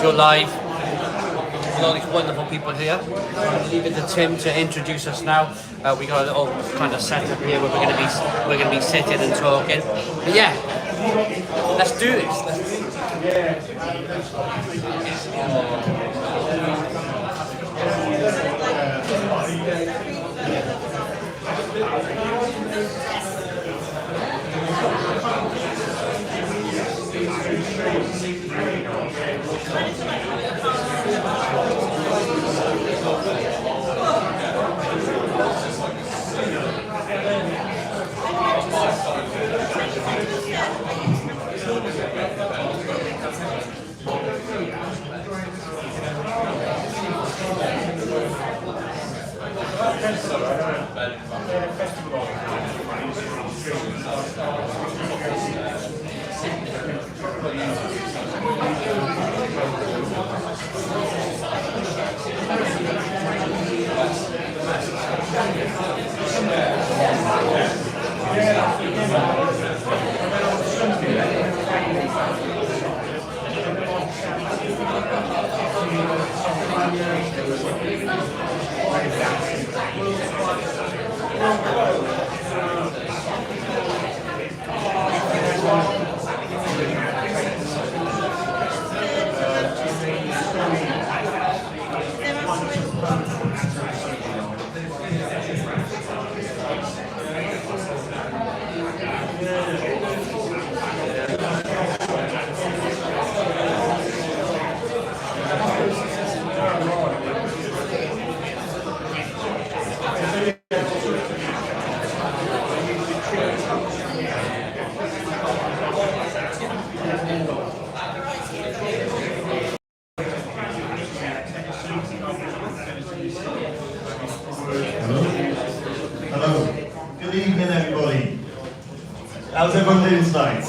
go live with all these wonderful people here. I'll leave it to Tim to introduce us now. We got a little kind of setup here where we're gonna be sitting and talking. But yeah, let's do this. How's everyone doing tonight?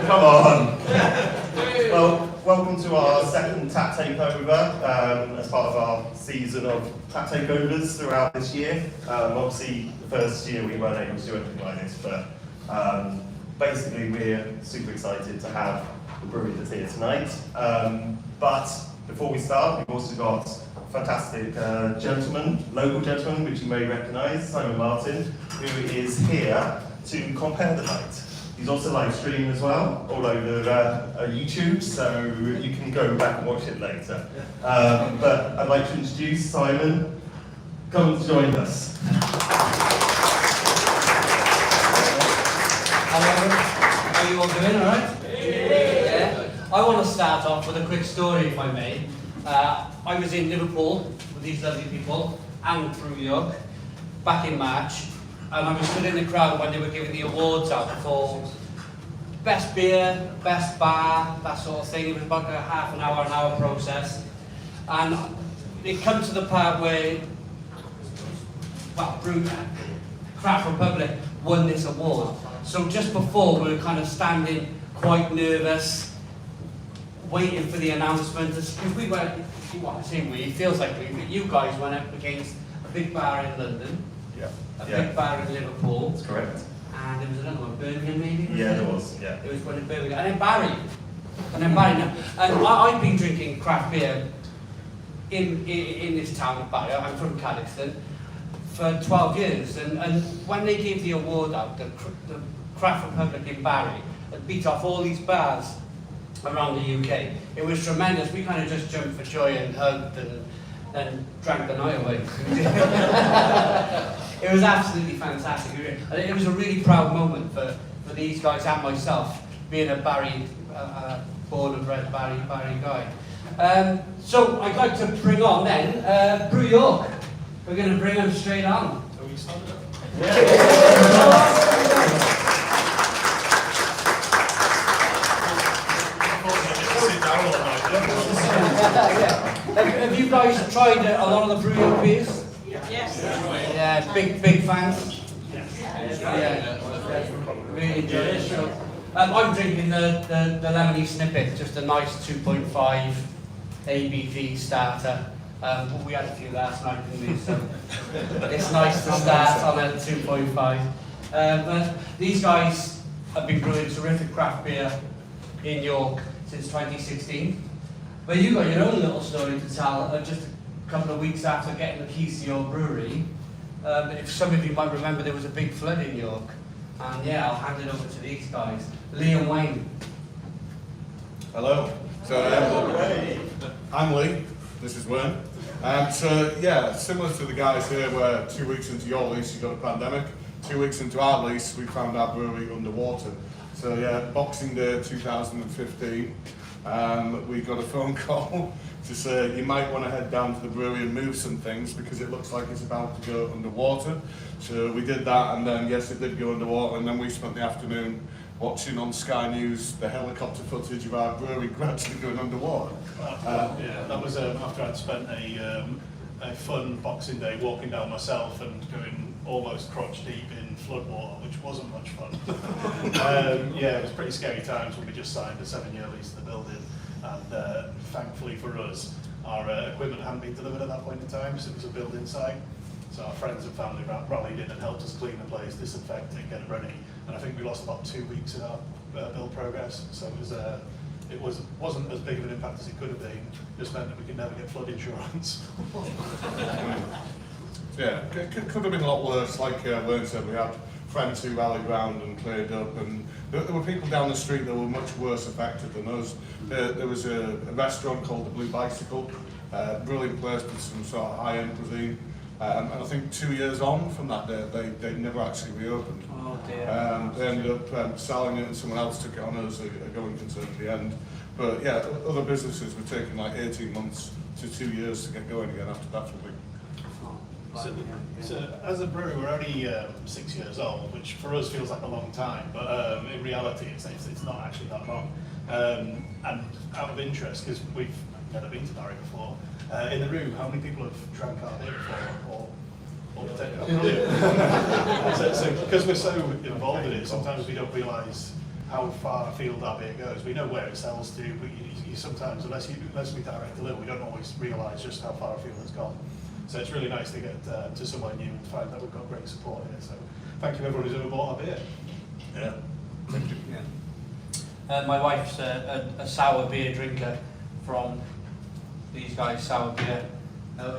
Come on. Well, welcome to our second tap takeover as part of our season of tap takeovers throughout this year. Obviously, the first year we weren't able to do anything like this, but basically we're super excited to have the brewery that's here tonight. But before we start, we've also got fantastic local gentleman, which you may recognise, Simon Martin, who is here to compare the night. He's also live streaming as well, all over YouTube, so you can go back and watch it later. But I'd like to introduce Simon. Come and join us. Hello, how are you all doing, alright? Yeah. I want to start off with a quick story, if I may. I was in Liverpool with these lovely people and Brew back in March, and I was stood in the crowd when they were giving the awards out for best beer, best bar, that sort of thing. It was about a half an hour process, and it come to the part where, well, Craft Republic won this award. So just before, we were kind of standing quite nervous, waiting for the announcement, because we were, it feels like you guys went up against a big bar in London, big bar in Liverpool. That's correct. And there was another one, Birmingham maybe? There was, yeah. There was one in Birmingham, and then Barry. And I've been drinking craft beer in this town of Barry, I'm from Caddiston, for 12 years, and when they gave the award out, the Craft Republic in Barry had beat off all these bars around the UK. It was tremendous. We kind of just jumped for joy and hugged and drank the night away. It was absolutely fantastic. It was a really proud moment for these guys and myself, being a Barry, born and bred Barry guy. So I'd like to bring on then Brew York. We're going to bring them straight on. Are we started up? Have you guys tried a lot of the Brew York beers? Yes. Yeah, big fans. Yeah, really enjoy it. So, I'm drinking the lemony snippet, just a nice 2.5 ABV starter. We had a few last night, didn't we? So it's nice to start on a 2.5. But these guys have been brewing terrific craft beer in York since 2016. But you got your own little story to tell just a couple of weeks after getting the keys to your brewery. If some of you might remember, there was a big flood in York. And yeah, I'll hand it over to these guys. Lee and Wayne. Hello. So I'm Lee. This is Wayne. So yeah, similar to the guys here, where 2 weeks into your lease you got a pandemic. 2 weeks into our lease, we found our brewery underwater. So yeah, Boxing Day 2015, we got a phone call to say you might want to head down to the brewery and move some things because it looks like it's about to go underwater. So we did that, and then yes, it did go underwater, and then we spent the afternoon watching on Sky News the helicopter footage of our brewery gradually going underwater. Yeah, that was after I'd spent a fun Boxing Day walking down myself and going almost crotch deep in floodwater, which wasn't much fun. Yeah, it was pretty scary times when we just signed a 7-year lease to the building, and thankfully for us, our equipment hadn't been delivered at that point in time, so it was a building site. So our friends and family rallied in and helped us clean the place, disinfect it, get it ready. And I think we lost about 2 weeks in our build progress. So it wasn't as big of an impact as it could have been. Just meant that we could never get flood insurance. Yeah, it could have been a lot worse. Like Wayne said, we had friends who rallied round and cleared up, and there were people down the street that were much worse affected than us. There was a restaurant called the Blue Bicycle, brilliant place with some sort of high-end cuisine. And I think 2 years on from that day, they never actually reopened. Oh dear. They ended up selling it, and someone else took it on as a going concern at the end. But yeah, other businesses were taking like 18 months to 2 years to get going again after that. So as a brewery, we're only 6 years old, which for us feels like a long time, but in reality, it's not actually that long. And out of interest, because we've never been to Barry before, in the room, how many people have drank our beer before? So because we're so involved in it, sometimes we don't realise how far afield our beer goes. We know where it sells to, but you sometimes, unless we direct deliver, we don't always realise just how far afield it's gone. So it's really nice to get to somewhere new and find that we've got great support here. So thank you everyone who's ever bought our beer. Yeah. Thank you. Yeah. My wife's a sour beer drinker from these guys, sour beer.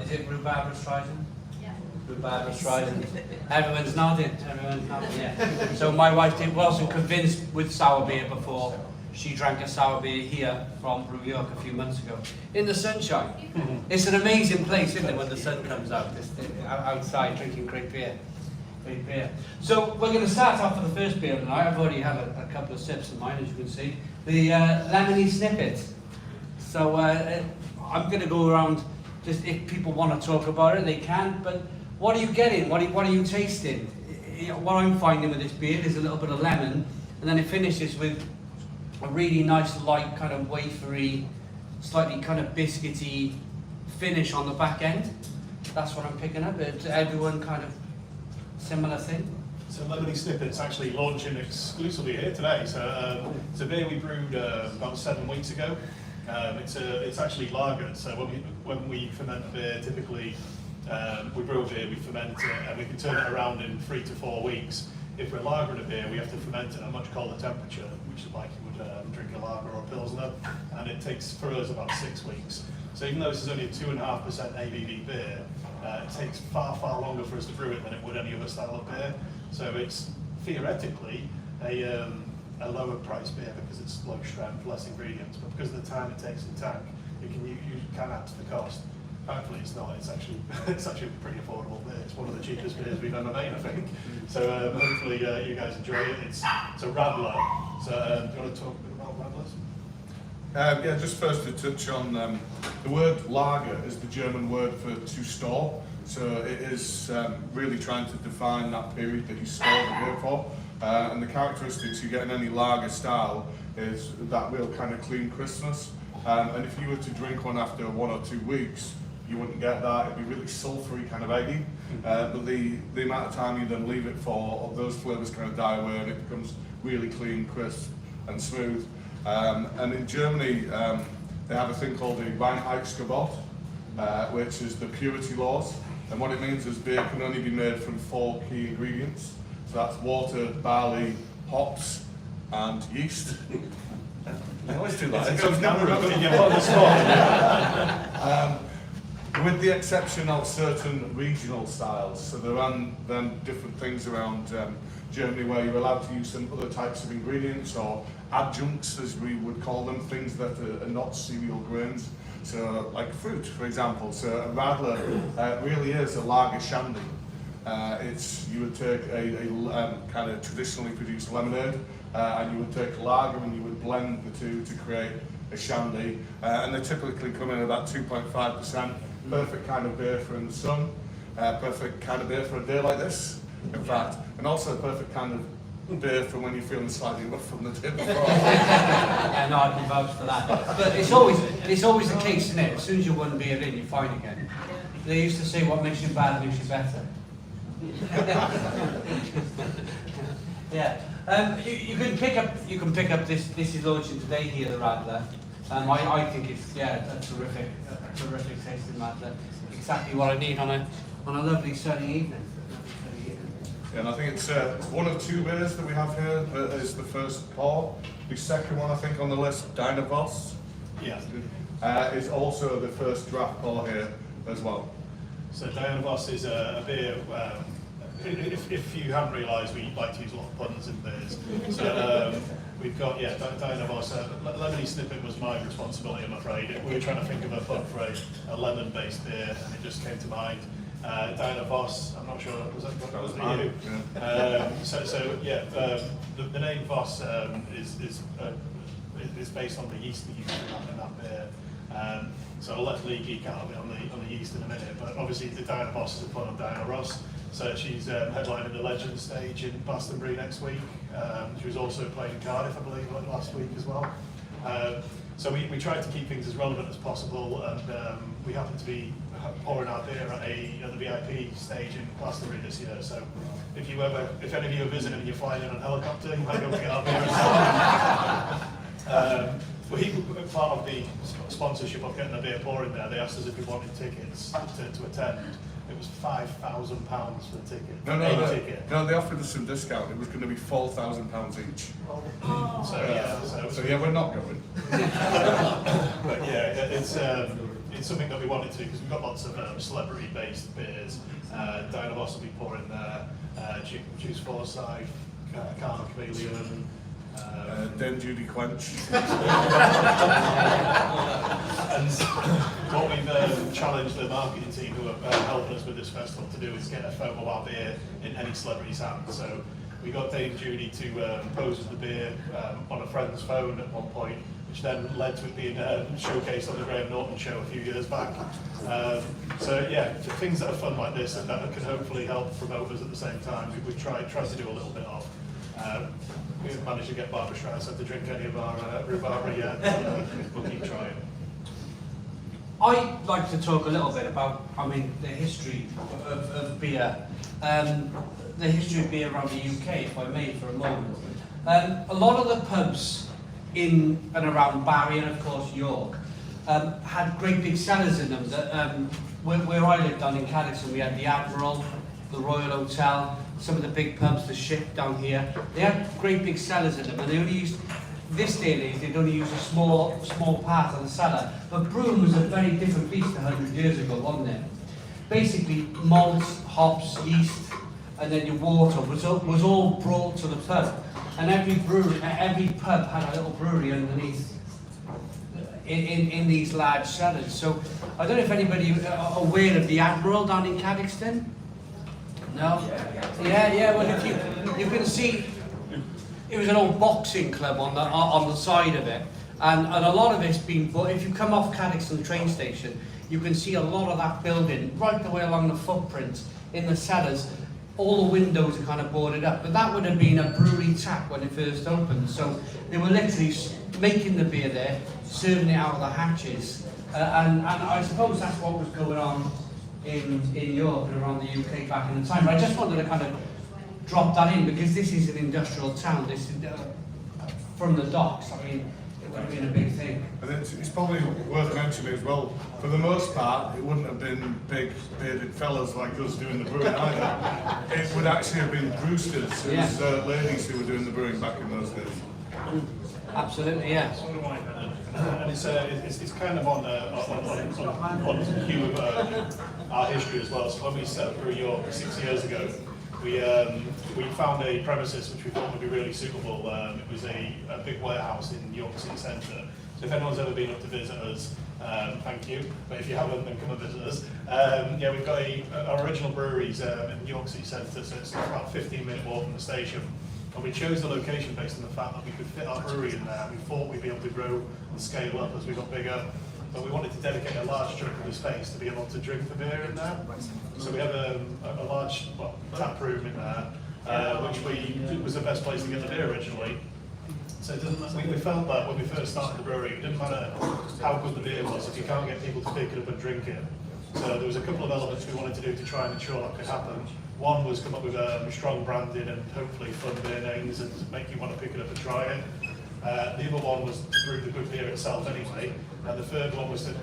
Is it Rhubarber Streisand? Yeah. Rhubarber Streisand. Everyone's nodding. Yeah. So my wife wasn't convinced with sour beer before. She drank a sour beer here from Brew York a few months ago in the sunshine. It's an amazing place, isn't it, when the sun comes out, outside drinking great beer. Great beer. So we're going to start off with the first beer tonight. I've already had a couple of sips of mine, as you can see. The lemony snippet. So I'm going to go around, just if people want to talk about it, they can, but what are you getting? What are you tasting? What I'm finding with this beer is a little bit of lemon, and then it finishes with a really nice, light, kind of wafery, slightly kind of biscuity finish on the back end. That's what I'm picking up. Everyone kind of similar thing. So Lemony Snippet's actually launching exclusively here today. So it's a beer we brewed about 7 weeks ago. It's actually lager. So when we ferment a beer, typically we brew a beer, we ferment it, and we can turn it around in 3 to 4 weeks. If we're lagering a beer, we have to ferment it at a much colder temperature, which is like you would drink a lager or a pilsner, and it takes for us about 6 weeks. So even though this is only a 2.5% ABV beer, it takes far longer for us to brew it than it would any other style of beer. So it's theoretically a lower price beer because it's low strength, less ingredients, but because of the time it takes in tank, you can add to the cost. Thankfully it's not, it's actually a pretty affordable beer. It's one of the cheapest beers we've ever made, I think. So hopefully you guys enjoy it. It's a Radler. So do you want to talk a bit about Radlers? Yeah, just first to touch on the word lager is the German word for to store. So it is really trying to define that period that you store the beer for. And the characteristics you get in any lager style is that real kind of clean crispness. And if you were to drink one after 1 or 2 weeks, you wouldn't get that. It'd be really sulphury, kind of eggy. But the amount of time you then leave it for, those flavours kind of die away and it becomes really clean, crisp and smooth. And in Germany, they have a thing called the Reinheitsgebot, which is the purity laws. And what it means is beer can only be made from 4 key ingredients. So that's water, barley, hops, and yeast. I always do that. It's It's never we're not a going to get on the spot. With the exception of certain regional styles, so there are then different things around Germany where you're allowed to use some other types of ingredients or adjuncts, as we would call them, things that are not cereal grains. So, like fruit, for example. So, a radler really is a lager shandy. You would take a kind of traditionally produced lemonade, and you would take lager and you would blend the two to create a shandy, and they typically come in about 2.5%. Perfect kind of beer for in the sun, perfect kind of beer for a day like this, in fact, and also a perfect kind of beer for when you're feeling slightly rough from the day before. Yeah, no, I can vouch for that. But it's always the case, isn't it? As soon as you're one beer in, you're fine again. They used to say, what makes you bad makes you better. Yeah. You can pick up this is launching today here, the Radler. I think it's a terrific tasting Radler. Exactly what I need on a lovely sunny evening. Yeah, and I think it's one of two beers that we have here that is the first pour. The second one, I think, on the list, Dynavos, Yeah. is also the first draft pour here as well. So Dynavos is a beer. If you haven't realised, we like to use a lot of puns in beers. So we've got Dynavos. Lemony Snippet was my responsibility, I'm afraid. We were trying to think of a pun for a lemon-based beer, and it just came to mind. Dynavos. I'm not sure was that mine. you. Yeah. The name Voss is based on the yeast that you use in that beer. So I'll let Lee geek out a bit on the yeast in a minute, but obviously the Dynavos is a pun on Diana Ross. So she's headlining the Legends stage in Glastonbury next week. She was also playing in Cardiff, I believe, last week as well. So we tried to keep things as relevant as possible, and we happen to be pouring our beer at the VIP stage in Glastonbury this year. So if any of you are visiting and you're flying in on a helicopter, you might be able to get our beer as well. Part of the sponsorship of getting a beer pouring there, they asked us if we wanted tickets to attend. It was £5,000 for the ticket. No, they offered us some discount. It was going to be £4,000 each. So we're not going. But yeah, it's something that we wanted to, because we've got lots of celebrity-based beers. Dynavos will be pouring there. Juice Forsyth, Karma Chameleon. Then Judy Quench. And what we've challenged the marketing team who are helping us with this festival to do is get a photo of our beer in any celebrity's hand. So we got Dame Judy to pose with the beer on a friend's phone at one point, which then led to it being showcased on the Graham Norton show a few years back. Things that are fun like this and that can hopefully help promote us at the same time, we've tried to do a little bit of. We haven't managed to get Barbara Streisand to drink any of our rhubarb yet. We'll keep trying. I'd like to talk a little bit about, the history of beer. The history of beer around the UK, if I may, for a moment. A lot of the pubs in and around Barry and, of course, York had great big cellars in them. That, where I lived down in Caddiston, we had the Admiral, the Royal Hotel, some of the big pubs, the Ship down here. They had great big cellars in them, and they only used, this day and age, they'd only use a small part of the cellar. But brewing was a very different beast 100 years ago, wasn't it? Basically, malts, hops, yeast, and then your water was all brought to the pub. And every pub had a little brewery underneath in these large cellars. So I don't know if anybody are aware of the Admiral down in Caddiston. No? Yeah, well, if you can see, it was an old boxing club on the side of it, and a lot of it's been, but if you come off Caddiston train station, you can see a lot of that building right the way along the footprint in the cellars. All the windows are kind of boarded up, but that would have been a brewery tap when it first opened. So they were literally making the beer there, serving it out of the hatches, and I suppose that's what was going on in Europe and around the UK back in the time. But I just wanted to kind of drop that in, because this is an industrial town. This is from the docks. It would have been a big thing. And it's probably worth mentioning as well, for the most part, it wouldn't have been big bearded fellas like us doing the brewing either. It would actually have been brewsters, ladies who were doing the brewing back in those days. Absolutely, yeah. And it's kind of on cue of our history as well. So when we set up Brew York 6 years ago, we found a premises which we thought would be really suitable. It was a big warehouse in York City Centre. So if anyone's ever been up to visit us, thank you. But if you haven't, then come and visit us. Yeah, we've got our original breweries in York City Centre, so it's about a 15-minute walk from the station. And we chose the location based on the fact that we could fit our brewery in there. We thought we'd be able to grow and scale up as we got bigger, but we wanted to dedicate a large chunk of the space to be able to drink the beer in there. So we have a large tap room in there, which was the best place to get the beer originally. So it doesn't, we felt that when we first started the brewery, it didn't matter how good the beer was if you can't get people to pick it up and drink it. So there was a couple of elements we wanted to do to try and ensure that could happen. One was come up with strong branding and hopefully fun beer names and make you want to pick it up and try it. The other one was to brew the good beer itself anyway. And the third one was to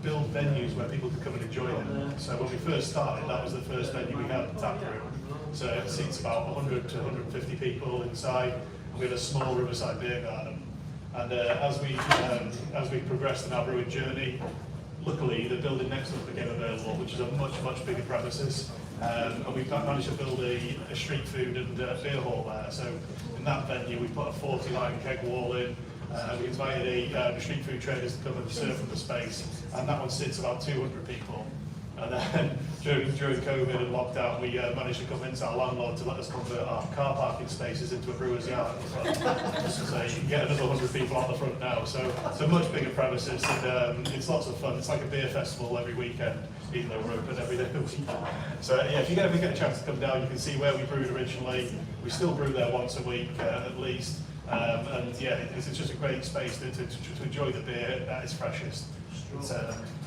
build venues where people could come and enjoy it. So when we first started, that was the first venue we had, the tap room. So it seats about 100 to 150 people inside. We had a small riverside beer garden. And as we progressed in our brewing journey, luckily the building next to us became available, which is a much bigger premises. And we managed to build a street food and beer hall there. So in that venue we put a 40-line keg wall in. We invited the street food traders to come and serve from the space, and that one sits about 200 people. And then during COVID and lockdown, we managed to convince our landlord to let us convert our car parking spaces into a brewer's yard. So you can get another 100 people out the front now. So it's a much bigger premises, and it's lots of fun. It's like a beer festival every weekend, even though we're open every day of the week. So yeah, if you ever get a chance to come down, you can see where we brewed originally. We still brew there once a week at least. And yeah, it's just a great space to enjoy the beer at its freshest.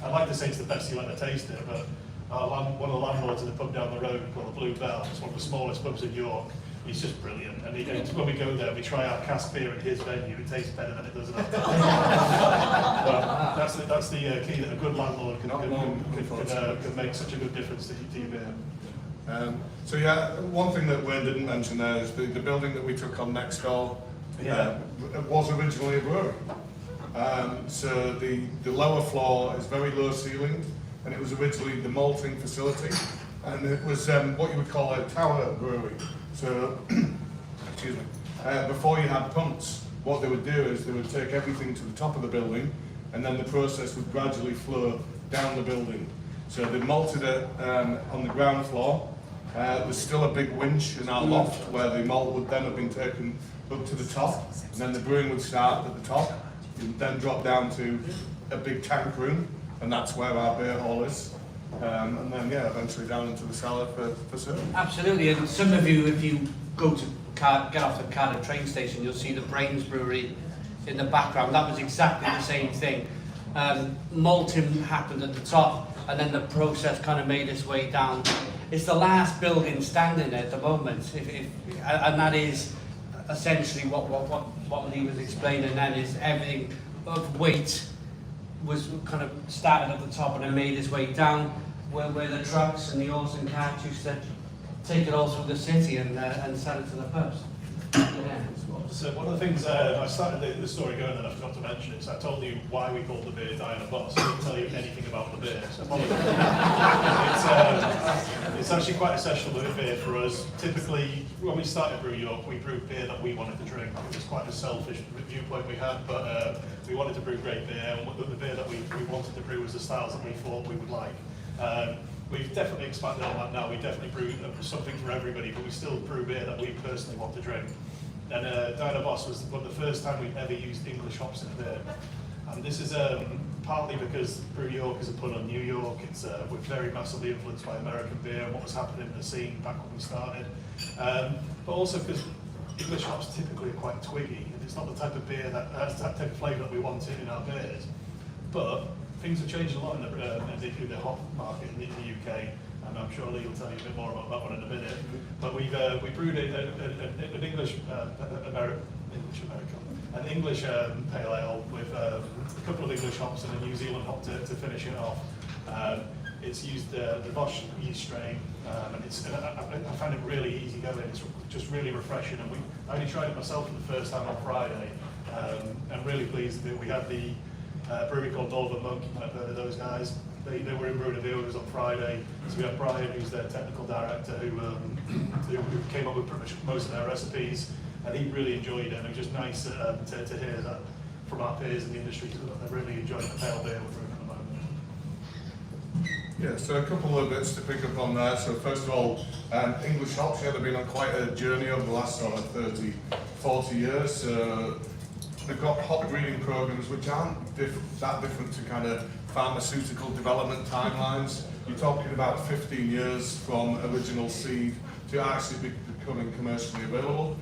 I'd like to say it's the best you'll ever taste it, but one of the landlords in the pub down the road called the Blue Bell, it's one of the smallest pubs in York. He's just brilliant, and when we go there, we try our cask beer at his venue. It tastes better than it does at our But that's the key, that a good landlord can make such a good difference to your beer. So yeah, one thing that Wayne didn't mention there is the building that we took on next door was originally a brewery. So the lower floor is very low ceilinged, and it was originally the malting facility, and it was what you would call a tower brewery. So, excuse me, before you had pumps, what they would do is they would take everything to the top of the building, and then the process would gradually flow down the building. So they malted it on the ground floor. There's still a big winch in our loft where the malt would then have been taken up to the top, and then the brewing would start at the top. It would then drop down to a big tank room, and that's where our beer hall is. And then, yeah, eventually down into the cellar for serving. Absolutely, and some of you, if you go to get off the Cardiff train station, you'll see the Brains Brewery in the background. That was exactly the same thing. Malting happened at the top, and then the process kind of made its way down. It's the last building standing at the moment, and that is essentially what Lee was explaining then, is everything of weight was kind of started at the top and then made its way down, where the trucks and the horse and carts used to take it all through the city and sell it to the pubs. Yeah. So one of the things, I started the story going and I forgot to mention it, so I told you why we called the beer Diana Boss. I didn't tell you anything about the beer. So it's actually quite essential beer for us. Typically, when we started Brew York, we brewed beer that we wanted to drink. It was quite a selfish viewpoint we had, but we wanted to brew great beer, and the beer that we wanted to brew was the styles that we thought we would like. We've definitely expanded on that now. We definitely brew something for everybody, but we still brew beer that we personally want to drink. And Diana Boss was one of the first time we've ever used English hops in a beer. And this is partly because Brew York is a pun on New York. We're very massively influenced by American beer and what was happening in the scene back when we started. But also because English hops typically are quite twiggy, and it's not the type of beer that has that type of flavour that we want in our beers. But things have changed a lot in the hop market in the UK. And I'm sure Lee will tell you a bit more about that one in a minute. But we brewed an English pale ale with a couple of English hops and a New Zealand hop to finish it off. It's used the Bosch yeast strain, and I find it really easy going. It's just really refreshing. And I only tried it myself for the first time on Friday, I'm really pleased that we had the brewery called Northern Monk. You might have heard of those guys. They were in Brew Reviewers on Friday. So we had Brian, who's their technical director, who came up with pretty much most of their recipes, and he really enjoyed it. And it was just nice to hear that from our peers in the industry, because they're really enjoying the pale beer we're brewing at the moment. Yeah, so a couple of bits to pick up on there. So first of all, English hops, yeah, they've been on quite a journey over the last sort of 30, 40 years. They've got hop breeding programs which aren't that different to kind of pharmaceutical development timelines. You're talking about 15 years from original seed to actually becoming commercially available.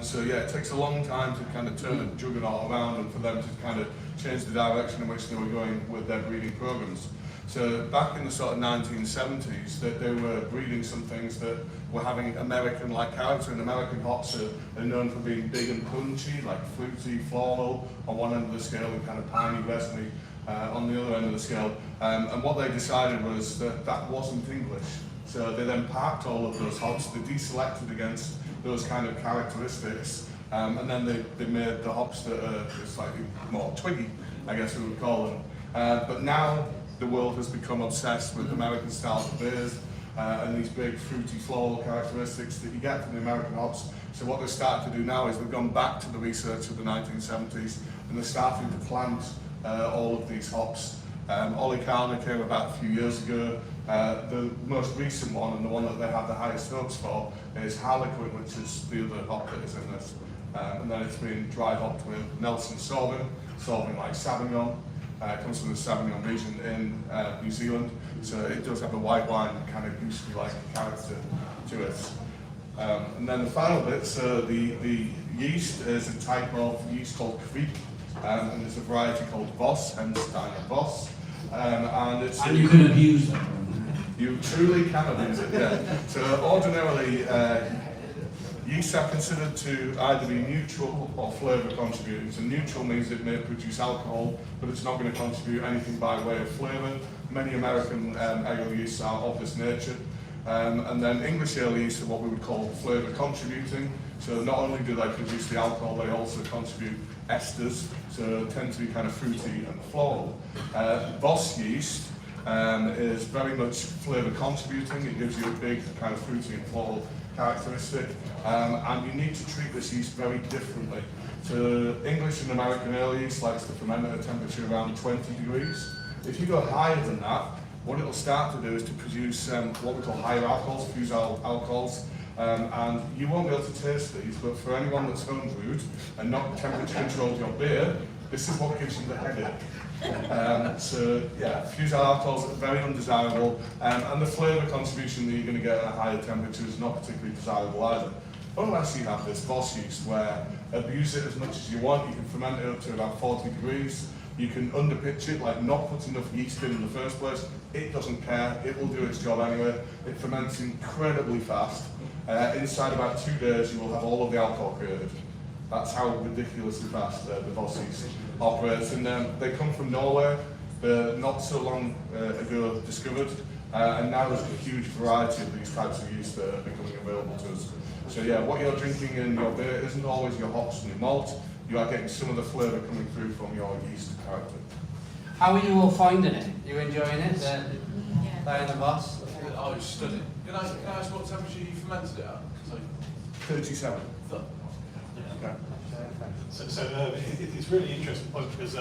So yeah, it takes a long time to kind of turn a juggernaut around and for them to kind of change the direction in which they were going with their breeding programs. So back in the sort of 1970s, that they were breeding some things that were having American-like character, and American hops are known for being big and punchy, like fruity, floral on one end of the scale and kind of piney, resiny on the other end of the scale. And what they decided was that that wasn't English. So they then parked all of those hops, they deselected against those kind of characteristics, and then they made the hops that are slightly more twiggy, I guess we would call them. But now the world has become obsessed with American style of beers and these big fruity floral characteristics that you get from the American hops. So what they're starting to do now is they've gone back to the research of the 1970s and they're starting to plant all of these hops. Ollie Carner came about a few years ago. The most recent one, and the one that they have the highest hopes for, is Harlequin, which is the other hop that is in this. And then it's been dry hopped with Nelson Sauvin like Sauvignon. It comes from the Sauvignon region in New Zealand, so it does have a white wine kind of goosey-like character to it. And then the final bit, so the yeast is a type of yeast called Kriek, and there's a variety called Voss, hence Steiner Voss. And you can abuse them. You truly can abuse it, yeah. So ordinarily, yeasts are considered to either be neutral or flavour contributing. So neutral means it may produce alcohol, but it's not going to contribute anything by way of flavour. Many American ale yeasts are of this nature. And then English ale yeasts are what we would call flavour contributing. So not only do they produce the alcohol, they also contribute esters, so tend to be kind of fruity and floral. Voss yeast is very much flavour contributing. It gives you a big kind of fruity and floral characteristic, and you need to treat this yeast very differently. So English and American ale yeast likes to ferment at a temperature around 20 degrees. If you go higher than that, what it'll start to do is to produce what we call higher alcohols, fusel alcohols, and you won't be able to taste these, but for anyone that's home brewed and not temperature controlled your beer, this is what gives you the headache. So yeah, fusel alcohols are very undesirable, and the flavour contribution that you're going to get at a higher temperature is not particularly desirable either. Unless you have this Voss yeast where abuse it as much as you want, you can ferment it up to about 40 degrees, you can underpitch it, like not put enough yeast in the first place, it doesn't care, it will do its job anyway, it ferments incredibly fast. Inside about 2 days you will have all of the alcohol created. That's how ridiculously fast the Voss yeast operates, and they come from Norway. They're not so long ago discovered, and now there's a huge variety of these types of yeast that are becoming available to us. So yeah, what you're drinking in your beer isn't always your hops and your malt. You are getting some of the flavour coming through from your yeast character. How are you all finding it? You enjoying it? Down the Voss? Oh, it's stunning. Can I ask what temperature you fermented it at? 37. Okay. So it's really interesting point because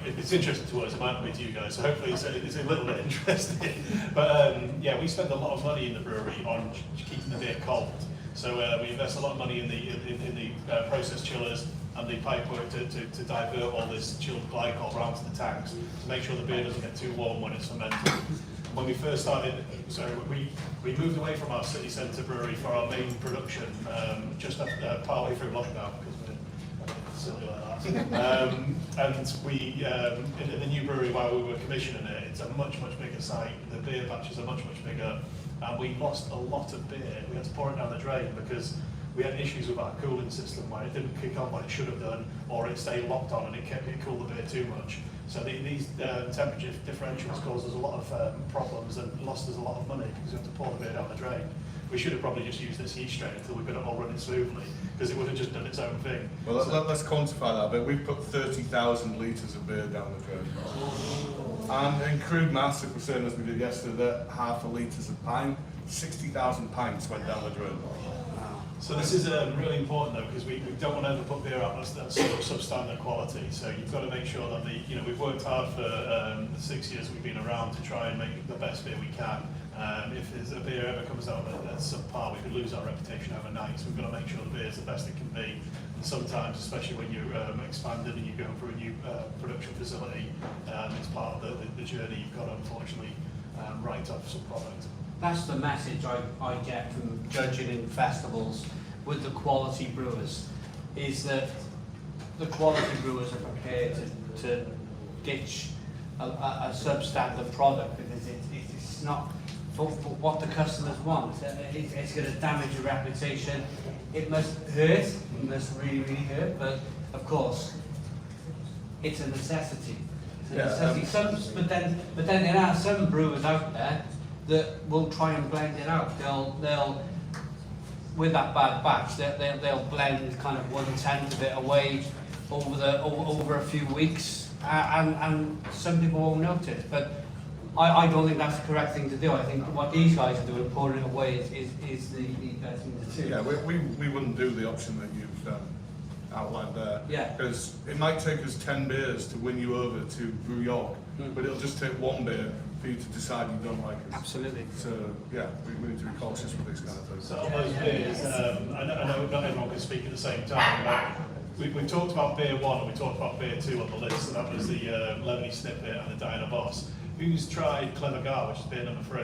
it's interesting to us, it might not be to you guys, so hopefully it's a little bit interesting. But yeah, we spend a lot of money in the brewery on keeping the beer cold. So we invest a lot of money in the process chillers and the pipework to divert all this chilled glycol around to the tanks to make sure the beer doesn't get too warm when it's fermented. When we first started, so we moved away from our city centre brewery for our main production just partway through lockdown because we're silly like that. And we, in the new brewery while we were commissioning it, it's a much bigger site. The beer batches are much bigger, and we lost a lot of beer. We had to pour it down the drain because we had issues with our cooling system where it didn't kick on what it should have done, or it stayed locked on and it cooled the beer too much. So these temperature differentials cause us a lot of problems and lost us a lot of money because we have to pour the beer down the drain. We should have probably just used this yeast strain until we could have all run it smoothly, because it would have just done its own thing. Well, let's quantify that a bit. We've put 30,000 litres of beer down the drain. And in crude maths, if we're saying as we did yesterday, that half a litres of pint, 60,000 pints went down the drain. So this is really important though, because we don't want to ever put beer out that's sort of substandard quality. So you've got to make sure that we've worked hard for the 6 years we've been around to try and make the best beer we can. If a beer ever comes out that's subpar, we could lose our reputation overnight. So we've got to make sure the beer is the best it can be. And sometimes, especially when you're expanding and you're going through a new production facility, it's part of the journey. You've got to unfortunately write off some product. That's the message I get from judging in festivals with the quality brewers, is that the quality brewers are prepared to ditch a substandard product because it's not for what the customers want. It's going to damage your reputation. It must hurt, it must really, really hurt, but of course, it's a necessity. It's a necessity. But then there are some brewers out there that will try and blend it out. They'll with that bad batch, they'll blend kind of 1/10 of it away over a few weeks, and some people won't notice. But I don't think that's the correct thing to do. I think what these guys are doing, pouring it away, is the best thing to do. Yeah, we wouldn't do the option that you've outlined there. Yeah. Because it might take us 10 beers to win you over to Brew York, but it'll just take one beer for you to decide you don't like us. Absolutely. So yeah, we need to be cautious with these kind of things. So on those beers, I know not everyone can speak at the same time, but we talked about beer 1 and we talked about beer 2 on the list, so that was the Lemony Snippet and the Diana Boss. Who's tried Clever Gar, which is beer number 3?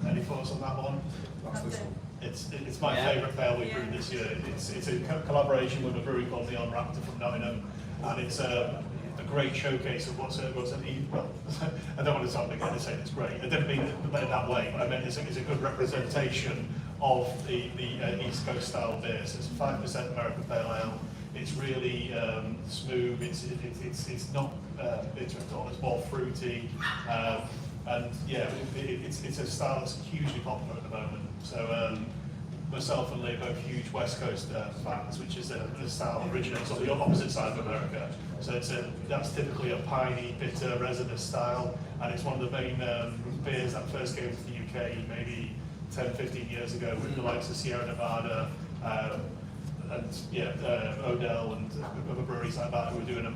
Any thoughts on that one? That's this one. It's my favourite pale we brewed this year. It's a collaboration with a brewery called the Raptor from Nottingham, and it's a great showcase of what's an well, I don't want to sound again and say it's great. I didn't mean it that way, but I meant it's a good representation of the East Coast style beer. So it's 5% American Pale Ale. It's really smooth. It's not bitter at all. It's more fruity, and yeah, it's a style that's hugely popular at the moment. So myself and Lee are both huge West Coast fans, which is a style originates on the opposite side of America. So that's typically a piney, bitter, resinous style, and it's one of the main beers that first came to the UK maybe 10, 15 years ago with the likes of Sierra Nevada, and Odell and other breweries like that who were doing a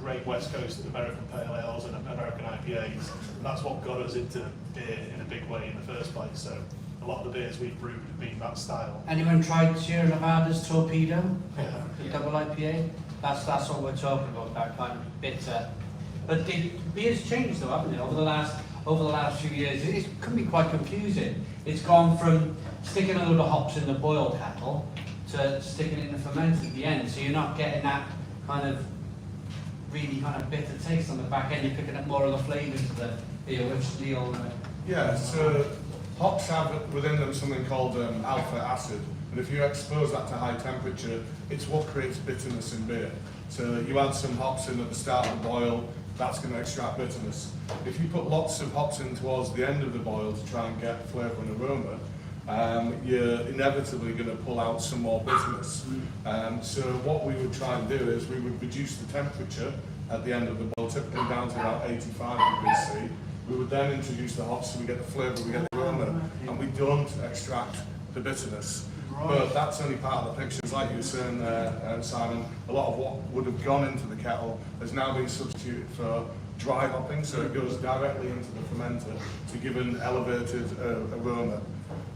great West Coast American Pale Ales and American IPAs. And that's what got us into beer in a big way in the first place. So a lot of the beers we've brewed have been that style. Anyone tried Sierra Nevada's Torpedo? Yeah. The double IPA? That's what we're talking about, that kind of bitter. But the beer's changed though, haven't it? Over the last few years, it can be quite confusing. It's gone from sticking a load of hops in the boiled kettle to sticking it in the fermenter at the end, so you're not getting that kind of really kind of bitter taste on the back end. You're picking up more of the flavours of the beer, which Neil. Yeah, so hops have within them something called alpha acid, and if you expose that to high temperature, it's what creates bitterness in beer. So you add some hops in at the start of the boil, that's going to extract bitterness. If you put lots of hops in towards the end of the boil to try and get flavour and aroma, you're inevitably going to pull out some more bitterness. So what we would try and do is we would reduce the temperature at the end of the boil, typically down to about 85 degrees C. We would then introduce the hops so we get the flavour, we get the aroma, and we don't extract the bitterness. But that's only part of the picture. It's like you were saying there, Simon, a lot of what would have gone into the kettle has now been substituted for dry hopping, so it goes directly into the fermenter to give an elevated aroma.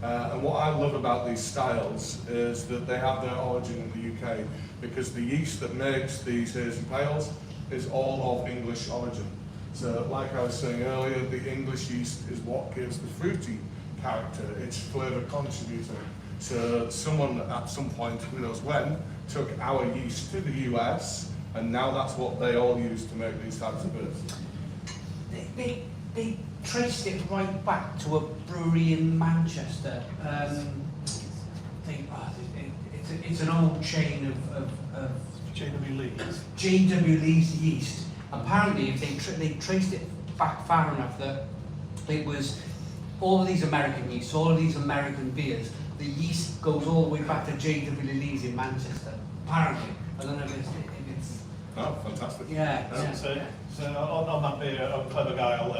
And what I love about these styles is that they have their origin in the UK, because the yeast that makes these hazy pales is all of English origin. So like I was saying earlier, the English yeast is what gives the fruity character, its flavour contributor. So someone at some point, who knows when, took our yeast to the US, and now that's what they all use to make these types of beers. They traced it right back to a brewery in Manchester. It's an old chain of JW Lee's. JW Lee's yeast, Apparently, if they traced it back far enough, that it was all of these American yeasts, all of these American beers. The yeast goes all the way back to J.W. Lee's in Manchester. Apparently, I don't know if it's Oh, fantastic. yeah. So on that beer, on Clever Guile,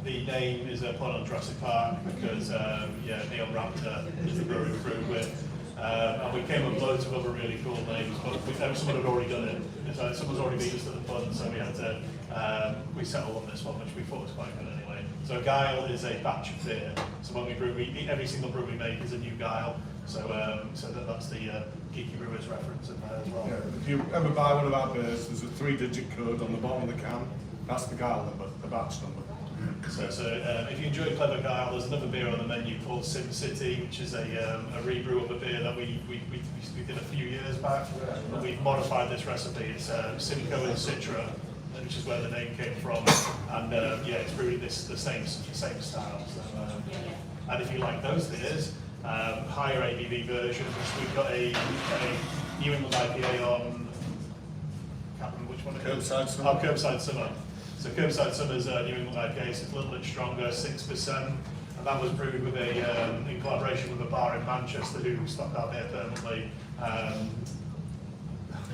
the name is a pun on Jurassic Park because Neil Raptor is the brewery we brewed with. And we came up with loads of other really cool names, but someone had already done it. So someone's already beat us to the pun, so we had to we settled on this one, which we thought was quite good anyway. So Guile is a batch of beer. So when we brew, every single brew we make is a new Guile. So that's the Geeky Brewers reference in there as well. Yeah, if you ever buy one of our beers, there's a 3-digit code on the bottom of the can. That's the Guile number, the batch number. So if you enjoy Clever Guile, there's another beer on the menu called Sim City, which is a rebrew of a beer that we did a few years back. But we've modified this recipe. It's Simcoe and Citra, which is where the name came from, and it's brewed the same style. So, and if you like those beers, higher ABV versions, we've got a New England IPA on. Can't remember which one it is. Curbside Summer. Oh, Curbside Summer. So Curbside Summer's New England IPA, so it's a little bit stronger, 6%, and that was brewed with in collaboration with a bar in Manchester who stocked our beer permanently.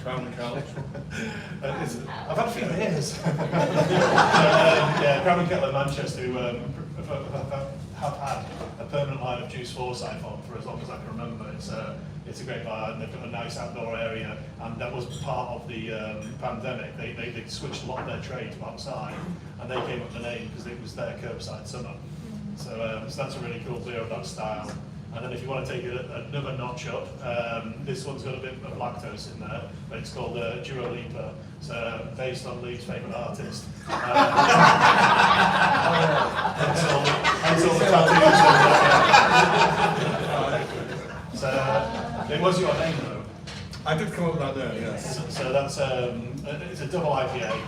Crown and Kettle. I've had a few beers. Crown and Kettle in Manchester who have had a permanent line of Juice Forsyth on for as long as I can remember. It's a great bar, and they've got a nice outdoor area, and that was part of the pandemic. They switched a lot of their trade to outside, and they came up with the name because it was their Curbside Summer. So that's a really cool beer of that style. And then if you want to take it another notch up, this one's got a bit of lactose in there, but it's called Dua Lipa. So based on Lee's favourite artist. Hence all the tattoos. So it was your name though. I did come up with that there, yes. So that's it's a double IPA,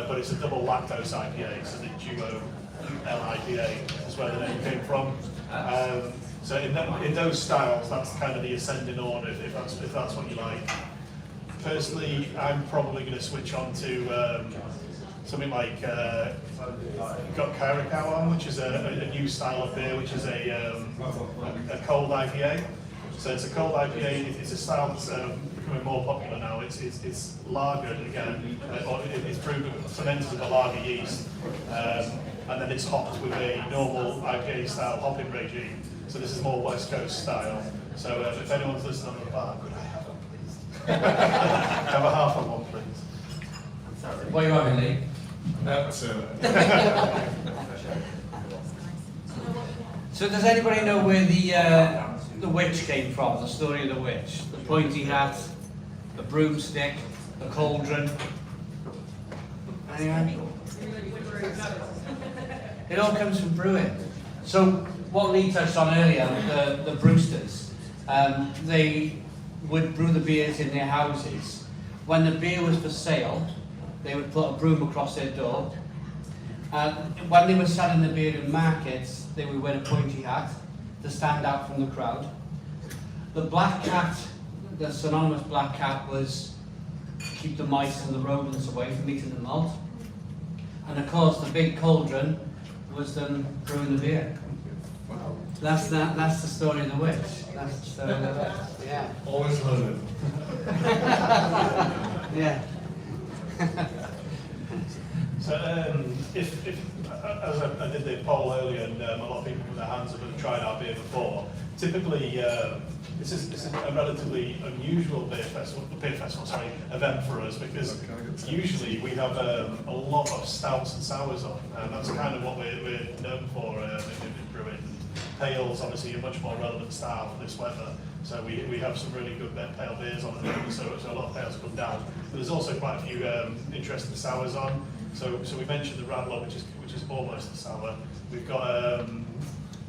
but it's a double lactose IPA. So the Duo LIPA is where the name came from. So in those styles, that's kind of the ascending order, if that's what you like. Personally, I'm probably going to switch on to something like got Kairikau on, which is a new style of beer, which is a cold IPA. So it's a cold IPA. It's a style that's becoming more popular now. It's lagered again, or it's brewed with fermented with a lager yeast, and then it's hopped with a normal IPA style hopping regime. So this is more West Coast style. So if anyone's listening on the bar, could I have one, please? Have a half of one, please. What are you having, Lee? So does anybody know where the witch came from? The story of the witch, the pointy hat, the broomstick, the cauldron. Anyone? It all comes from brewing. So what Lee touched on earlier, the brewsters, they would brew the beers in their houses. When the beer was for sale, they would put a broom across their door. When they were selling the beer in markets, they would wear a pointy hat to stand out from the crowd. The black cat, the synonymous black cat, was keep the mice and the rodents away from eating the malt. And of course, the big cauldron was them brewing the beer. Wow. That's the story of the witch. That's the story of the witch. Yeah. Always learning. Yeah. So if as I did the poll earlier, and a lot of people put their hands up and tried our beer before, typically this is a relatively unusual beer festival event for us, because usually we have a lot of stouts and sours on, and that's kind of what we're known for in brewing. Pales, obviously, a much more relevant style for this weather. So we have some really good pale beers on the menu, so a lot of pales come down. But there's also quite a few interesting sours on. So we mentioned the Radler, which is almost a sour. We've got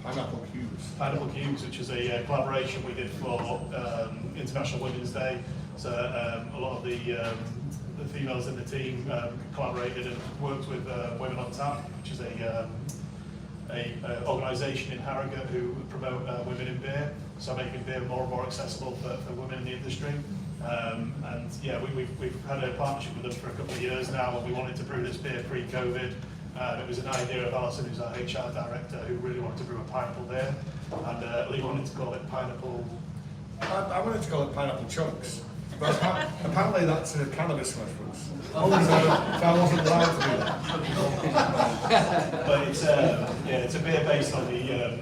Pineapple Cubes. Pineapple Cubes, which is a collaboration we did for International Women's Day. So a lot of the females in the team collaborated and worked with Women on Tap, which is a organisation in Harrogate who promote women in beer, so making beer more and more accessible for women in the industry. And yeah, we've had a partnership with them for a couple of years now, and we wanted to brew this beer pre-COVID. It was an idea of Alison, who's our HR director, who really wanted to brew a pineapple beer, and Lee wanted to call it pineapple. I wanted to call it pineapple chunks, but apparently that's a cannabis reference. So I wasn't allowed to do that. But it's it's a beer based on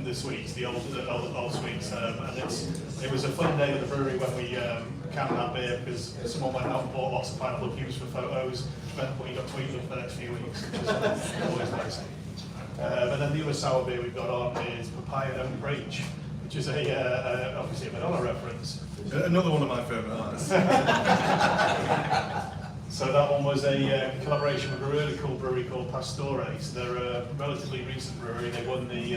the sweets, the old sweets, and it was a fun day at the brewery when we canned that beer because someone went out and bought lots of pineapple cubes for photos. Meant what you got to eat them for the next few weeks, which is always nice. And then the other sour beer we've got on is Papaya Don't Breach, which is obviously a Madonna reference. Another one of my favourite artists. So that one was a collaboration with a really cool brewery called Pastore. So they're a relatively recent brewery. They won the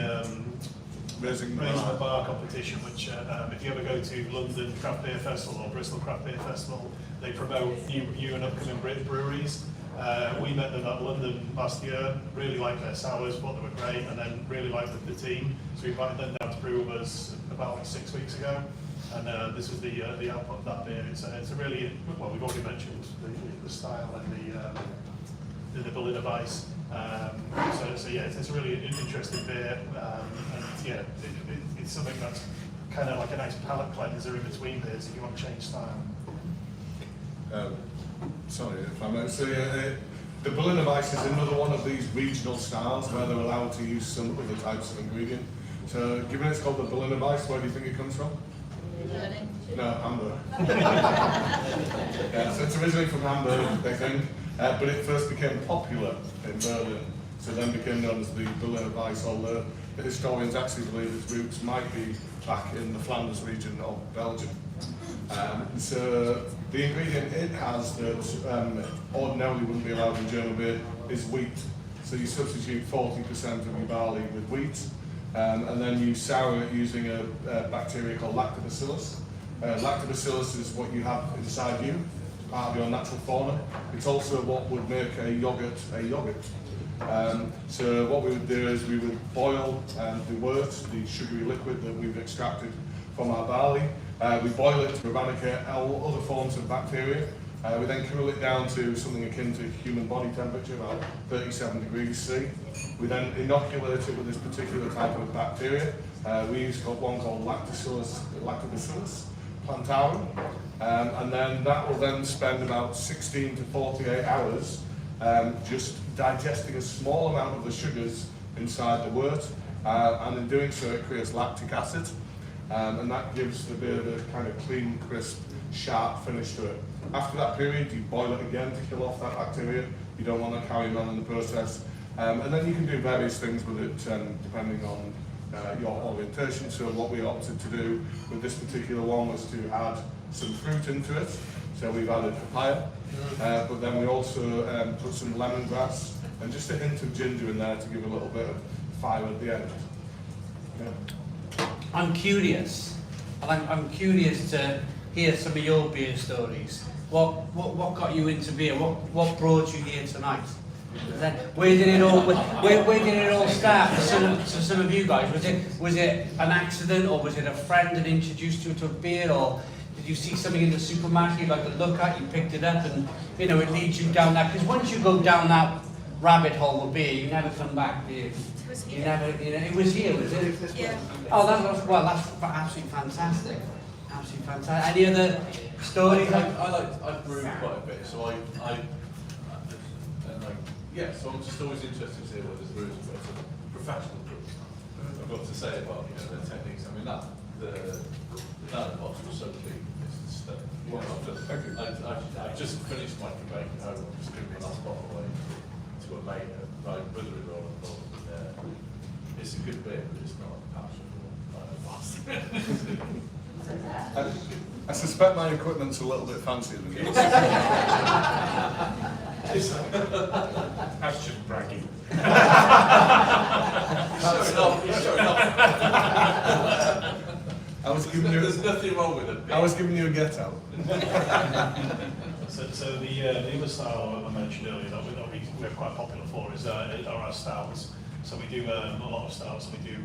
Raising the Bar competition, which if you ever go to London Craft Beer Festival or Bristol Craft Beer Festival, they promote new and upcoming breweries. We met them at London last year, really liked their sours, thought they were great, and then really liked the team. So we invited them down to brew with us about 6 weeks ago. And this was the output of that beer. It's a really, well, we've already mentioned the style and the Berliner Weiss. So yeah, it's a really interesting beer. And yeah, it's something that's kind of like a nice palate cleanser in between beers if you want to change style. Sorry if I may say, the Berliner Weiss is another one of these regional styles where they're allowed to use some other types of ingredient. So given it's called the Berliner Weiss, where do you think it comes from? No, Hamburg. Yeah, so it's originally from Hamburg, they think, but it first became popular in Berlin, so then became known as the Berliner Weiss, although the historians actually believe its roots might be back in the Flanders region of Belgium. So the ingredient it has that ordinarily wouldn't be allowed in German beer is wheat. So you substitute 40% of your barley with wheat, and then you sour it using a bacteria called lactobacillus. Lactobacillus is what you have inside you, part of your natural fauna. It's also what would make a yogurt a yogurt. So what we would do is we would boil the wort, the sugary liquid that we've extracted from our barley. We boil it to eradicate all other forms of bacteria. We then cool it down to something akin to human body temperature, about 37 degrees C. We then inoculate it with this particular type of bacteria. We use one called Lactobacillus plantarum, and then that will then spend about 16 to 48 hours just digesting a small amount of the sugars inside the wort, and in doing so it creates lactic acid, and that gives the beer the kind of clean, crisp, sharp finish to it. After that period, you boil it again to kill off that bacteria. You don't want to carry on in the process. And then you can do various things with it depending on your orientation. So what we opted to do with this particular one was to add some fruit into it. So we've added papaya, but then we also put some lemongrass and just a hint of ginger in there to give a little bit of fire at the end. Yeah. I'm curious, and I'm curious to hear some of your beer stories. What got you into beer? What brought you here tonight? Then where did it all start for some of you guys? Was it an accident, or was it a friend that introduced you to a beer, or did you see something in the supermarket you like to look at, you picked it up, and it leads you down that? Because once you go down that rabbit hole with beer, you never come back, do you? It was here, was it? Yeah. Oh, that's absolutely fantastic. Absolutely fantastic. Any other stories? I brew quite a bit, so so I'm just always interested to hear what the brewers have got, so professional brewers. I've got to say about their techniques. I mean the box was so clean. It's just, I've just finished my debate at home. I'm just giving my last bottle away to a mate, my brother-in-law, and it's a good beer, but it's not passionate. I suspect my equipment's a little bit fancier than yours. That's just bragging. I was giving you. There's nothing wrong with it. I was giving you a get out. So the other style I mentioned earlier that we're quite popular for is our stouts. So we do a lot of stouts. We do,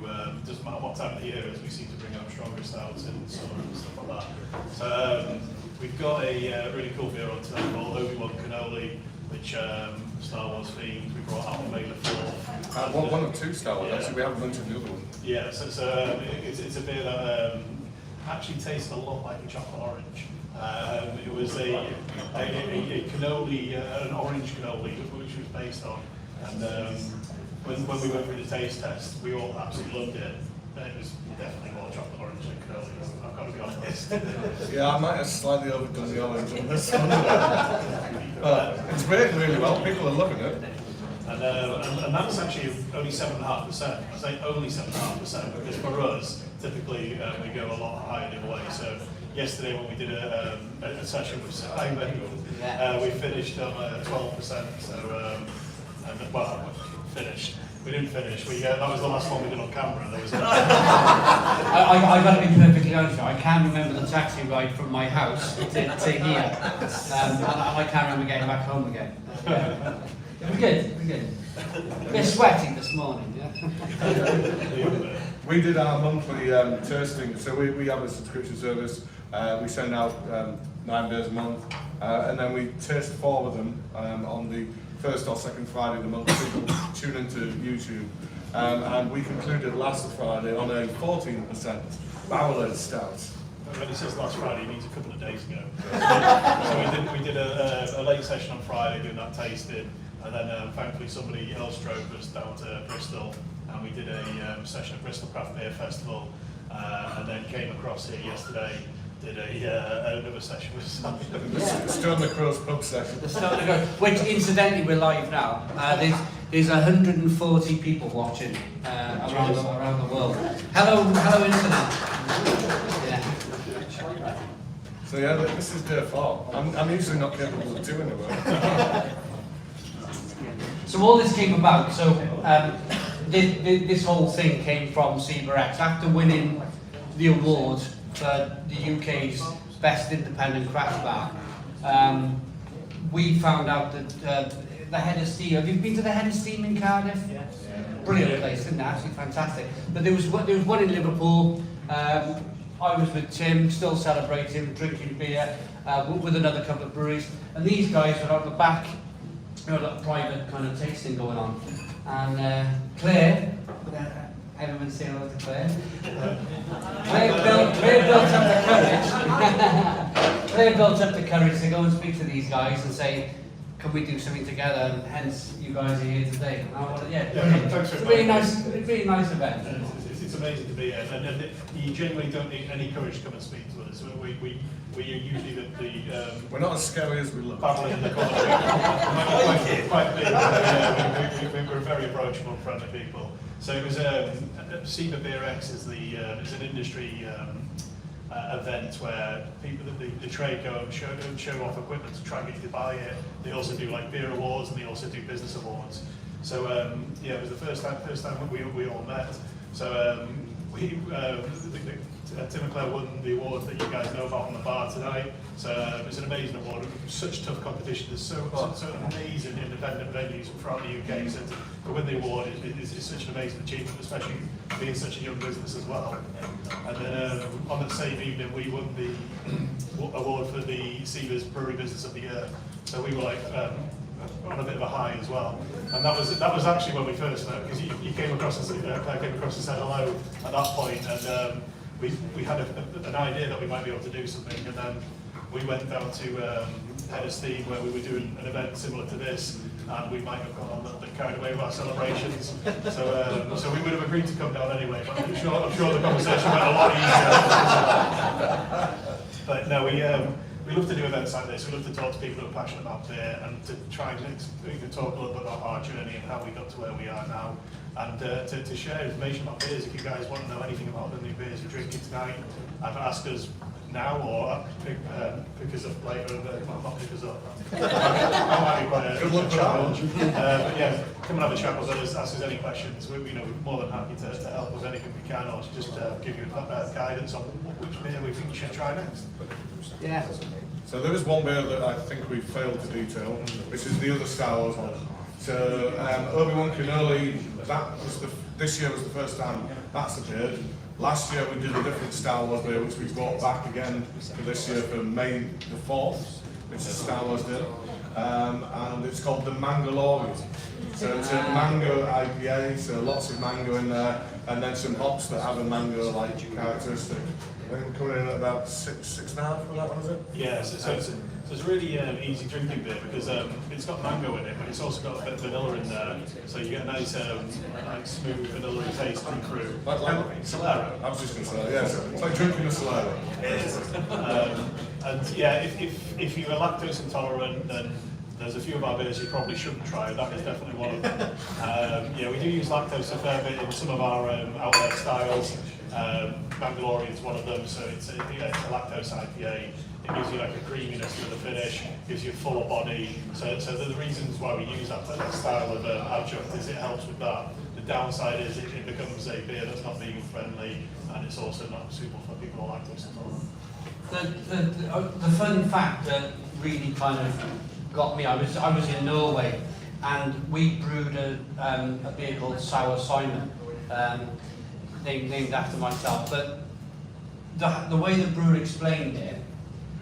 doesn't matter what time of the year it is, we seem to bring out stronger stouts in summer and stuff like that. So we've got a really cool beer on tonight called Obi-Wan Cannoli, which Star Wars themed. We brought out on May the 4th. One of two Star Wars, Yeah. actually we haven't mentioned the other one. Yeah, so it's a beer that actually tastes a lot like a chocolate orange. It was a cannoli, an orange cannoli, which was based on. And when we went through the taste test, we all absolutely loved it. It was definitely more chocolate orange than cannoli, I've got to be honest. Yeah, I might have slightly overdone the orange on this one. But it's working really well, people are loving it. And that's actually only 7.5%. I say only 7.5% because for us, typically we go a lot higher the other way. So yesterday when we did a session with Simon, we finished on 12%. So, well, finished. We didn't finish. That was the last one we did on camera. There was I've got to be perfectly honest with you, I can't remember the taxi ride from my house to here. And I can't remember getting back home again. We're good. We're sweating this morning, yeah? We did our monthly tasting, so we have a subscription service. We send out 9 days a month, and then we taste 4 of them on the first or second Friday of the month. People tune into YouTube, and we concluded last Friday on a 14% barrel-aged stout. When it says last Friday, it means a couple of days ago. So we did a late session on Friday doing that tasting, and then thankfully somebody else drove us down to Bristol, and we did a session at Bristol Craft Beer Festival, and then came across here yesterday, did another session with Simon. Stone the Crow's pub session. Which incidentally we're live now. There's 140 people watching around the world. Hello internet. Yeah. So yeah, this is day 4. I'm usually not capable of doing it. So all this came about. So this whole thing came from CBRX after winning the award for the UK's best independent craft bar. We found out that the Head of Steam. Have you been to the Head of Steam in Cardiff? Yes. Brilliant place, isn't it? Absolutely fantastic. But there was one in Liverpool. I was with Tim, still celebrating, drinking beer with another couple of breweries, and these guys were out the back. You know, like a private kind of tasting going on, and Claire. Everyone say hello to Claire. Claire built up the courage. Claire built up the courage to go and speak to these guys and say, can we do something together? And hence, you guys are here today. Thanks it's a really nice event. It's amazing to be here, and you genuinely don't need any courage to come and speak to us. We are usually the We're not as scary as we look. battle in the corner. Quite big. We're very approachable and friendly people. So it was SEMA Beer X is it's an industry event where people the trade go and show off equipment to try and get you to buy it. They also do like beer awards and they also do business awards. So yeah, it was the first time we all met. So Tim and Claire won the award that you guys know about on the bar tonight. So it was an amazing award. Such tough competition. There's so amazing independent venues throughout the UK. So to win the award is such an amazing achievement, especially being such a young business as well. And then on the same evening, we won the award for the Seaver's Brewery Business of the Year. So we were like on a bit of a high as well. And that was actually when we first met, because you came across and said hello at that point, and we had an idea that we might be able to do something, and then we went down to Head of Steam where we were doing an event similar to this, and we might have gone a little bit carried away with our celebrations. So we would have agreed to come down anyway, but I'm sure the conversation went a lot easier. But no, we love to do events like this. We love to talk to people who are passionate about beer and to try and talk a little bit about our journey and how we got to where we are now. And to share information about beers. If you guys want to know anything about the new beers we're drinking tonight, either ask us now or pick us up later. Well, not pick us up. That might be quite a challenge. But yeah, come and have a chat with us, ask us any questions. We're more than happy to help with anything we can, or to just give you guidance on which beer we think you should try next. Yeah. So there is one beer that I think we failed to detail, which is the other Star Wars one. So Obi-Wan Kenobi, this year was the first time that's appeared. Last year we did a different Star Wars beer, which we brought back again for this year for May the 4th, which is Star Wars Day. And it's called the Mangalori. So it's a mango IPA, so lots of mango in there, and then some hops that have a mango-like characteristic. I think we're coming in at about 6.5 for that one, is it? Yeah, so it's a really easy drinking beer because it's got mango in it, but it's also got a bit of vanilla in there, so you get a nice smooth vanilla taste come through. Like Solero. I was just going to say, yeah, it's like drinking a Solero. It is. And yeah, if you're lactose intolerant, then there's a few of our beers you probably shouldn't try. That is definitely one of them. Yeah, we do use lactose a fair bit in some of our out there styles. Mangalori is one of them, so it's a lactose IPA. It gives you like a creaminess to the finish, gives you a fuller body. So the reasons why we use that style of adjunct is it helps with that. The downside is it becomes a beer that's not vegan friendly, and it's also not suitable for people who are lactose intolerant. The fun fact that really kind of got me, I was in Norway, and we brewed a beer called Sour Simon, named after myself. But the way the brewer explained it,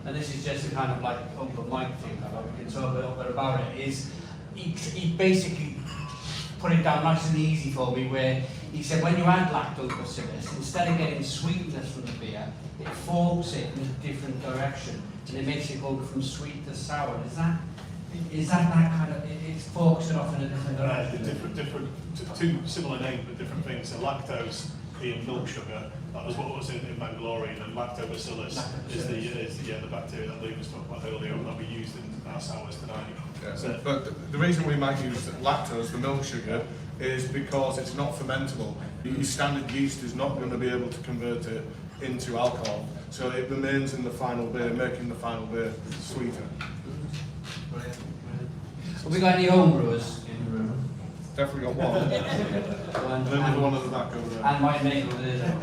and this is just a kind of like open mic thing, we can talk a little bit about it, is he basically put it down nice and easy for me, where he said when you add lactobacillus, instead of getting sweetness from the beer, it forks it in a different direction, and it makes it go from sweet to sour. Is that kind of, it forks it off in a different direction? Two similar names but different things. So lactose being milk sugar, that was what was in Mangalori, and then lactobacillus is the bacteria that Luke was talking about earlier that we used in our sours tonight. Yeah, so, but the reason we might use lactose, the milk sugar, is because it's not fermentable. Your standard yeast is not going to be able to convert it into alcohol, so it remains in the final beer, making the final beer sweeter. Have we got any home brewers in the room? Definitely got one. And then there's one at the back over there. And my mate was there.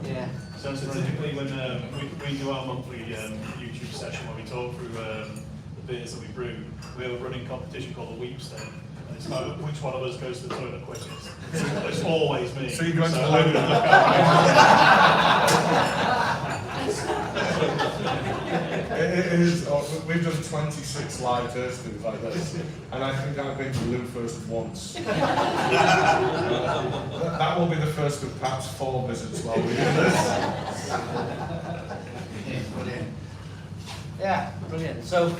Yeah. So typically when we do our monthly YouTube session where we talk through the beers that we brew, we have a running competition called the Weep Stain. And it's about which one of us goes to the toilet quickest. It's always me. So you go into the I'm loo. gonna look It is, we've done 26 live tastings like this, and I think I've been to the loo first once. That will be the first of perhaps 4 visits while we do this. Brilliant. Yeah, brilliant. So,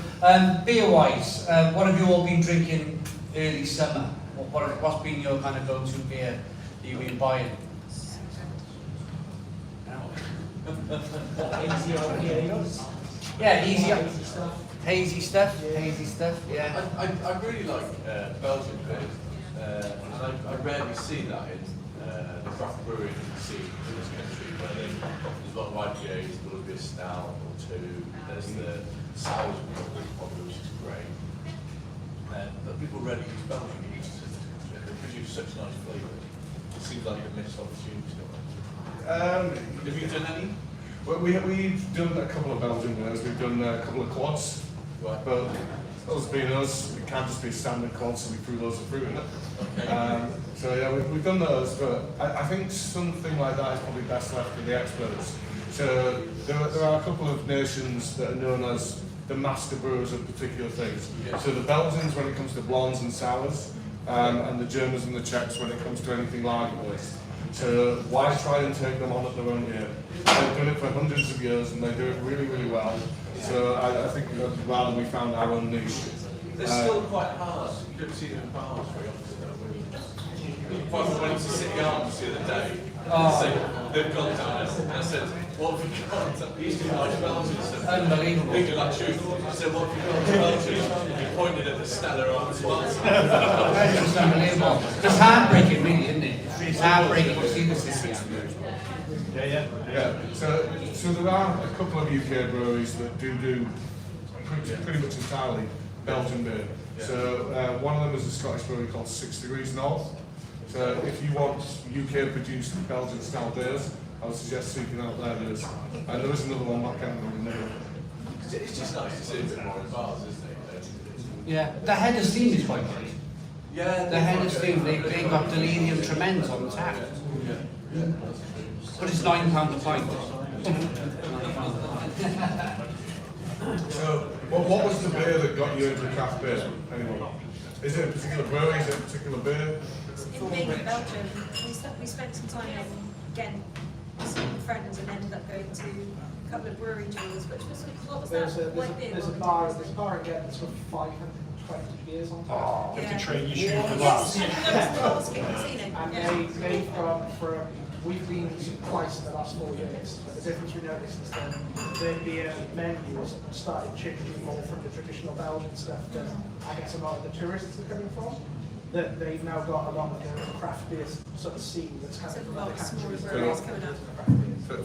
beer-wise, what have you all been drinking early summer? What's been your kind of go-to beer that you've been buying? Hazy IPAs. Yeah, easy. Hazy stuff. Hazy stuff. Hazy stuff. Yeah. I really like Belgian beers, and I rarely see that in the craft brewing scene in this country, where there's a lot of IPAs, there'll be a stout or two, there's the sours which is great, but people rarely use Belgian yeast in this country, and they produce such nice flavours. It seems like a missed opportunity. Have you done any? Well, we've done a couple of Belgian beers, we've done a couple of quads, Right. but us being us, it can't just be a standard quad, so we threw loads of fruit in it. Okay. So yeah, we've done those, but I think something like that is probably best left to the experts. So there are a couple of nations that are known as the master brewers of particular things. Yes. So the Belgians when it comes to blondes and sours, and the Germans and the Czechs when it comes to anything lager based. So why try and take them on at their own game? They've done it for hundreds of years and they do it really, really well. So I think rather we found our own niche. They're still quite hard. You don't see them in bars very often, though. I went to City Gardens the other day. They've gone down there. And I said, what have you got? He used to be like Belgian stuff. Unbelievable. Thinking like truth. I said, what have you got to Belgium? He pointed at the Stella Arms once. It's just unbelievable. It's heartbreaking, really, isn't it? It's heartbreaking to see this city. Yeah. So there are a couple of UK breweries that do pretty much entirely Belgian beer. So one of them is a Scottish brewery called 6 Degrees North. So if you want UK produced Belgian style beers, I would suggest seeking out their beers. And there is another one, I can't remember the name. It's just nice to see a bit more in bars, isn't it? Yeah, the head of steam is quite good. Yeah. The head of steam, they got delirium tremens on tap. Yeah. But it's £9 a pint. So, what was the beer that got you into craft beer? Anyway, is it a particular brewery? Is it a particular beer? In being in Belgium, we spent some time in Ghent, seeing friends, and ended up going to a couple of brewery tours, which was, what was that? There's a bar in Ghent that's got 520 beers on tap. Have Yeah. to train you shoot the Yes, glass. and that was the last casino. And Yeah. they've gone from, we've been twice in the last 4 years, but the difference we noticed is that the beer menus started changing more from the traditional Belgian stuff that I guess a lot of the tourists are coming from. That they've now got a lot of the craft beer sort of scene that's coming from other countries. breweries coming up.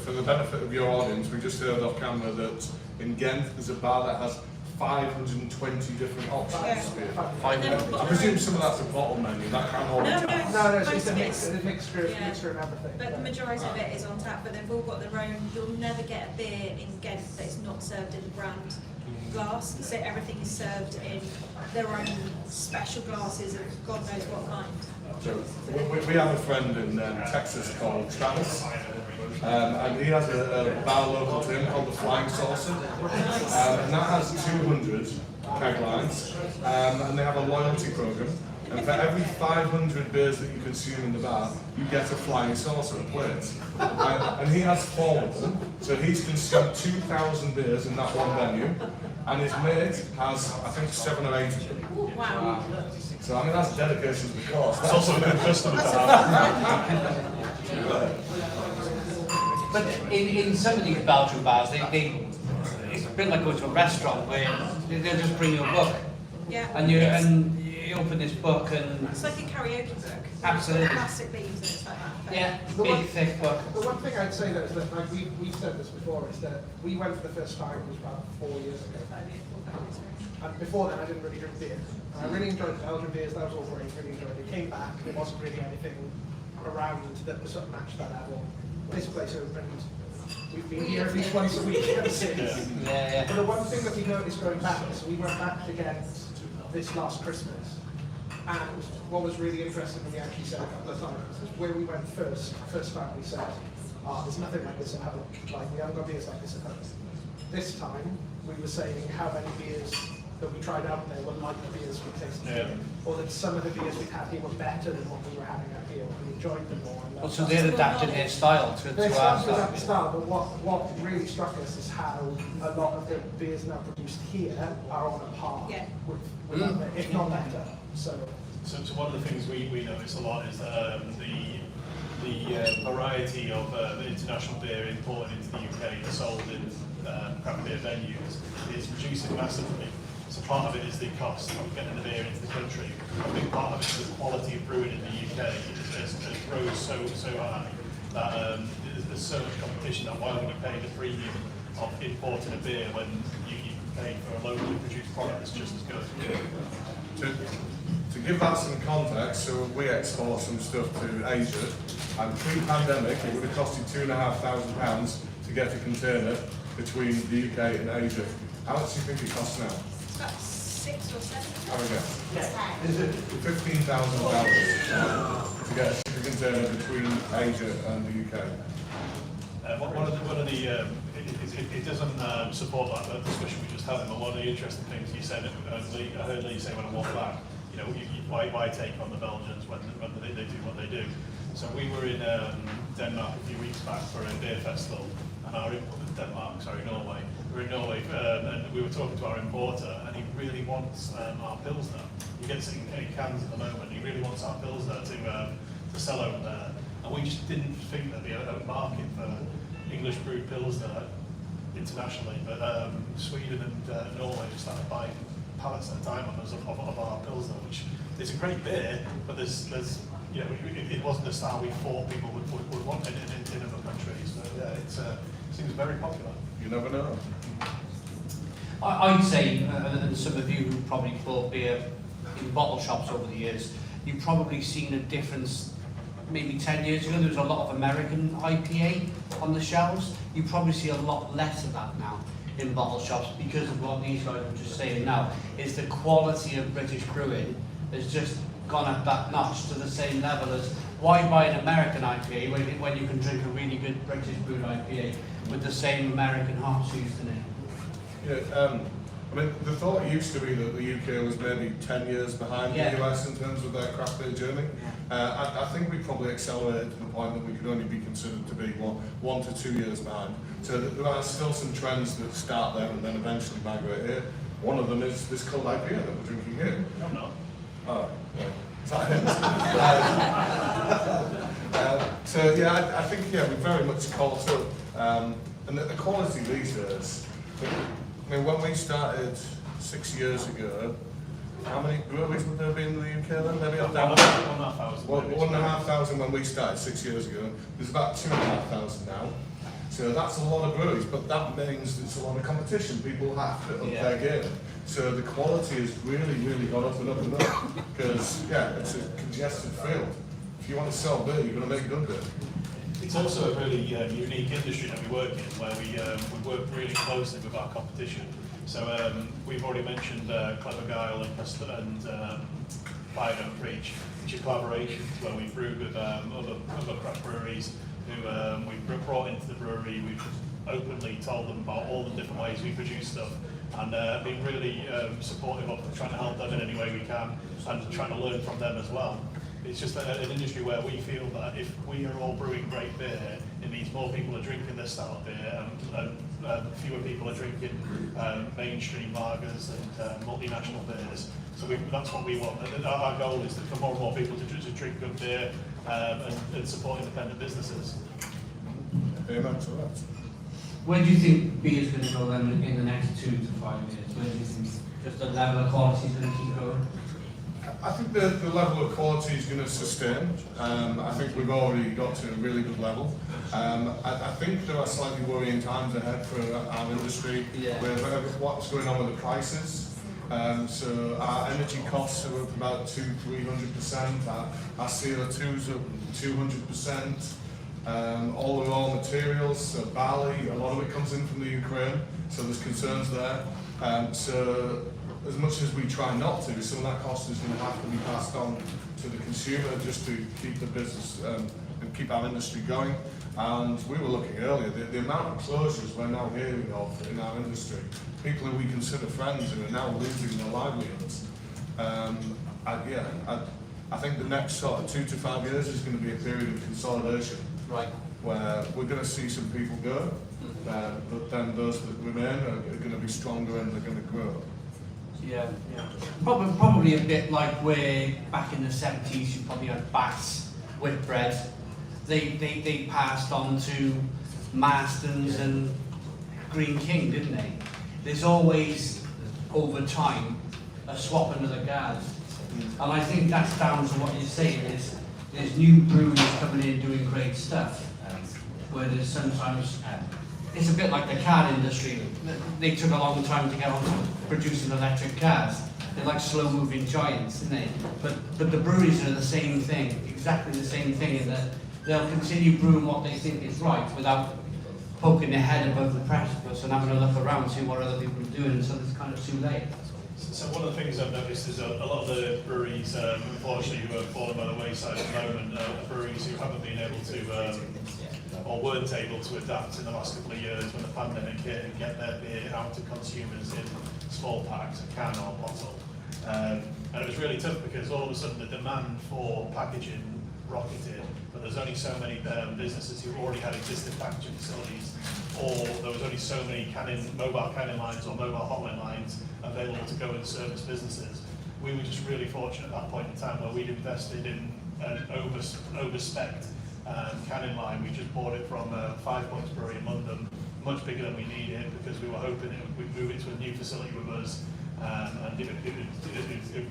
For the benefit of your audience, we just heard off camera that in Ghent there's a bar that has 520 different options. Yeah. I presume some of that's a bottle menu, that can't hold No, it. no. No, it's Most a of mix, it's- a mixture Yeah. of everything. But the majority of it is on tap, but they've all got their own, you'll never get a beer in Ghent that's not served in the brand glass, so everything is served in their own special glasses of God knows what kind. So we have a friend in Texas called Travis, and he has a bar local to him called the Flying Saucer, and that has 200 keg lines, and they have a loyalty program. And for every 500 beers that you consume in the bar, you get a flying saucer, a plate. And he has 4 of them, so he's consumed 2,000 beers in that one venue, and his mate has, I think, 7 or 8 of them. Wow. So, I mean, that's dedication to the cause. It's also a good customer to have. But in some of these Belgian bars, it's a bit like going to a restaurant where they'll just bring you a book. Yeah. And you open this book and It's like a karaoke book. Absolutely. Plastic leaves and it's like that. yeah, The big one- thick book. The one thing I'd say though is that, like we've said this before, is that we went for the first time, it was about 4 years ago. And before then I didn't really drink beer. And I really enjoyed Belgian beers, that was all great, really enjoyed it. Came back, there wasn't really anything around that was sort of matched that level. This place opened, we've been here at least once a week ever since. Yeah, But the one thing that we noticed going back is we went back again this last Christmas. And what was really interesting, and we actually said a couple of times, is where we went first time we said, there's nothing like this at home. Like, we haven't got beers like this at home. This time, we were saying how many beers that we tried out there were like the beers we tasted Yeah. here. Or that some of the beers we had here were better than what we were having out here. We enjoyed them more. And Well, so they're adapting their style to they our started with style. that style, but what really struck us is how a lot of the beers now produced here are on a par Yeah. with other, if not better. So So one of the things we notice a lot is the variety of the international beer imported into the UK and sold in craft beer venues is reducing massively. So part of it is the cost of getting the beer into the country. A big part of it is the quality of brewing in the UK has rose so high that there's so much competition that why would you pay the premium of importing a beer when you can pay for a locally produced product that's just as good? To give that some context, so we export some stuff to Asia, and pre-pandemic it would have cost you £2,500 to get a container between the UK and Asia. How much do you think it costs now? It's about 6 or 7. Have a guess. Is it £15,000 to get a shipping container between Asia and the UK? It doesn't support that discussion we just had, but one of the interesting things you said, I heard Lee say when I walked back, you know, why take on the Belgians when they do what they do? So we were in Denmark a few weeks back for a beer festival, and Norway. We were in Norway, and we were talking to our importer, and he really wants our Pilsner. He gets it in cans at the moment. He really wants our Pilsner to sell over there, and we just didn't think there'd be a market for English brewed Pilsner internationally. But Sweden and Norway just started buying pallets at a time on us of our Pilsner, which is a great beer, but there's you know, it wasn't the style we thought people would want in other countries. So yeah, it seems very popular. You never know. I'd say, and some of you who probably bought beer in bottle shops over the years, you've probably seen a difference. Maybe 10 years ago, there was a lot of American IPA on the shelves. You probably see a lot less of that now. in bottle shops because of what these guys were just saying now, is the quality of British brewing has just gone up that notch to the same level as why buy an American IPA when you can drink a really good British brewed IPA with the same American hops used in it. Yeah, I mean, the thought used to be that the UK was maybe 10 years behind the US in terms of their craft beer journey. I think we probably accelerated to the point that we could only be considered to be 1 to 2 years behind. So there are still some trends that start there and then eventually migrate here. One of them is this cold IPA that we're drinking here. No, no. Oh, yeah. So yeah, I think yeah, we very much caught up. And the quality these days, I mean, when we started 6 years ago, how many breweries would there be in the UK then? Maybe up down. 1,500. 1,500 when we started 6 years ago. There's about 2,500 now. So that's a lot of breweries, but that means it's a lot of competition. People have to up their game. So the quality has really, really gone up and up and up. Because, yeah, it's a congested field. If you want to sell beer, you're going to make good beer. It's also a really unique industry that we work in, where we work really closely with our competition. So we've already mentioned Clever Guile and Fire Don't Preach, which are collaborations where we've brewed with other craft breweries who we've brought into the brewery. We've openly told them about all the different ways we produce stuff, and been really supportive of trying to help them in any way we can, and trying to learn from them as well. It's just an industry where we feel that if we are all brewing great beer, it means more people are drinking this style of beer, and fewer people are drinking mainstream lagers and multinational beers. So that's what we want. And our goal is for more and more people to drink good beer and support independent businesses. Amen to that. Where do you think beer is going to go then in the next 2 to 5 years? Where do you think just the level of quality is going to keep going? I think the level of quality is going to sustain. I think we've already got to a really good level. I think there are slightly worrying times ahead for our industry with what's going on with the prices. So our energy costs are up about 200-300%. Our CO2's up 200%. All the raw materials, so barley, a lot of it comes in from the Ukraine, so there's concerns there. So as much as we try not to, some of that cost is going to have to be passed on to the consumer just to keep the business and keep our industry going. And we were looking earlier, the amount of closures we're now hearing of in our industry, people who we consider friends who are now losing their livelihoods. I think the next sort of 2 to 5 years is going to be a period of consolidation. Right. Where we're going to see some people go, but then those that remain are going to be stronger and they're going to grow. Yeah. Probably a bit like where back in the 70s you probably had Bass with bread. They passed on to Marston's and Green King, didn't they? There's always, over time, a swapping of the guards. And I think that's down to what you're saying, is there's new breweries coming in doing great stuff, where there's sometimes, it's a bit like the car industry. They took a long time to get on to producing electric cars. They're like slow-moving giants, isn't they? But the breweries are the same thing, exactly the same thing, in that they'll continue brewing what they think is right without poking their head above the precipice and having a look around, see what other people are doing, and so it's kind of too late. So one of the things I've noticed is a lot of the breweries, unfortunately, who are falling by the wayside at the moment, are breweries who haven't been able to, or weren't able to adapt in the last couple of years when the pandemic hit and get their beer out to consumers in small packs, a can or a bottle. And it was really tough because all of a sudden the demand for packaging rocketed, but there's only so many businesses who already had existing packaging facilities, or there was only so many mobile canning lines or mobile hotline lines available to go and service businesses. We were just really fortunate at that point in time where we'd invested in an over-spec'd canning line. We just bought it from 5 Points Brewery in London, much bigger than we needed, because we were hoping we'd move it to a new facility with us and it would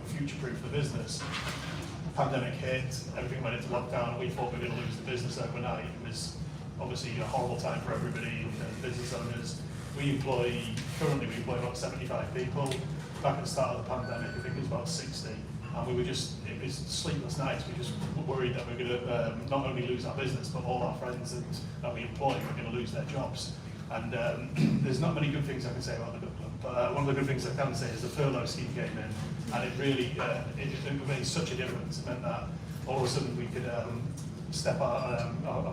future-proof the business. Pandemic hit, everything went into lockdown, and we thought we were going to lose the business overnight. It was obviously a horrible time for everybody, business owners. Currently we employ about 75 people. Back at the start of the pandemic, I think it was about 60. And it was sleepless nights. We just were worried that we were going to not only lose our business, but all our friends that we employ were going to lose their jobs. And there's not many good things I can say about the government, but one of the good things I can say is the furlough scheme came in, and it really it made such a difference. It meant that all of a sudden we could step our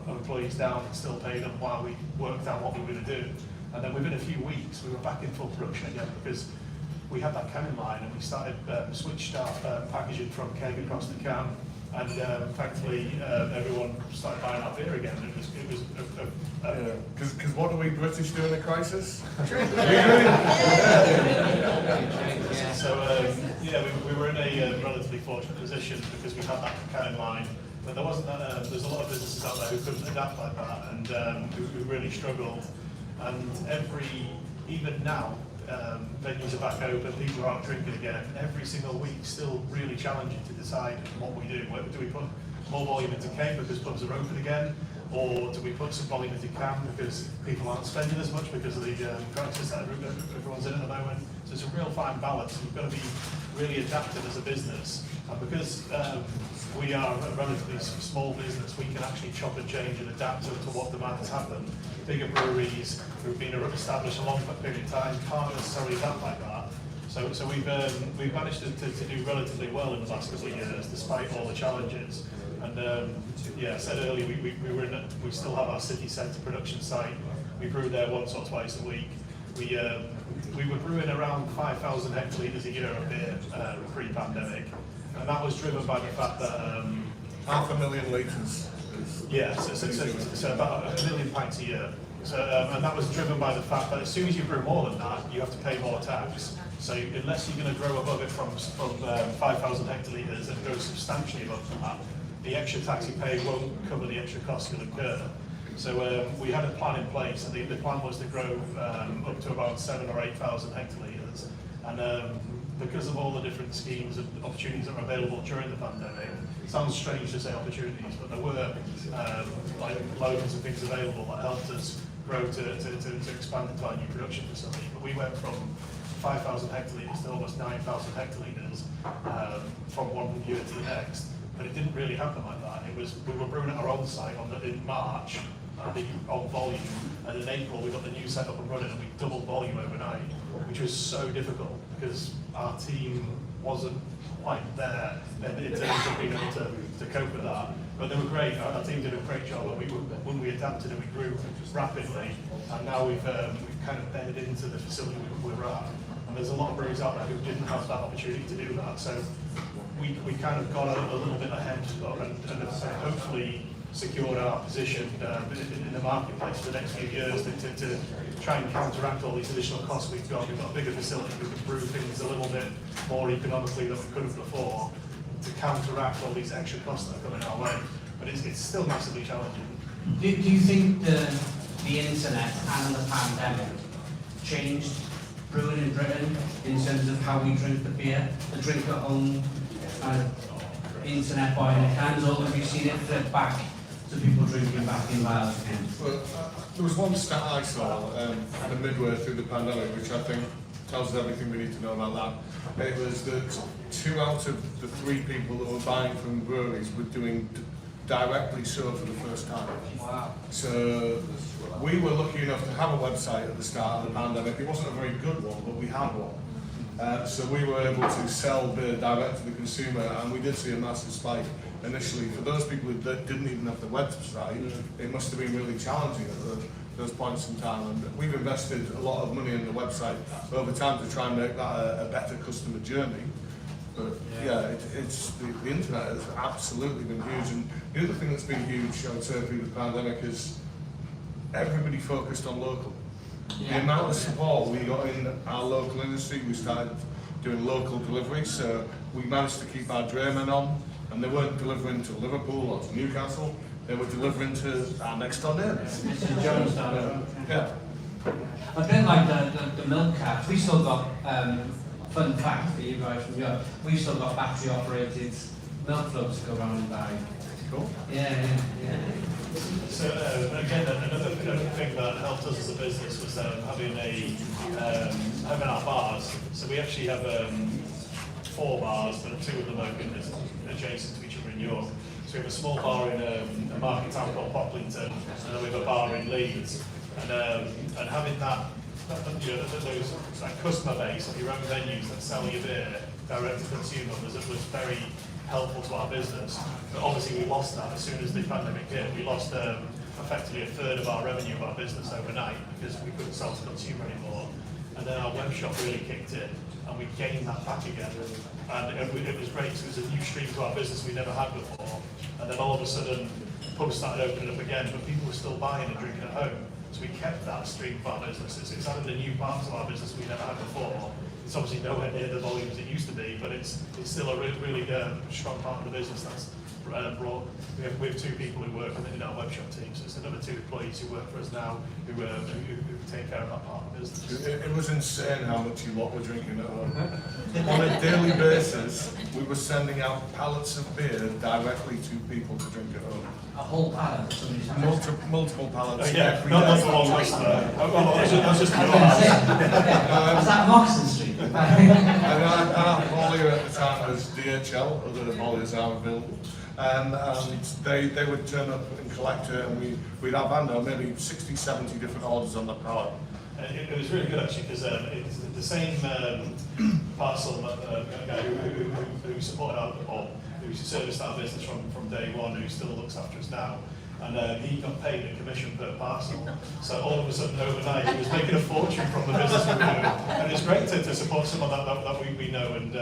employees down and still pay them while we worked out what we were going to do. And then within a few weeks, we were back in full production again because we had that canning line and we started switched our packaging from keg across the can. And thankfully, everyone started buying our beer again. It was Because what do we British do in a crisis? So yeah, we were in a relatively fortunate position because we had that canning line. But there wasn't that. There's a lot of businesses out there who couldn't adapt like that, and who really struggled. And even now, venues are back open, people are out drinking again. Every single week, still really challenging to decide what we do. Do we put more volume into keg because pubs are open again, or do we put some volume into can because people aren't spending as much because of the crisis that everyone's in at the moment? So it's a real fine balance. We've got to be really adaptive as a business, and because we are a relatively small business, we can actually chop and change and adapt to what demands happen. Bigger breweries who've been established a long period of time can't necessarily adapt like that. So we've managed to do relatively well in the last couple of years, despite all the challenges. And yeah, I said earlier, we still have our city centre production site. We brew there once or twice a week. We were brewing around 5,000 hectolitres a year of beer pre-pandemic, and that was driven by the fact that 500,000 litres. yeah, so about 1 million pints a year. So, and that was driven by the fact that as soon as you brew more than that, you have to pay more tax. So unless you're going to grow above it from 5,000 hectolitres and go substantially above that, the extra tax you pay won't cover the extra costs you'll incur. So we had a plan in place, and the plan was to grow up to about 7,000 or 8,000 hectolitres. And because of all the different schemes and opportunities that were available during the pandemic, it sounds strange to say opportunities, but there were like loans and things available that helped us grow to expand into our new production facility. But we went from 5,000 hectolitres to almost 9,000 hectolitres from one year to the next. But it didn't really happen like that. We were brewing at our own site in March, on volume, and in April we got the new set up and running, and we doubled volume overnight, which was so difficult because our team wasn't quite there in terms of being able to cope with that. But they were great. Our team did a great job, and when we adapted and we grew rapidly, and now we've kind of bedded into the facility we're at. And there's a lot of breweries out there who didn't have that opportunity to do that. So we kind of got a little bit ahead and hopefully secured our position in the marketplace for the next few years to try and counteract all these additional costs we've got. We've got a bigger facility, we can brew things a little bit more economically than we could have before to counteract all these extra costs that are coming our way. But it's still massively challenging. Do you think the internet and the pandemic changed brewing in Britain in terms of how we drink the beer, the drink at home, and internet buying the cans, or have you seen it flip back to people drinking back in bars again? Well, there was one stat I saw kind of midway through the pandemic, which I think tells us everything we need to know about that. It was that 2 out of the 3 people that were buying from breweries were doing directly so for the first time. Wow. So we were lucky enough to have a website at the start of the pandemic. It wasn't a very good one, but we had one. So we were able to sell beer direct to the consumer, and we did see a massive spike initially. For those people that didn't even have the website, it must have been really challenging at those points in time. And we've invested a lot of money in the website over time to try and make that a better customer journey. But yeah, it's the internet has absolutely been huge. And the other thing that's been huge, I would say, through the pandemic is everybody focused on local. The amount of support we got in our local industry, we started doing local deliveries, so we managed to keep our draymen on, and they weren't delivering to Liverpool or to Newcastle, they were delivering to our next door neighbours. Mr. Jones down. Yeah. A bit like the milk cats, we still got, fun fact for you guys from Europe, we've still got battery operated milk floats to go around and buy. Cool. Yeah. So again, another thing that helped us as a business was having our bars. So we actually have 4 bars, but 2 of them are adjacent to each other in York. So we have a small bar in a market town called Poplington, and then we have a bar in Leeds. And having that, those that customer base of your own venues that sell your beer direct to consumer was very helpful to our business. But obviously we lost that as soon as the pandemic hit. We lost effectively a third of our revenue of our business overnight because we couldn't sell to consumer anymore. And then our web shop really kicked in, and we gained that back again. And it was great because it was a new stream to our business we never had before. And then all of a sudden, pubs started opening up again, but people were still buying and drinking at home. So we kept that stream of our business. It's added a new part to our business we never had before. It's obviously nowhere near the volumes it used to be, but it's still a really strong part of the business that's brought. We have 2 people who work in our web shop team, so it's another 2 employees who work for us now who take care of that part of the business. It was insane how much you lot were drinking at home. On a daily basis, we were sending out pallets of beer directly to people to drink at home. A whole pallet of somebody's house. Multiple pallets Yeah, every not day. the long list there. That's just Was that Moxon Street? And our haulier at the time was DHL, other hauliers are available. And they would turn up and collect it, and we'd have under maybe 60, 70 different orders on the pallet. It was really good actually because it's the same parcel guy who supported who serviced our business from day one, who still looks after us now. And he got paid a commission per parcel. So all of a sudden overnight he was making a fortune from the business we were doing. And it's great to support someone that we know and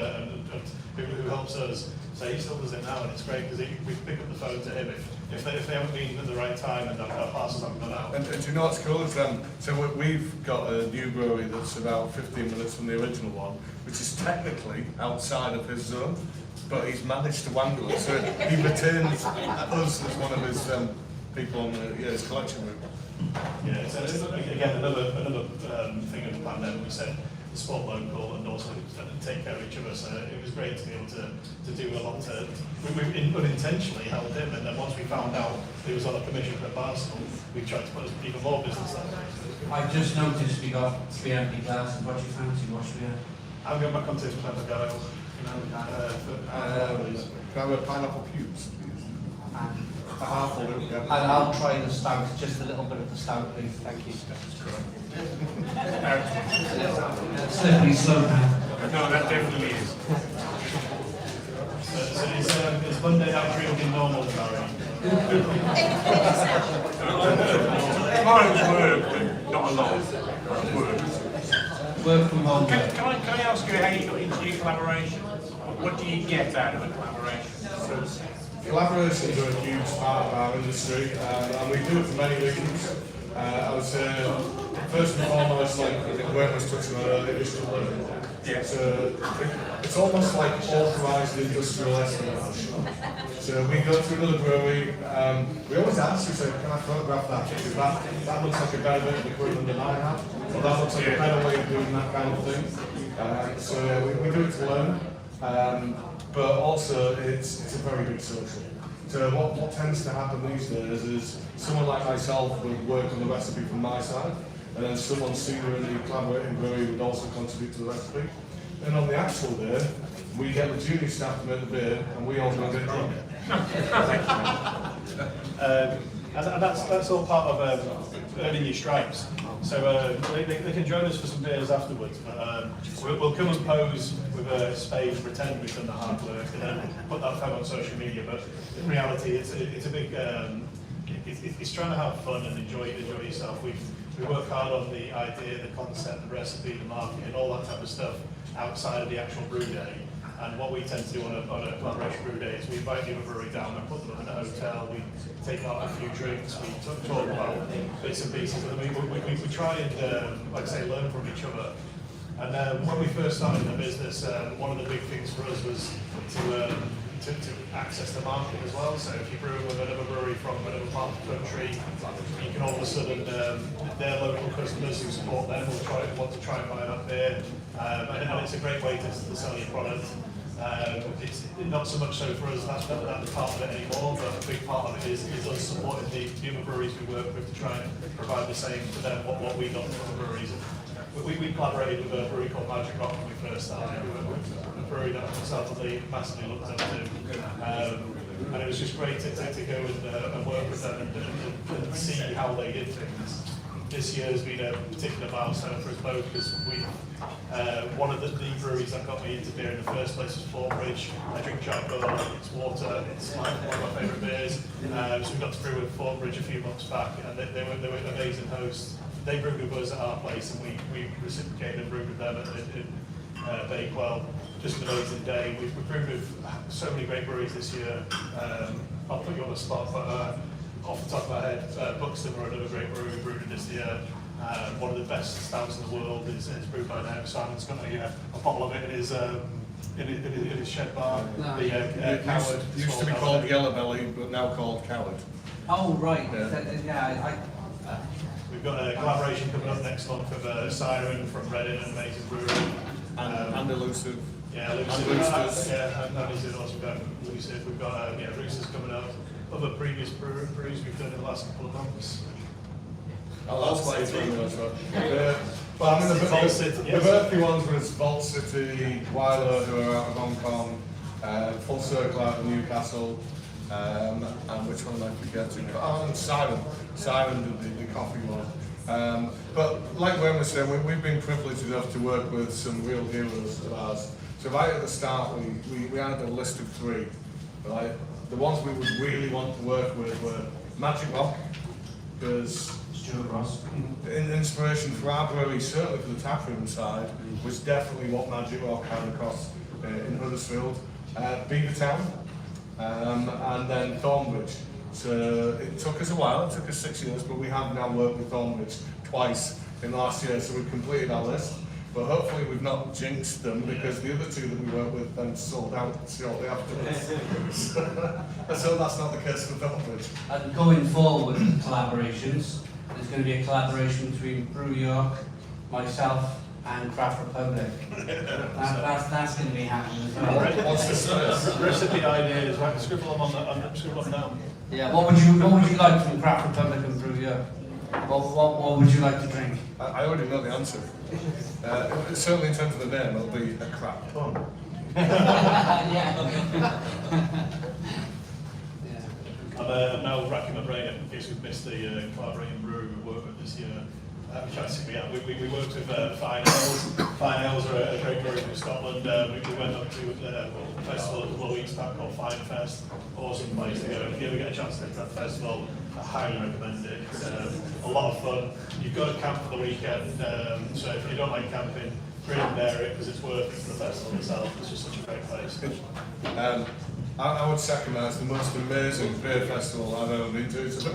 who helps us. So he still does it now, and it's great because we pick up the phone to him if they haven't been at the right time and our parcels haven't gone out. And do you know what's cool is so we've got a new brewery that's about 15 minutes from the original one, which is technically outside of his zone, but he's managed to wangle it. So he retains us as one of his people on his collection room. Yeah, so again, another thing of the pandemic, we said support local and also take care of each other. So it was great to be able to do a lot we unintentionally helped him, and then once we found out he was on a commission per parcel, we tried to put even more business on it. I've just noticed we got 3 empty glasses. What do you fancy? What should we have? I'm going back onto his clever guy. Can I have pineapple cubes, please? A half will do, yeah. And I'll try the stout, just a little bit of the stout, please. Thank you. Slippery slope now. No, that definitely is. So is Monday night drinking normal, Barry? Mine's work, but not a lot. Work. Work from home. Can I ask you how you got into your collaboration? What do you get out of a collaboration? Collaborations are a huge part of our industry, and we do it for many reasons. I would say, first and foremost, like Wayne was touching on earlier, industrial learning. Yeah. So it's almost like authorised industrial espionage. So we go to another brewery, we always ask, we say, can I photograph that? Because that looks like a better bit of equipment than I have, or that looks like a better way of doing that kind of thing. So we do it to learn. But also it's a very big social. So what tends to happen these days is someone like myself would work on the recipe from my side, and then someone senior in the collaborating brewery would also contribute to the recipe. And on the actual day, we get the junior staff to make the beer, and we all go and get drunk. And that's all part of earning your stripes. So they can join us for some beers afterwards, but we'll come and pose with a spade and pretend we've done the hard work and then put that out on social media. But in reality, it's a big, it's trying to have fun and enjoy yourself. We work hard on the idea, the concept, the recipe, the marketing, all that type of stuff outside of the actual brew day. And what we tend to do on a collaboration brew day is we invite the other brewery down and put them in a hotel, we take out a few drinks, we talk about bits and pieces, and we try and, like I say, learn from each other. And when we first started the business, one of the big things for us was to access the market as well. So if you're brewing with another brewery from another part of the country, you can all of a sudden, their local customers who support them will want to try and buy that beer. And it's a great way to sell your product. It's not so much so for us, that's not part of it anymore, but a big part of it is us supporting the other breweries we work with to try and provide the same to them what we got from the breweries. We collaborated with a brewery called Magic Rock when we first started. We worked with a brewery that myself and Lee massively looked up to. And it was just great to go and work with them and see how they did things. this year has been a particular milestone for us both because we, one of the breweries that got me into beer in the first place was Thornbridge. I drink charcoal, it's water, it's like one of my favourite beers. So we got to brew with Thornbridge a few months back, and they were amazing hosts. They brewed with us at our place, and we reciprocated and brewed with them at Bakewell. Just an amazing day. We've brewed with so many great breweries this year. I'll put you on the spot, but off the top of my head, Buxton were another great brewery we brewed this year. One of the best stouts in the world is brewed by now. Simon's got a bottle of it in his shed bar. The Coward. Used to be called Yellow Belly, but now called Coward. Oh, right. Yeah. We've got a collaboration coming up next month with Siren from Reading, an amazing brewery. And Elusive. Yeah, Elusive. And Roosters. And Elusive also. We've got Elusive. We've got Roosters coming up. Other previous breweries we've done in the last couple of months. Oh, that's why it's really much fun. But I mean, the birthday ones was Vault City, Weiler, who are out of Hong Kong, Full Circle out of Newcastle, and which one am I forgetting? Oh, and Siren did the coffee one. But like Wayne was saying, we've been privileged enough to work with some real heroes of ours. So right at the start, we had a list of 3. Right? The ones we would really want to work with were Magic Rock, because the inspiration for our brewery, certainly for the taproom side, was definitely what Magic Rock had across in Huddersfield. Beavertown, and then Thornbridge. So it took us a while, it took us 6 years, but we have now worked with Thornbridge twice in the last year, so we've completed our list. But hopefully we've not jinxed them, because the other 2 that we worked with then sold out shortly afterwards. So that's not the case with Thornbridge. And going forward with collaborations, there's going to be a collaboration between Brew York, myself, and Craft Republic. That's going to be happening as well. What's the service? Recipe ideas, right? Scribble them down. Yeah. What would you like from Craft Republic and Brew York? What would you like to drink? I already know the answer. Certainly in terms of the name, it'll be a crap pun. I'm now racking my brain in case we've missed the collaborating brewery we worked with this year. We worked with Fine Ales. Fine Ales are a great brewery from Scotland. We went up to a festival a couple of weeks back called Fine Fest. Awesome place to go. If you ever get a chance to go to that festival, I highly recommend it. It's a lot of fun. You've got to camp for the weekend, so if you don't like camping, really dare it because it's worth it for the festival itself. It's just such a great place. I would second that. It's the most amazing beer festival I've ever been to. It's a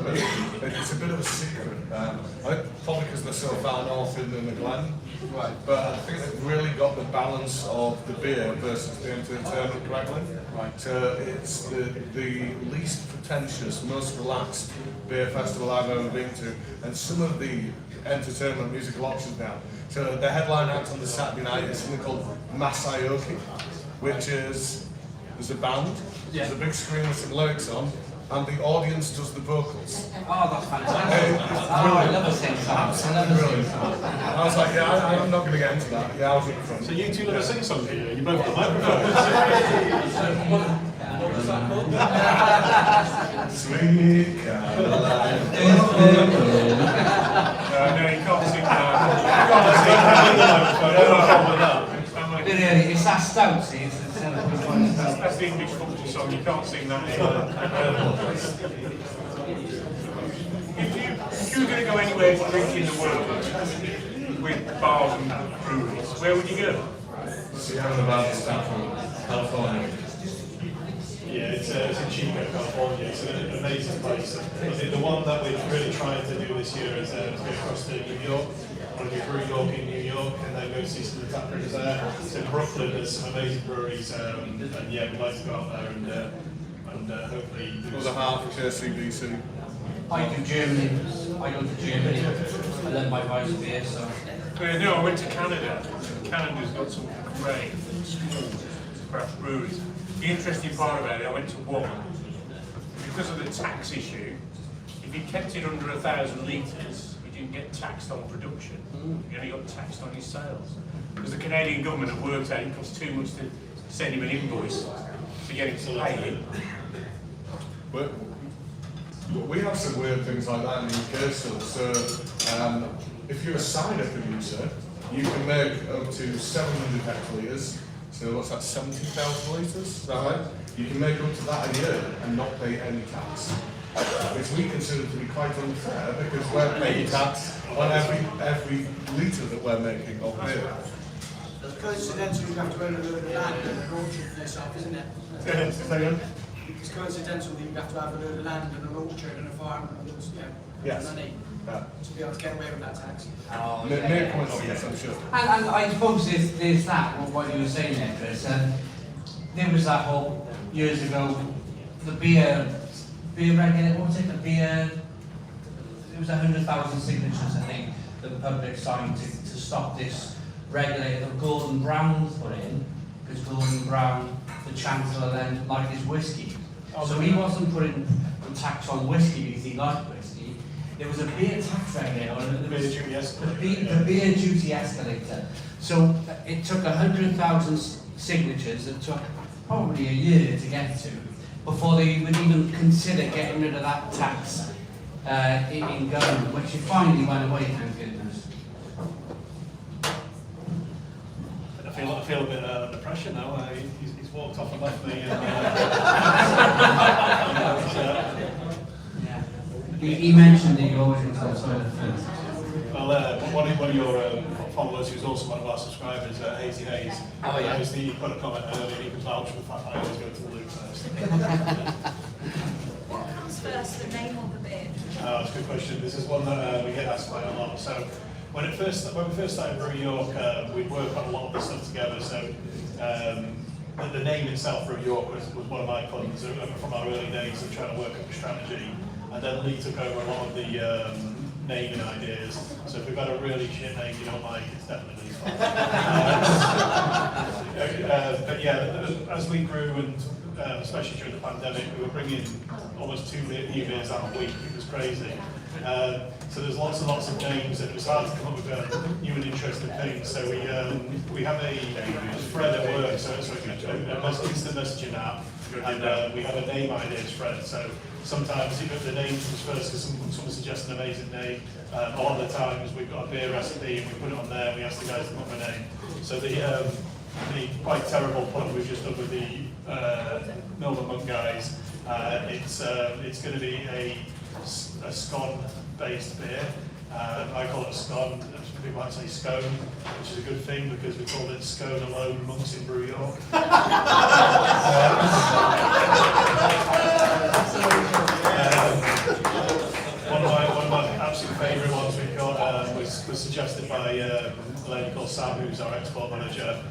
bit of a secret. I think probably because they're so far north in the Glen. Right. But I think they've really got the balance of the beer versus the entertainment correctly. Right. So it's the least pretentious, most relaxed beer festival I've ever been to. And some of the entertainment musical options now. So the headline act on the Saturday night is something called Masayoki, which is there's a band, there's a big screen with some lyrics on, and the audience does the vocals. Oh, that's fantastic. I love a sing song. Brilliant. I was like, I'm not going to get into that. I was up front. So you 2 love a sing song here? You both got microphones. What was that called? Sweet Caroline. No, you can't sing that. It's that stout, see? That's the English football song, you can't sing that either. If you were going to go anywhere to drink in the world with bars and breweries, where would you go? Sierra Nevada, California. Yeah, it's in Chico, California. It's an amazing place. The one that we're really trying to do this year is go across to New York. We're going to do Brew York in New York, and then go see some of the tap rooms there. So in Brooklyn, there's some amazing breweries, and yeah, we'd like to go out there and hopefully do Another half of KCBC. I go to Germany. I love my wife's beer, so. No, I went to Canada. Canada's got some great small craft breweries. The interesting part about it, I went to one, because of the tax issue, if you kept it under 1,000 litres, you didn't get taxed on production, you only got taxed on your sales. Because the Canadian government had worked out it cost too much to send him an invoice to get him to pay it. we have some weird things like that in the UK still. So if you're a cider producer, you can make up to 700 hectolitres. So what's that, 70,000 litres? Is that right? You can make up to that a year and not pay any tax. Which we consider to be quite unfair because we're paying tax on every litre that we're making of beer. Coincidentally, you have to own a load of land and an orchard for yourself, isn't it? It's coincidental that you have to have a load of land and an orchard and a farm and Yes. money Yeah. to be able to get away with that tax. Oh, Mere coincidence, I'm sure. And I suppose there's that, what you were saying there, Chris. There was that whole, years ago, the beer regulator, what was it, it was 100,000 signatures, I think, that the public signed to stop this regulator that Gordon Brown put in, because Gordon Brown, the Chancellor, then liked his whiskey. So he wasn't putting a tax on whiskey because he liked whiskey. There was a beer tax regulator, and there was the beer duty escalator. So it took 100,000 signatures. It took probably a year to get to before they would even consider getting rid of that tax in government, which it finally went away, thank goodness. I feel a bit under pressure now. He's walked off and left me. He mentioned that you always went to the toilet first. Well, one of your followers, who's also one of our subscribers, Hazy Hayes, obviously he put a comment earlier, he could vouch for the fact that I always go to the loo first. What comes first, the name or the beer? That's a good question. This is one that we get asked quite a lot. So when we first started Brew York, we'd work on a lot of this stuff together. So the name itself, Brew York, was one of my puns from our early days of trying to work up a strategy. And then Lee took over a lot of the naming ideas. So if we've got a really shit name you don't like, it's definitely Lee's fault. But yeah, as we grew, and especially during the pandemic, we were bringing almost 2 new beers out a week. It was crazy. So there's lots and lots of names, and it was hard to come up with new and interesting things. So we have a thread at work, so it's like an instant messaging app, and we have a name ideas thread. So sometimes the name comes first because someone suggests an amazing name. A lot of the times we've got a beer recipe and we put it on there and we ask the guys to put their name. So the quite terrible pun we've just done with the Milner Monk guys, it's going to be a scone-based beer. I call it scone. People might say scone, which is a good thing because we called it Scone Alone Monks in Brew York. One of my absolute favourite ones we've got was suggested by a lady called Sam, who's our export manager.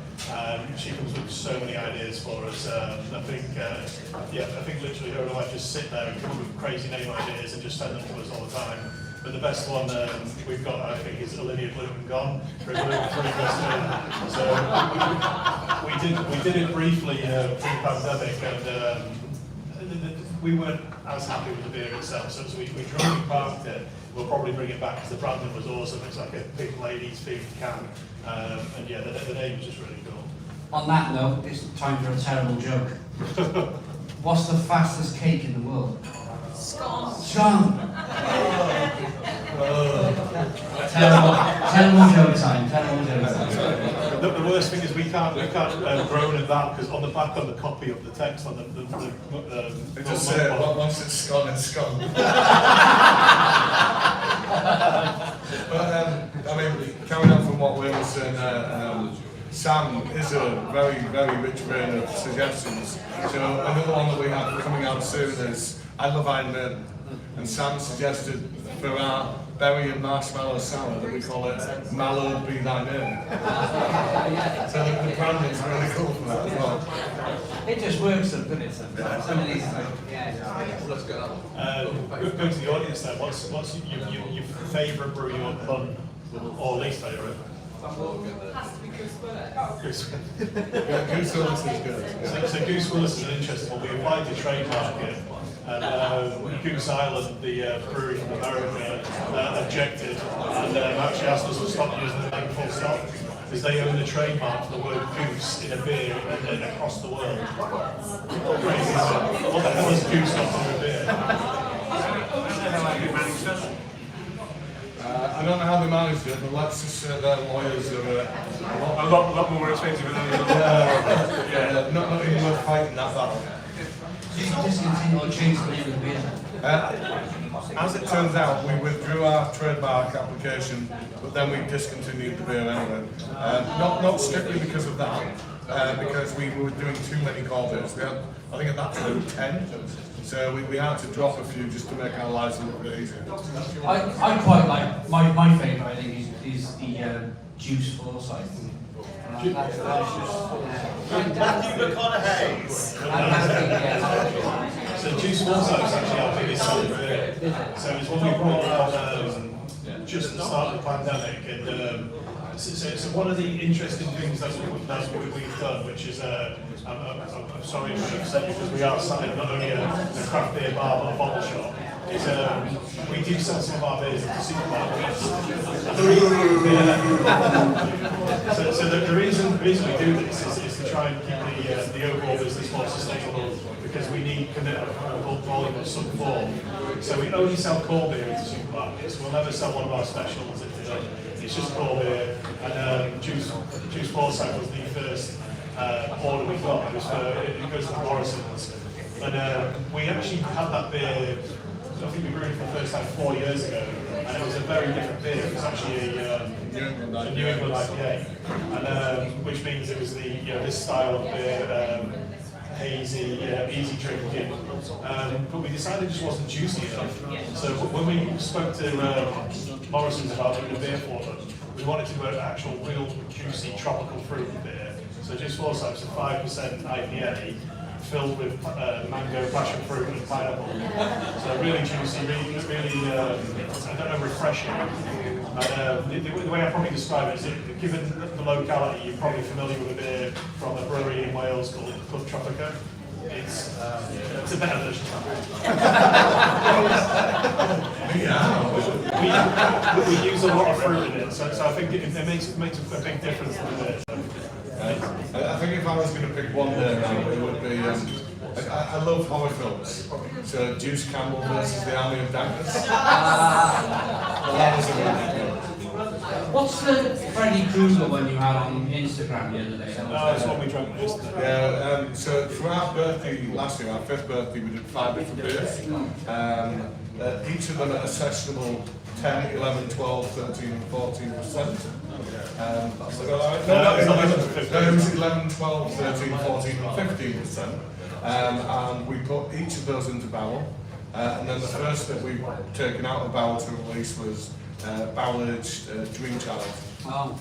She comes up with so many ideas for us. I think literally her and I just sit there and come up with crazy name ideas and just send them to us all the time. But the best one we've got, I think, is Olivia Gluten Gone for gluten-free Western. So we did it briefly pre-pandemic, and we weren't as happy with the beer itself. So we drunk parked it. We'll probably bring it back because the branding was awesome. It's like a pink ladies themed can, and yeah, the name is just really cool. On that note, it's time for a terrible joke. What's the fastest cake in the world? Scone. Scone. Terrible joke time. The worst thing is we can't groan at that because on the back of the copy of the text on It just said, once it's scone, it's scone. But I mean, carrying on from what we were saying, Sam is a very, very rich vein of suggestions. So another one that we have coming out soon is I Love Iron Maiden. And Sam suggested for our berry and marshmallow salad that we call it Mallow Be Thy Name. So the branding's really cool for that as well. It just works, doesn't it? Some of these, Let's get on. Go to the audience then. What's your favourite Brew York pun, or least favourite? Has to be Goose Goose Willis is good. So Goose Willis is an interesting one. We applied to trademark it, and Goose Island, the brewery from America, objected and actually asked us to stop using the name full stop because they own the trademark for the word goose in a beer and across the world. Crazy. What the hell is goose got to do with beer? how you managed that. I don't know how they managed it, but let's just say their lawyers are A lot more expensive than others. not even worth fighting that battle. As it turns out, we withdrew our trademark application, but then we discontinued the beer anyway. Not strictly because of that, because we were doing too many core beers. We had, I think at that time, 10. So we had to drop a few just to make our lives a little bit easier. I quite like, my favourite I think is the juice foresight. Matthew McConaughey's. So Juice Foresight is actually our biggest selling beer. So it's one we brought out just at the start of the pandemic, and so one of the interesting things that we've done, which is I'm sorry to upset you because we are selling not only a craft beer bar but a bottle shop. Is we do sell some of our beers at the supermarkets. So the reason we do this is to try and keep the overall business more sustainable, because we need commitment of bulk volume of some form. So we only sell core beer into supermarkets. We'll never sell one of our specials. It's just core beer. And Juice Foresight was the first order we got. It goes to Morrison's. And we actually had that beer, I think we brewed it for the first time 4 years ago, and it was a very different beer. It was actually a New England IPA, and which means it was this style of beer, hazy, easy drinking. But we decided it just wasn't juicy enough. So when we spoke to Morrison's about doing a beer for them, we wanted to do an actual real juicy tropical fruit beer. So Juice Foresight's a 5% IPA. Filled with mango, passion fruit, and pineapple. So really juicy, really I don't know, refreshing. And the way I probably describe it is, given the locality, you're probably familiar with a beer from a brewery in Wales called Club Tropica. It's a better version of that. We use a lot of fruit in it, so I think it makes a big difference to the beer. I think if I was going to pick one there, it would be, I love horror films. So Juice Campbell versus the Army of Darkness. That was a really good. What's the Freddy Krueger one you had on Instagram the other day? That's what we drank yesterday. Yeah, so for our birthday last year, our 5th birthday, we did 5 different beers. Each of them at a sessionable 10, 11, 12, 13 and 14%. It was 11, 12, 13, 14 and 15%. And we put each of those into barrel. And then the first that we've taken out of barrel to release was barrel-aged Dream Child. Oh.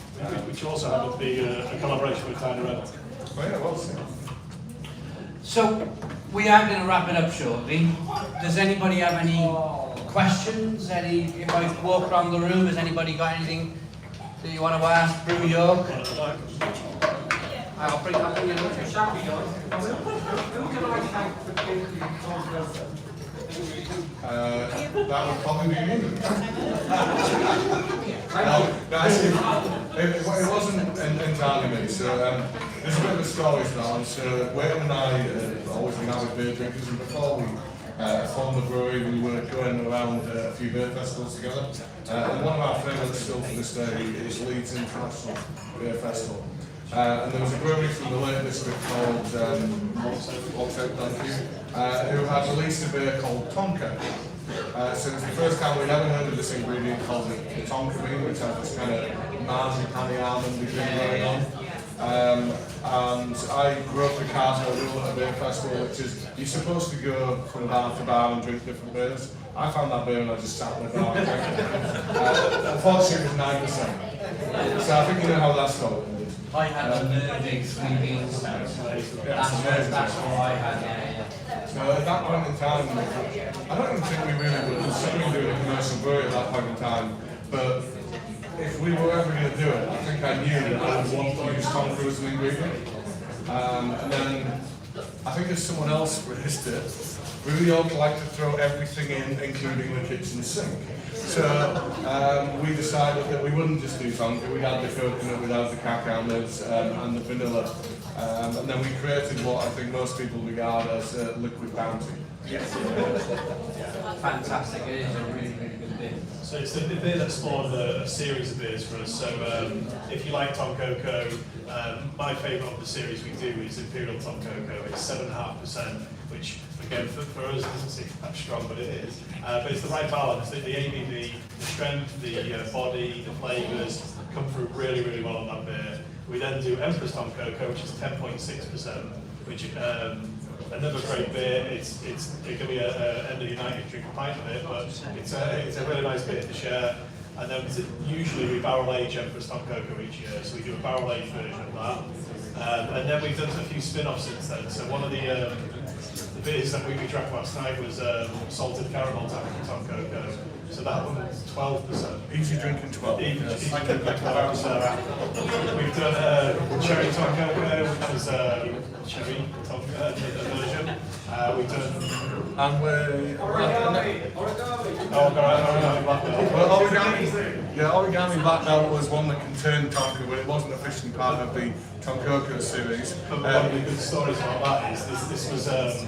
Which also happened to be a collaboration with Tyler Red. Oh yeah, it was. So we are going to wrap it up shortly. Does anybody have any questions? If I walk around the room, has anybody got anything that you want to ask Brew York? I'll bring it up in a shall we, York? Who can I thank for giving you controversy? That would probably be me. It wasn't entirely me. So there's a bit of a story to that one. So Wayne and I always been avid beer drinkers, and before we formed the brewery, we were going around a few beer festivals together. And one of our favourites still to this day is Leeds International Beer Festival. And there was a brewery from the Lake District called Oxford, thank you, who had released a beer called Tonka. So it was the first time we'd ever heard of this ingredient called the Tonka bean, which had this kind of marzipan almond thing going on. And I grew up in Cardinal Rule at a beer festival, which is you're supposed to go from bar to bar and drink different beers. I found that beer and I just sat in the bar and drank it. Unfortunately, it was 9%. So I think you know how that started. I had a Nervig 3 bean stout. That's what I had, yeah. So at that point in time, I don't even think we really were considering doing a commercial brewery at that point in time, but if we were ever going to do it, I think I knew that I would want to use Tonka as an ingredient. And then I think if someone else raised it, Brew York liked to throw everything in, including the kitchen sink. So we decided that we wouldn't just do Tonka, we'd add the coconut, we'd add the cacao nibs and the vanilla And then we created what I think most people regard as liquid bounty. Yes. Fantastic. It is a really, really good beer. So it's the beer that spawned a series of beers for us. So if you like Top Coco, my favourite of the series we do is Imperial Top Coco. It's 7.5%, which again for us doesn't seem that strong, but it is. But it's the right balance. The ABV, the strength, the body, the flavours come through really, really well on that beer. We then do Empress Top Coco, which is 10.6%, which another great beer. It can be a end of the night if you drink a pint of it, but it's a really nice beer to share. And then usually we barrel age Empress Top Coco each year, so we do a barrel age version of that. And then we've done a few spin-offs since then. So one of the beers that we drank last night was salted caramel Top Coco. So that one was 12%. Easy drinking 12. Easy drinking 12%. We've done cherry Top Coco, which was cherry Top version. We've done And we're... origami black belt. Well, origami black belt was one that contained tonka, but it wasn't officially part of the Top Coco series. But one of the good stories about that is this was the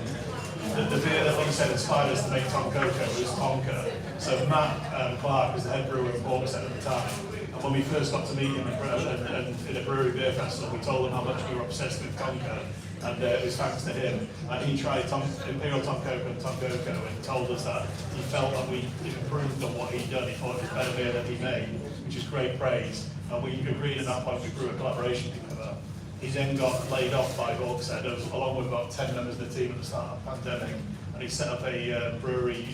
beer that, like I said, inspired us to make Top Coco was Tonka. So Matt Clark was the head brewer of Hawkshead at the time. And when we first got to meet him in a brewery beer festival, we told him how much we were obsessed with Tonka. And it was thanks to him. And he tried Imperial Top Coco and Top Coco and told us that he felt that we improved on what he'd done. He thought it was better beer than he made, which is great praise. And we agreed at that point we grew a collaboration together. He then got laid off by Hawkshead, along with about 10 members of the team at the start of the pandemic. And he set up a brewery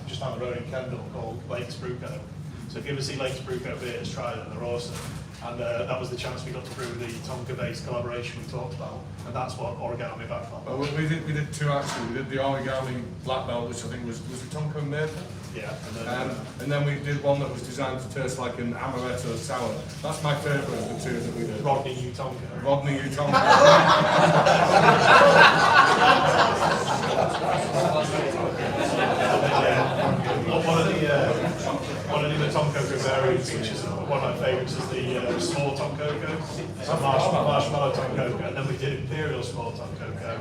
just down the road in Kendal called Lakes Brew Co. So if you ever see Lakes Brew Co beers, try them, they're awesome. And that was the chance we got to brew the Tonka-based collaboration we talked about, and that's what Origami back on. Well, we did two actually. We did the origami black belt, which I think was it Tonka made? Yeah. And then we did one that was designed to taste like an amaretto sour. That's my favourite of the two that we did. Rodney U Tonka. Rodney U Tonka. One of the Top Coco variants, which is one of my favourites, is the small Top Coco. So marshmallow Top Coco, and then we did Imperial small Top Coco.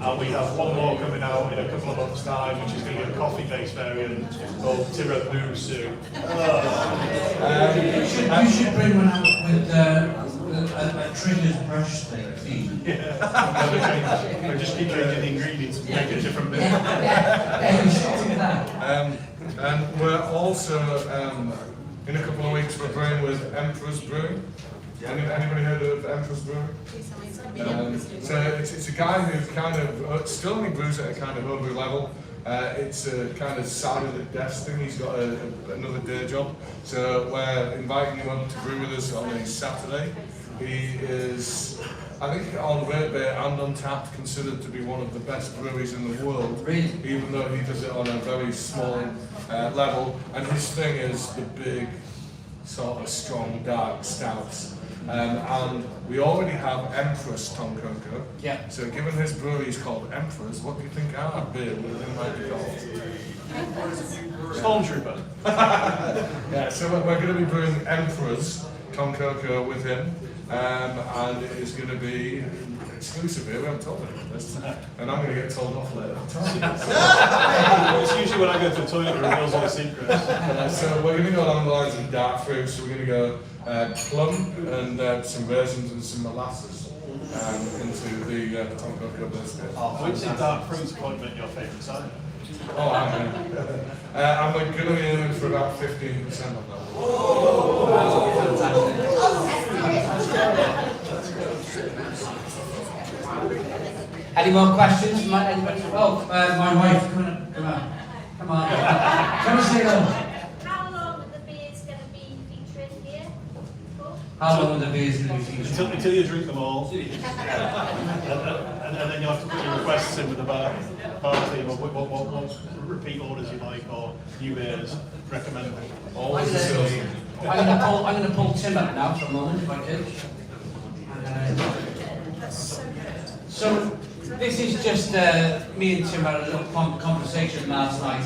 And we have one more coming out in a couple of months' time, which is going to be a coffee-based variant called Tiramisu. You should bring one out with a trigger's brush thing, please. Yeah. We just keep changing the ingredients and make a different bit. And we're also, in a couple of weeks, we're brewing with Empress Brewing. Anybody heard of Empress Brewing? So it's a guy who kind of still only brews at a kind of homebrew level. It's a kind of side of the desk thing. He's got another day job. So we're inviting him up to brew with us on a Saturday. He is, I think, on Red Bear and Untapped, considered to be one of the best breweries in the world. Really? Even though he does it on a very small level. And his thing is the big, sort of strong, dark stouts. And we already have Empress Top Coco. Yeah. So given his brewery is called Empress, what do you think our beer might be called? Stormtrooper. Yeah, so we're going to be brewing Empress Top Coco with him. And it is going to be exclusive here, we haven't told anyone this. And I'm going to get told off later. It's usually when I go to the toilet it reveals all the secrets. So we're going to go along the lines of dark fruit, so we're going to go plum and some raisins and some molasses into the Top Coco biscuit. Which is dark fruits appointment your favourite cider? Oh, and we're going to be aiming for about 15% of that. Any more questions? Anybody? Oh, my wife, come on. Come and say hello. How long are the beers going to be featured here? How long are the beers going to be featured? Until you drink them all. And then you'll have to put your requests in with the bar team of what repeat orders you like or new beers recommended. Always the same. I'm going to pull Tim up now for a moment, if I could. So this is just me and Tim had a little conversation last night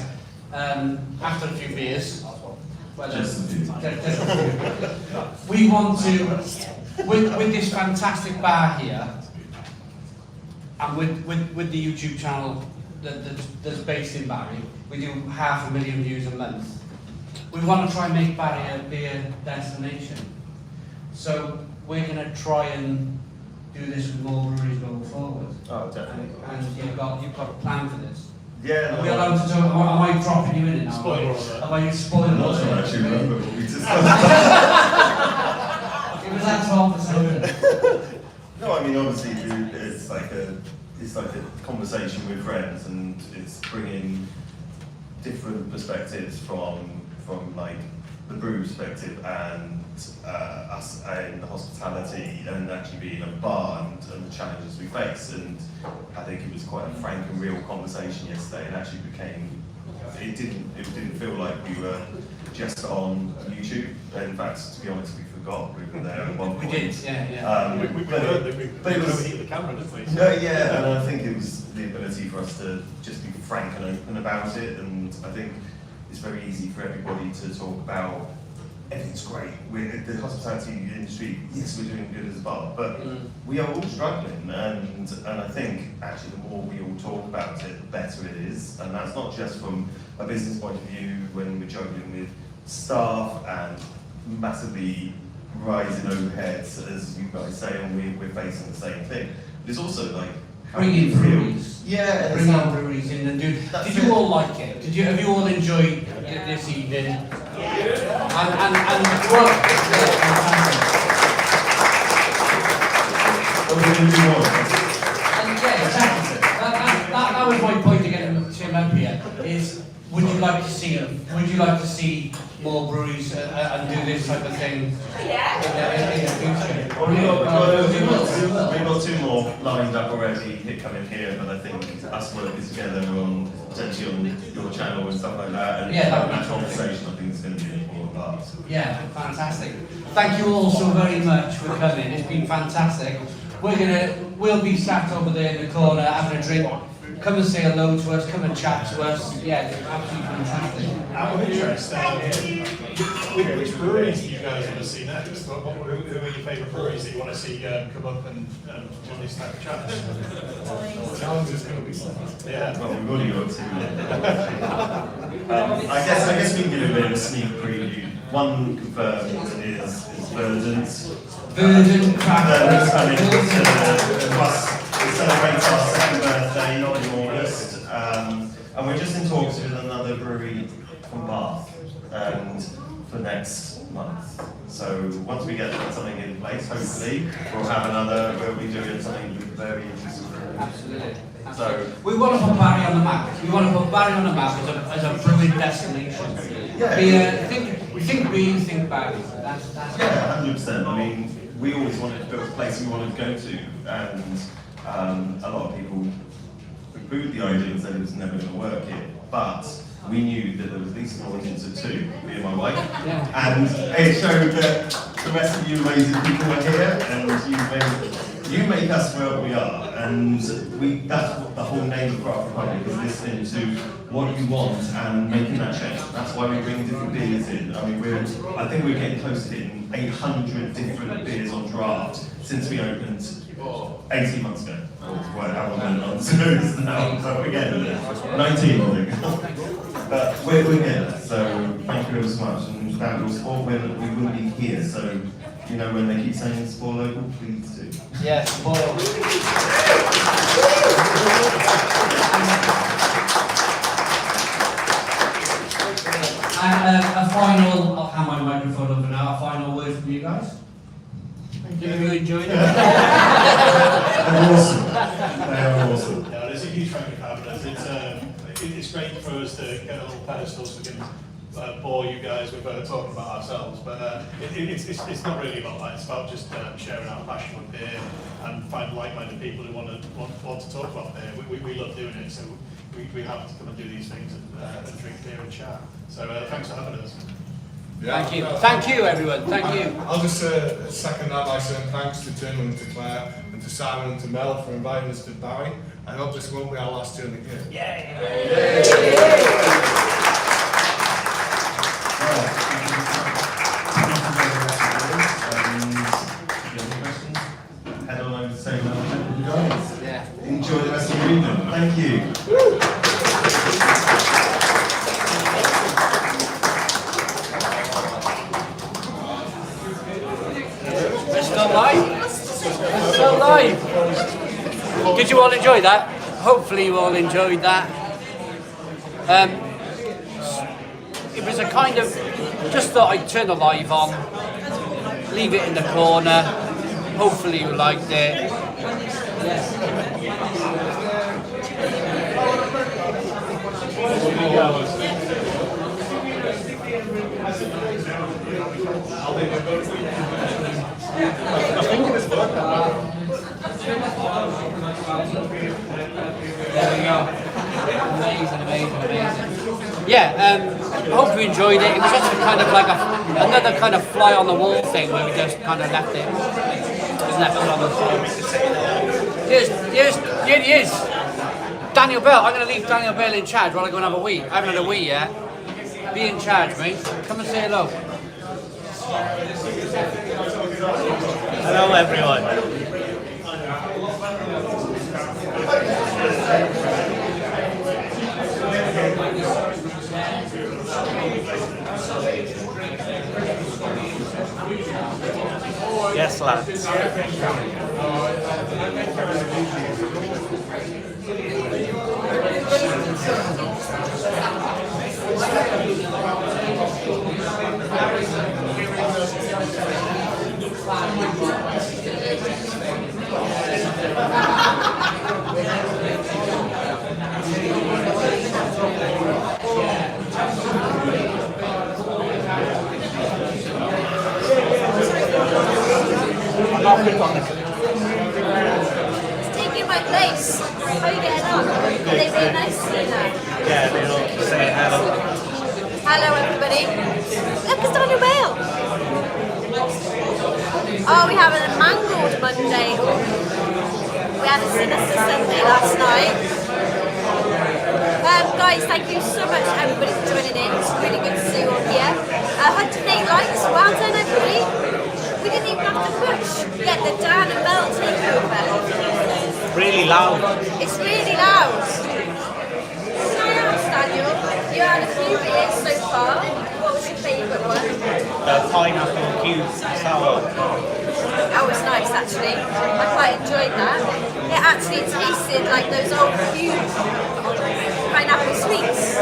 after a few beers. Well, we want to, with this fantastic bar here, and with the YouTube channel that's based in Barry, we do 500,000 views a month. We want to try and make Barry a beer destination. So we're going to try and do this with more breweries going forward. Oh, definitely. And you've got a plan for this. Yeah. Are we allowed to talk? Am I dropping you in it now? Spoiler alert. Am I spoiling I'm not sure I alert? actually remember what we discussed. It was at 12%. No, I mean obviously it's like a conversation with friends, and it's bringing different perspectives from like the brew perspective and us in the hospitality, and actually being a bar and the challenges we face. And I think it was quite a frank and real conversation yesterday, and actually it didn't feel like we were just on YouTube. In fact, to be honest, we forgot we were there at one point. We did, yeah. We overheat the camera, didn't we? No, yeah, and I think it was the ability for us to just be frank and open about it, and I think it's very easy for everybody to talk about everything's great. The hospitality industry, yes, we're doing good as a bar, but we are all struggling, and I think actually the more we all talk about it, the better it is, and that's not just from a business point of view when we're juggling with staff and massively rising overheads, as you guys say, and we're facing the same thing. But it's also like Bringing breweries. Yeah, Bringing breweries in and did you all like it? Have you all enjoyed it this evening? Yeah. And well, yeah, exactly. That was my point to get Tim up here. Is would you like to see them? Would you like to see more breweries and do this type of thing? In the future? Well, we've got two more lined up already coming here, but I think us working together on potentially on your channel and stuff like that, and that conversation, I think is going to be an important part. Yeah, fantastic. Thank you all so very much for coming. It's been fantastic. We'll be sat over there in the corner having a drink. Come and say hello to us, come and chat to us. Yeah, it's absolutely fantastic. Out of interest, which breweries do you guys want to see next? Who are your favourite breweries that you want to see come up and do this type of chat? The challenge is going to be something. Yeah. Well, we've already got two. I guess we can give a bit of a sneak preview. One confirmed is Verdant. Verdant Crackers. Coming to us. We celebrate our second birthday in August, and we're just in talks with another brewery from Bath for next month. So once we get something in place, hopefully we'll be doing something very interesting. Absolutely. So we want to put Barry on the map. We want to put Barry on the map as a brewing destination. Yeah. Think beer, think Barry. That's yeah, 100%. I mean, we always wanted to build a place we wanted to go to, and a lot of people poo-pooed the idea and said it was never going to work here, but we knew that there was at least an audience of two, me and my wife, and it showed that the rest of you amazing people are here, and you make us where we are, and that's what the whole name of Craft Republic is, listening to what you want and making that change. That's why we bring different beers in. I mean, I think we're getting close to hitting 800 different beers on draft since we opened 18 months ago. How long on to is now? So we're getting there. 19, I think. But we're here, so thank you so much. And without your support, we wouldn't be here. So, you know, when they keep saying support local, please do. Yes, support local. And a final, I'll hand my microphone over now, a final word from you guys. Did you enjoy it? They're awesome. They are awesome. No, there's a huge thank you for having us. It's great for us to get a little pedestal so we can bore you guys with talking about ourselves, but it's not really about that. It's about just sharing our passion with beer and find like-minded people who want to talk about beer. We love doing it, so we have to come and do these things and drink beer and chat. So thanks for having us. Yeah. Thank you. Thank you, everyone. Thank you. I'll just second that by saying thanks to Tim and to Claire and to Simon and to Mel for inviting us to Barry. I hope this won't be our last journey here. Yay! Head on over to say hello to you guys. Yeah. Enjoy evening. Thank you. It's still live. It's still live. Did you all enjoy that? Hopefully you all enjoyed that. It was a kind of, just thought I'd turn the live on, leave it in the corner. Hopefully you liked it. There we go. Amazing. Yeah, hope you enjoyed it. It was just kind of like another kind of fly on the wall thing where we just kind of left it. Left it on the floor. Yes. Daniel Bell. I'm going to leave Daniel Bell in charge while I go and have a wee. I haven't had a wee yet. Be in charge, mate. Come and say hello. Hello, everyone. Yes, lads. It's taking my place. How are you getting on? Are they really nice to you now? Yeah, they all say hello. Hello, everybody. Look, it's Daniel Bale. Oh, we have a mangled Monday. We had a sinister Sunday last night. Guys, thank you so much, everybody, for joining in. It's really good to see you all here. 108 likes. Well done, everybody. We didn't even have to push. Get the Dan and Bell takeover. Really loud. It's really loud. Can I ask, Daniel? You had a few beers so far. What was your favourite one? The pineapple cube sour. That was nice, actually. I quite enjoyed that. It actually tasted like those old cube pineapple sweets,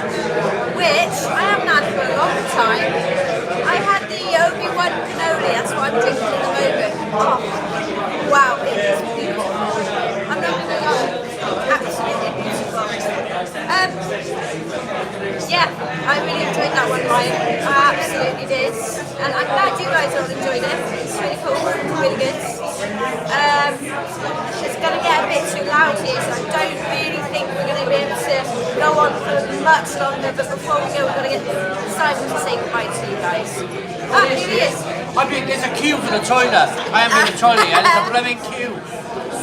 which I haven't had for a long time. I had the Obi-Wan cannoli, that's what I'm drinking at the moment. Oh, wow, it is beautiful. I'm not going to lie, absolutely beautiful. Yeah, I really enjoyed that one, Ryan. I absolutely did. And I'm glad you guys all enjoyed it. It's really cool, really good. It's going to get a bit too loud here, so I don't really think we're going to be able to go on for much longer, but before we go, we're going to get Simon to say goodbye to you guys. Ah, here he is. I mean, there's a queue for the toilet. I am in the toilet, and there's a blooming queue.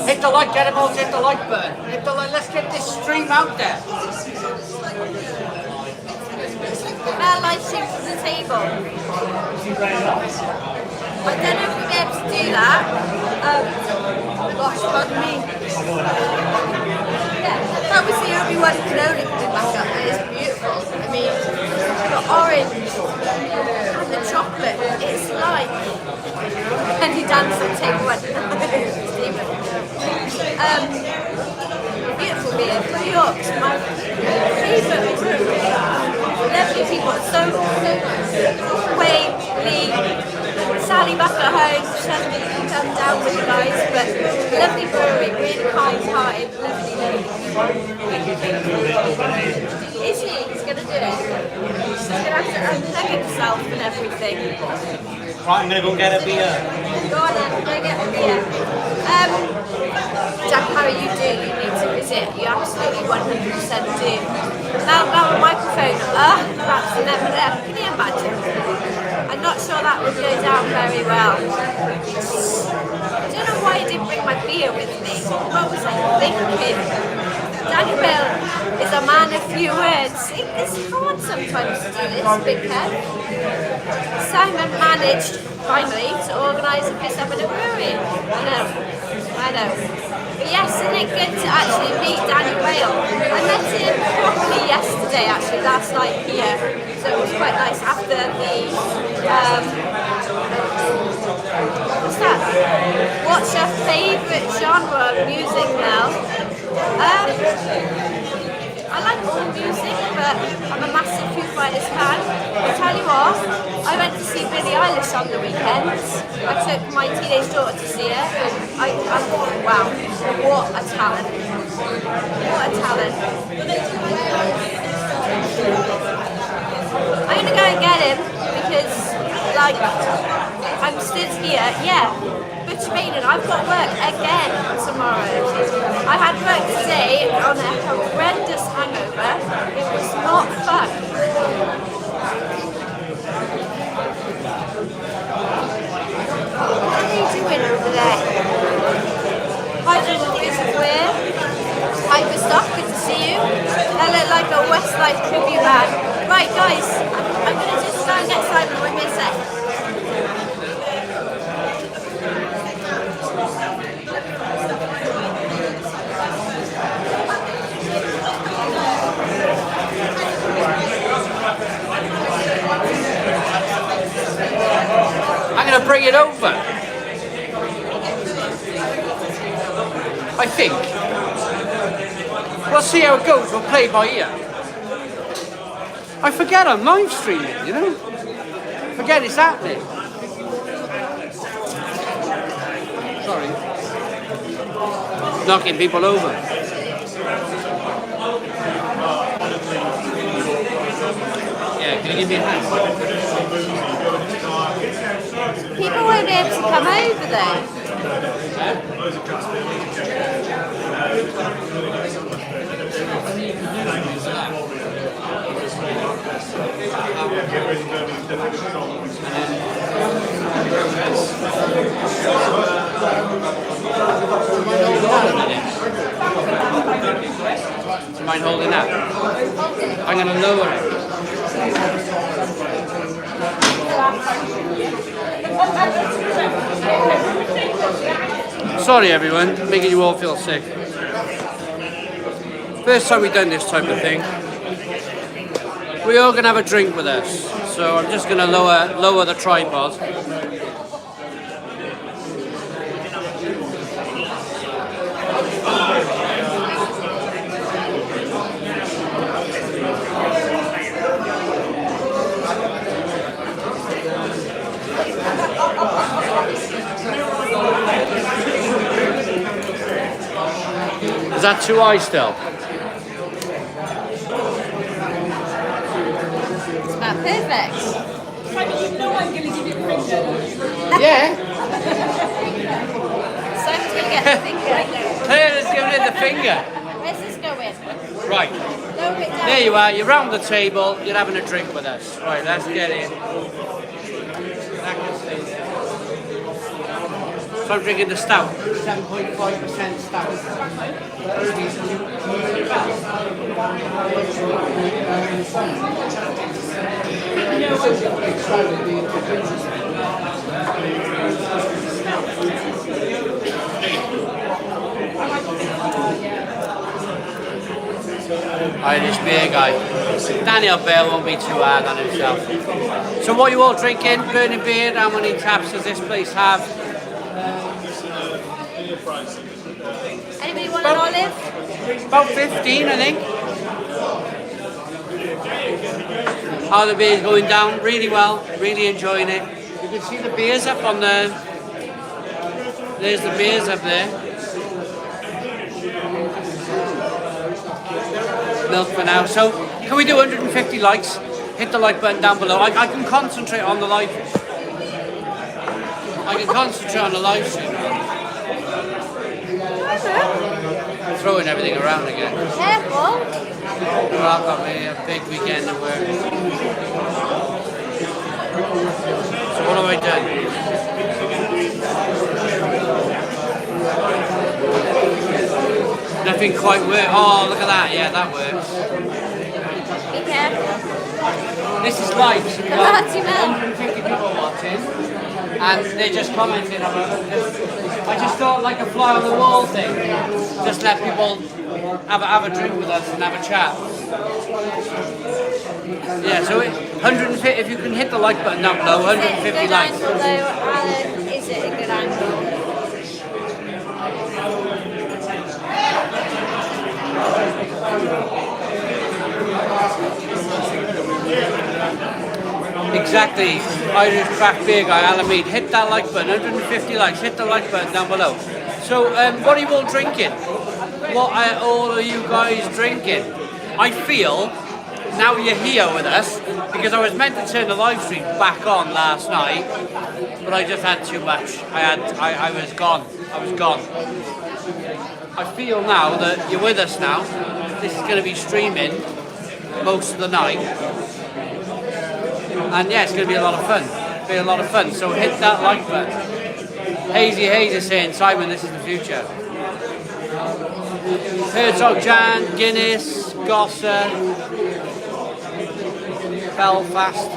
Hit the like, get them all, hit the like button. Hit the like, let's get this stream out there. Light stream to the table. I don't know if we'll be able to do that. Gosh, pardon me. Yeah, that was the Obi-Wan cannoli coming back up. It is beautiful. I mean, the orange and the chocolate, it's like Penny Dance on table one. Beautiful beer. New York's my favourite brew. Lovely people, so nice. Wayne, Lee, Sally back at home, she hasn't really come down with you guys, but lovely brewery, really kind-hearted, lovely. Is he? He's going to do it. He's going to have to unplug himself and everything. Right, I'm going to go get a beer. Go on then, go get a beer. Jack, how you do? You need to visit. You absolutely 100% do. Now about the microphone. Perhaps never there. Can you imagine? I'm not sure that would go down very well. I don't know why I didn't bring my beer with me. What was I thinking? Daniel Bell is a man of few words. It's hard sometimes to do this, Big Kev. Simon managed, finally, to organise a piss up in a brewery. I know. But yes, isn't it good to actually meet Daniel yesterday actually, last night here. So it was quite nice after the what's that? What's your favourite genre of music, Mel? I like all music, but I'm a massive Foo Fighters fan. I'll tell you what, I went to see Billie Eilish on the weekend. I took my teenage daughter to see her, and I thought, wow, what a talent. What a talent. I'm gonna go and get him because, like, I'm stood here, yeah. But Maiden, I've got work again tomorrow. I had work today on a horrendous hangover. It was not fun. What are you doing over there? Hi, Denise, Claire. Hi, Christoph, good to see you. I look like a Westlife tribute band. Right, guys, I'm going to just try and get Simon with me a sec. I'm going to bring it over. I think. We'll see how it goes. We'll play by ear. I forget I'm live streaming, you know? Forget it's happening. Sorry. Knocking people over. Yeah, can you give me a hand? People won't be able to come over though. Do you mind holding that? I'm going to lower it. Sorry everyone, making you all feel sick. First time we've done this type of thing. We're all going to have a drink with us, so I'm just going to lower the tripod. Is that too high still? It's about perfect. You know I'm going to give you a finger. Yeah. Simon's going to get the finger. Claire is giving it the finger. Where's this going? Right. Lower it down. There you are. You're round the table. You're having a drink with us. Right. Let's get in. That can stay there. So I'm drinking the stout. 7.5% stout. Irish beer guy. Daniel Bale won't be too hard on himself. So what are you all drinking? Burning beer. How many taps does this place have? Anybody want an olive? About 15, I think. How the beer's going down really well. Really enjoying it. You can see the beers up on the... There's the beers up there. Milk for now. So, can we do 150 likes? Hit the like button down below. I can concentrate on the live. I can concentrate on the live stream. Throwing everything around again. Careful. Well, I've got a big weekend of work. So what have I done? Nothing quite works. Oh, look at that. Yeah, that works. Be careful. This is live. So we've got Come on, Mel. 150 people watching. And they're just commenting on it. I just thought like a fly on the wall thing. Just let people have a drink with us and have a chat. Yeah, so 150, if you can hit the like button down below, 150 likes. Is it a good angle though, Alan? Is it a good angle? Exactly, Irish craft beer guy, Alan Mead. Hit that like button, 150 likes, hit the like button down below. So, what are you all drinking? What are all of you guys drinking? I feel, now you're here with us, because I was meant to turn the live stream back on last night, but I just had too much. I was gone. I feel now that you're with us now. This is going to be streaming most of the night. And yeah, it's going to be a lot of fun. So hit that like button. Hazy Hayes is saying, Simon, this is the future. Herzog Jan, Guinness, Gosser, Belfast.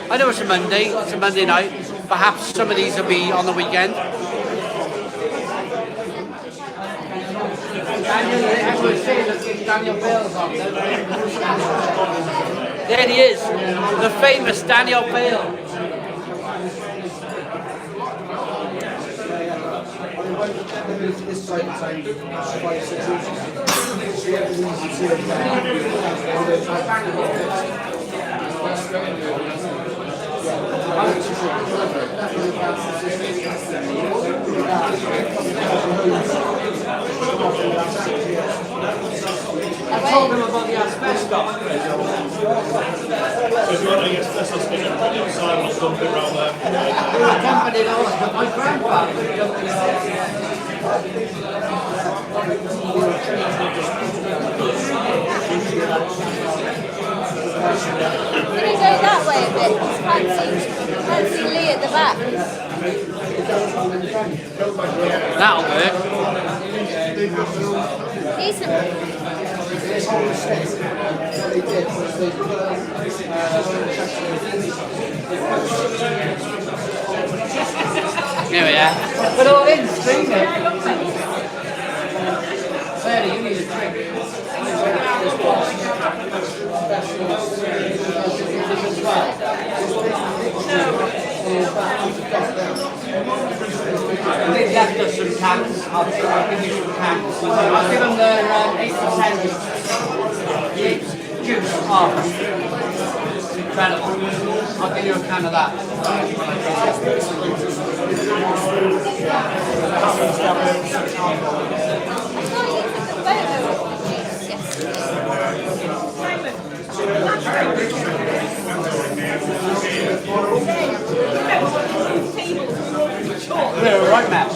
I know it's a Monday night. Perhaps some of these will be on the weekend. Daniel Bale's on there. There he is, the famous Daniel Bale. I told him about the asbestos. If you want to get asbestos in it, Simon will dump it around there. We were dumping it all, but my grandfather was dumping it all. Can you go that way a bit? Fancy Lee at the back. That'll work. Decent. Here we are. But all in, streaming. Sarah, you need a drink. They left us some cans. I'll give you some cans. I'll give them the 8 to 10 juice off. Incredible. I'll give you a can of that. We're right, Matt.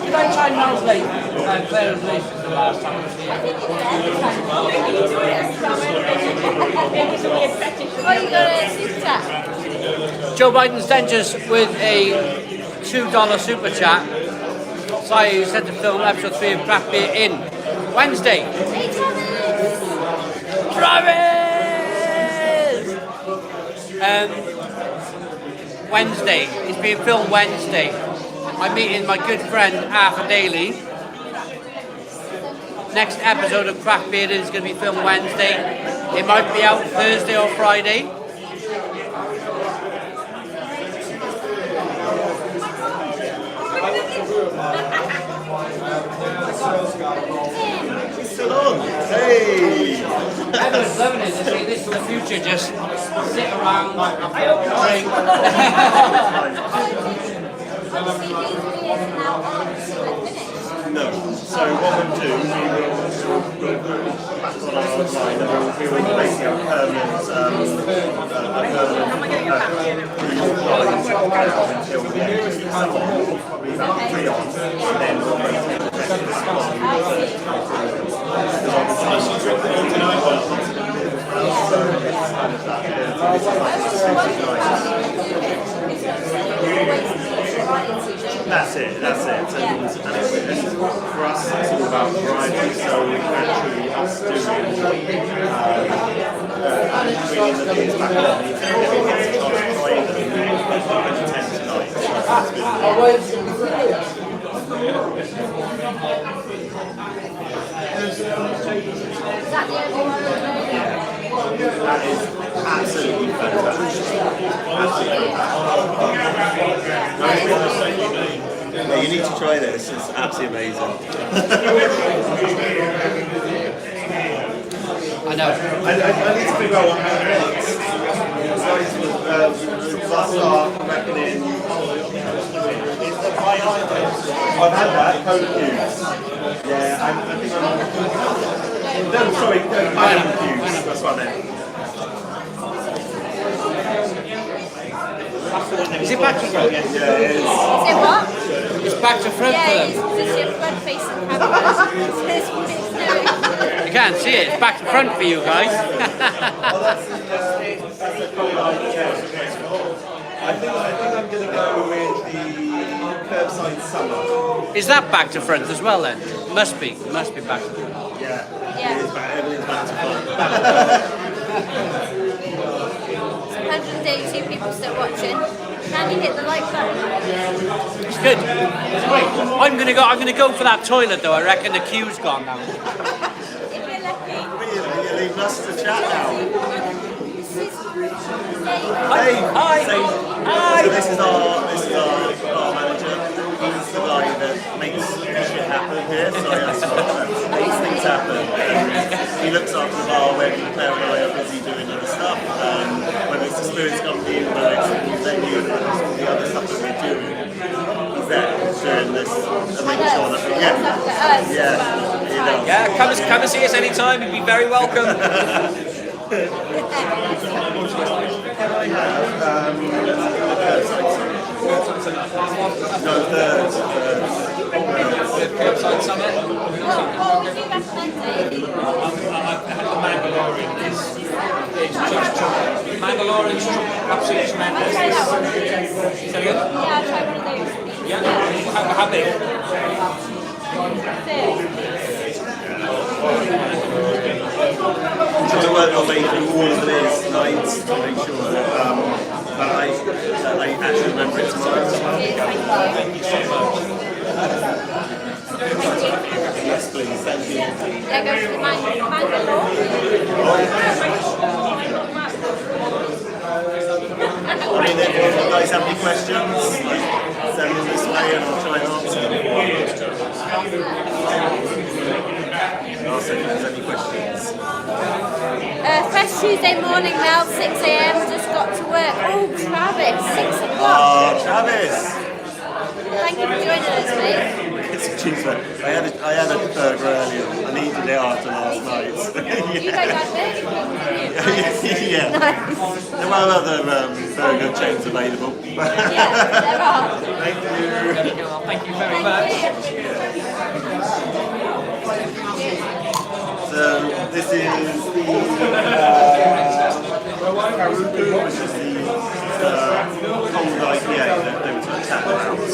Did I try and translate Claire's list the last time I was here? Oh, you got a super chat? Joe Biden's dentures with a $2 super chat. Sorry, you said to film episode 3 of Craft Beer in Wednesday. Hey, Travis! Wednesday. It's being filmed Wednesday. I'm meeting my good friend Arthur Daly. Next episode of Craft Beer is going to be filmed Wednesday. It might be out Thursday or Friday. Still on. Hey! Everyone's loving it. They say this is the future. Just sit around, drink. No. So what we'll do, we'll back on our line and we'll basically have a permanent until the end of the summer. Probably about 3 on, and then we'll maintain the rest of the spot. That's it. And it's, for us, it's all about variety, so we can actually bringing the beers back on. You get a chance to try them at 10 tonight. So it's that is absolutely fantastic. Yeah, you need to try this. It's absolutely amazing. I know. I need to figure out what happens. Last start reckoning. I've had that, Coke cubes. Yeah, I think I'm. No, sorry, pineapple cubes. That's what I meant. Is it back to front? Yeah, it is. Is it what? It's back to front Yeah, for it's them. your front facing camera. You can't see it. It's back to front for you guys. Oh, that's the cold ice chest. I think I'm going to go with the curbside summer. Is that back to front as well then? Must be. Must be back to front. Yeah. Yeah. It is back, everything's back to front. 182 people still watching. Can you hit the like button? It's good. It's great. I'm gonna go for that toilet though. I reckon the queue's gone now. If you're lucky. Really, you're leaving us to chat now. This is Hey, hi. So this is our manager. He's the guy that makes shit happen here. So makes things happen. He looks after the bar when Claire and I are busy doing other stuff. Whether it's the spirits company, whether it's the venue, whether it's the other stuff that we're doing. He's there doing this and making sure that he does. Yeah, come and see us anytime. You'd be very welcome. Can I have Curbside summit. what would you recommend, Dave? Mangalori is just chocolate. Mangalore's absolutely tremendous. I'll try that one. Say again? Yeah, I'll try one of those. Yeah. How big? So I work my way through all of these nights to make sure that I actually remember it tomorrow. Thank you so much. Yes, please. Thank you. Yeah, go to the Mangalori. I mean, if you guys have any questions, send them this way and I'll try and answer them. Also, if there's any questions. Fresh Tuesday morning melt, 6 AM, just got to work. Oh, Travis, 6 o'clock. Oh, Travis! Thank you for joining us, mate. It's a cheeseburger. I had a burger earlier. I needed it after last night. You guys had Burger King, didn't you? Yeah. Nice. There are other burger chains available. Yeah, there are. Thank you. Thank you very much. So this is the Karuku, which is the cold IPA that they were trying to chat about. What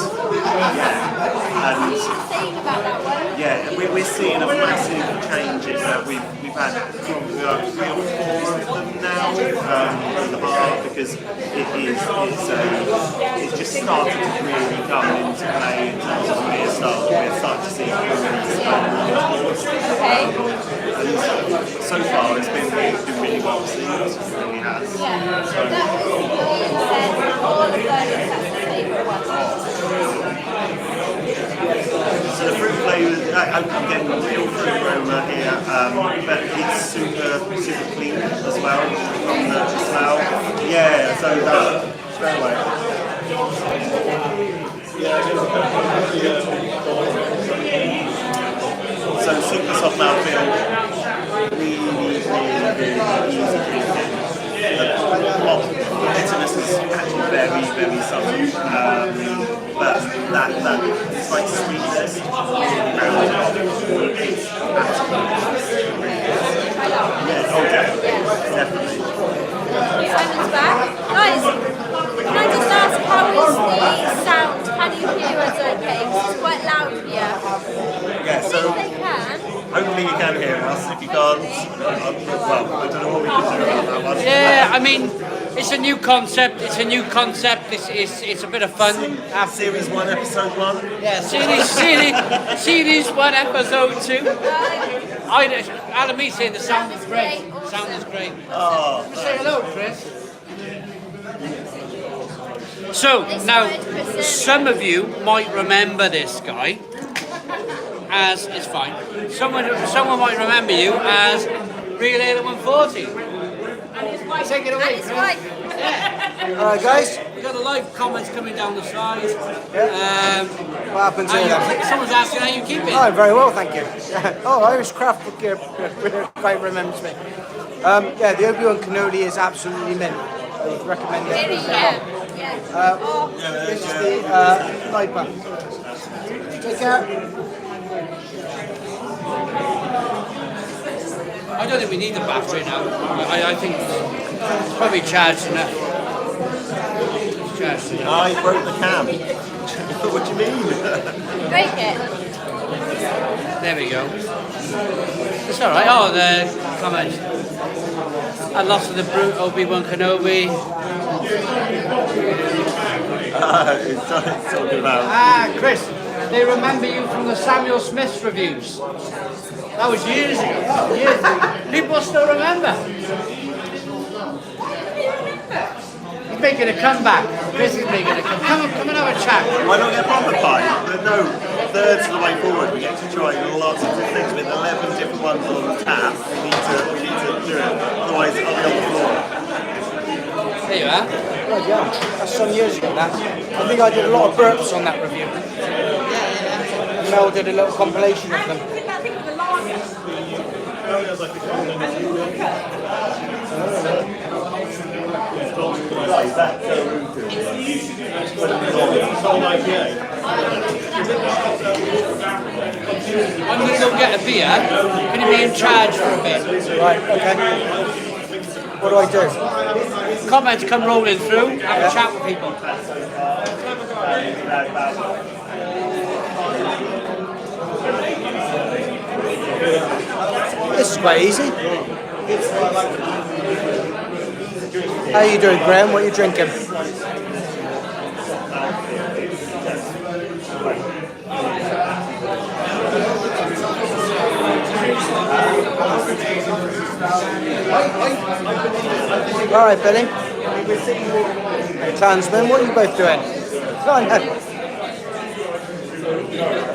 are you saying about that one? Yeah, we're seeing a massive change in that we've had probably about 3 or 4 of them now in the bar because it's just started to really come into play in terms of beer style. We're starting to see Okay. and so far it's been really well received. It really has. Yeah. That being said, all of those, that's the favourite one. So the fruit flavours, I'm getting a real fruit aroma here, but it's super clean as well from the smell. Yeah, so that straight away. So super soft mouthfeel, really easy drinking. The bitterness is actually very subtle, but that slight sweetness really rounds it off. It's absolutely yeah, oh definitely. Simon's back. Guys, can I just ask, how is the sound? How can you hear us okay? 'Cause it's quite loud here. Yeah, I so think they can. hopefully you can hear us. If you can't, well, I don't know what we can do about that one. Yeah, I mean, it's a new concept. It's a new concept. It's a bit of fun. Series 1, Episode 1. Yeah, series 1, episode 2. Adam, me saying the sound is great. Sound is great. Oh, Say hello, Chris. So now, some of you might remember this guy as it's fine. Someone might remember you as Real Ale 140. Take it away, And his Chris. wife. Alright guys, We got the live comments coming down the side. what happened to them? Someone's asking how you keep it. Oh, very well, thank you. Oh, Irish craft book here quite remembers me. Yeah, the Obi-Wan cannoli is absolutely mint. I would recommend it. Really, yeah. Oh, This is the Viper. Take care. I don't think we need the battery now. I think it's probably charged enough. It's charged enough. I broke the cam. What do you mean? break it. There we go. It's alright. Oh, the comment. I lost the Brew Obi-Wan Kenobi. It's talking about. Chris, they remember you from the Samuel Smith's reviews. That was years ago. Years ago. People still remember. He's making a comeback. Chris is making a comeback. Come and have a chat. Why not get a proper pie? But no, thirds of the way forward we get to try lots of different things with 11 different ones on tap. We need to do it. Otherwise I'll be on the floor. There you are. Oh, yeah, that's some years ago that. I think I did a lot of burps on that review. Mel did a little compilation of them. I'm going to go get a beer. Can you be in charge for a bit? Right, okay. What do I do? Comments come rolling through. Have a chat with people. This is quite easy. How you doing, Graham? What are you drinking? All right, Billy. Clansman, what are you both doing? Oh, no.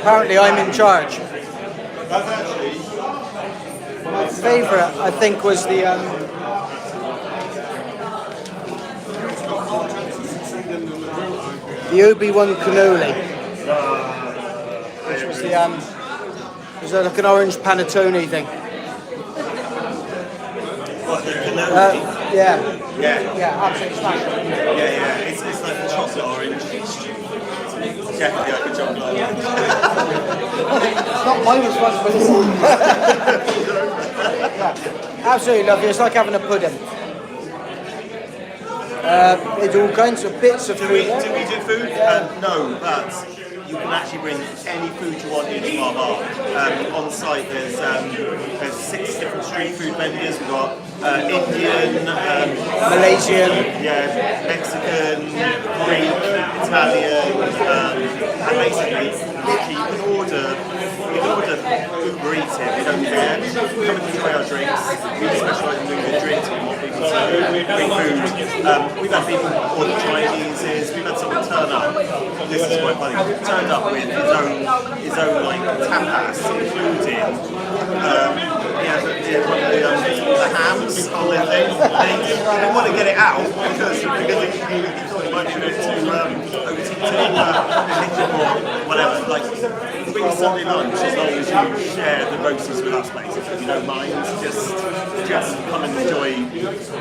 Apparently, I'm in charge. My favourite, I think, was the Obi-Wan cannoli, which was the was like an orange panettone thing. What, the cannoli? Yeah, Yeah. absolutely smash. Yeah. It's like the chocolate orange. Definitely like a chocolate orange. It's not my responsibility. Yeah, absolutely lovely. It's like having a pudding. It's all kinds of bits of Do food. we do food? No, but you can actually bring any food you want into our bar. On site there's 6 different street food vendors. We've got Indian, Malaysian. yeah, Mexican, Greek, Italian, and basically you can order Uber Eats here, we don't care. Come and enjoy our drinks. We specialise in doing good drinks, we want people to bring food. We've had people order Chineses, we've had someone turn up, this is quite funny, turned up with his own like tapas, including the hams on their thing. They didn't want to get it out because he thought it might be a bit too OTT or whatever. Like, bring a Sunday lunch as long as you share the roasters with us, basically. If you don't mind, just come and enjoy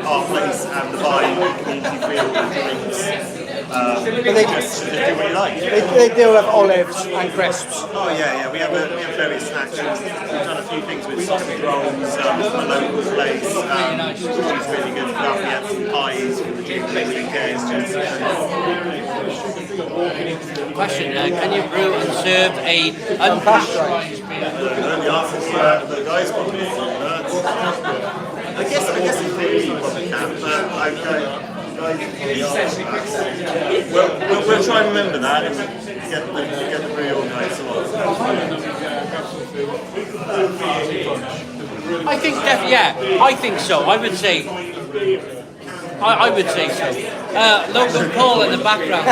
our place and the vibe, community feel, and drinks. Just do what you like. They do have olives and crisps. Oh yeah. We have various snacks. We've done a few things with sausage rolls from a local place, which is really good. We have some pies for the Duke next weekend. Question, can you brew and serve a unpasteurized beer? The guys probably I guess in theory you probably can, but we'll try and remember that and get the brew organised. I think I think so. I would say so. Logan Paul in the background.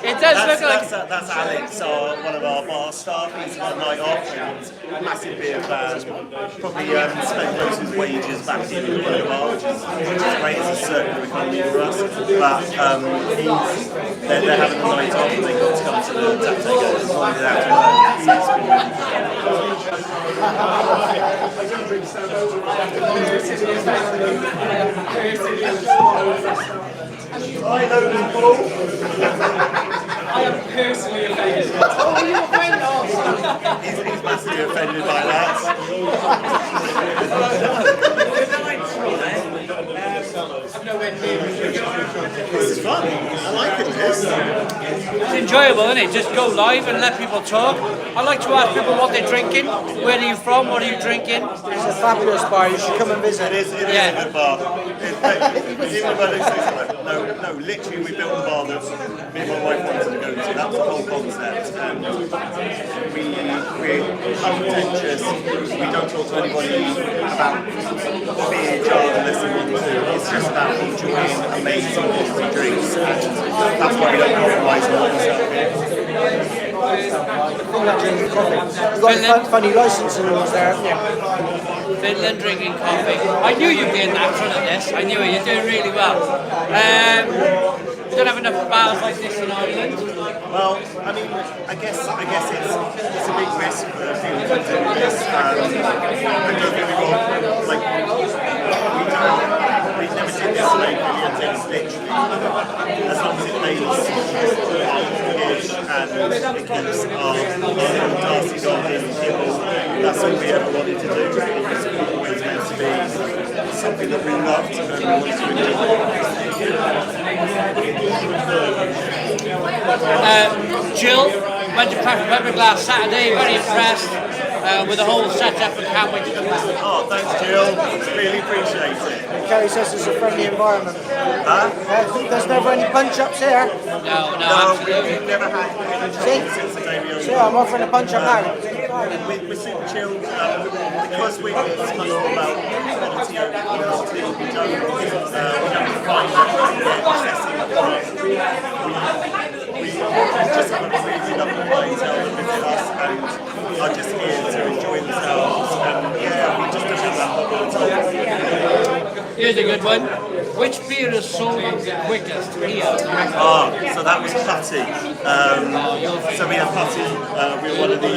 It does look like... That's Alex, one of our bar staff. He's got a night off and massive beer fan. Probably spent most of his wages back in the bar, which is great. It's a circular economy for us. But they're having a night off and they got to come to the tap takeover and find it out. Hi, Logan Paul. I am personally offended. Oh, you're offended? He's massively offended by that. This is fun. I like it, this. It's enjoyable, isn't it? Just go live and let people talk. I like to ask people what they're drinking. Where are you from? What are you drinking? It's a fabulous bar. You should come and visit. It is a good bar. No, literally we built a bar that me and my wife wanted to go to. That was the whole concept. And we're unpretentious. We don't talk to anybody about beer jar unless they want to. It's just about enjoying amazing quality drinks. And that's why we don't compromise on what we sell here. You've got funny licensing rules there, haven't you? Finland drinking coffee. I knew you'd be a natural at this. I knew it. You're doing really well. We don't have enough bars like this in Ireland. Well, I mean, I guess it's a big risk for people to do this. I don't get me wrong. Like we never did this to make million things literally. As long as it makes ish and it keeps our Darcy dog in kibble, that's all we ever wanted to do. It's always meant to be something that we loved and we wanted to enjoy. Jill went to Craft Republic last Saturday, very impressed with the whole setup and can't wait to come back. Oh, thanks Jill, really appreciate it. Kerry says it's a friendly environment. Huh? There's never any punch-ups here. No, we've never had since the day we opened. See, I'm offering a punch-up now. We're super chilled because we're it's much more about quality over quantity. We don't find that we just have a really lovely clientele that visit us and are just here to enjoy themselves. And yeah, we just don't have that all the time. Here's a good one. Which beer is sold the quickest here? So that was Putty. So we had Putty. We were one of the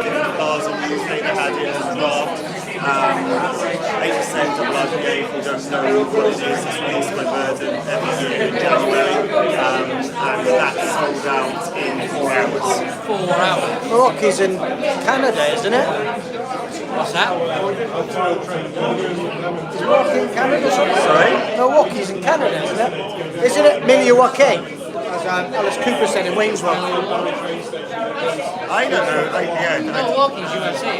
different bars in the UK that had it as draft. 8% double IPA. If you don't know what it is, it's released by Burden every year in January. And that's sold out in 4 hours. 4 hours? Milwaukee's in Canada, isn't it? What's that? Is Milwaukee in Canada? Sorry? Milwaukee's in Canada, isn't it? Isn't it Milwaukee? As Alice Cooper said in Wayne's World. I don't know. Milwaukee's USA.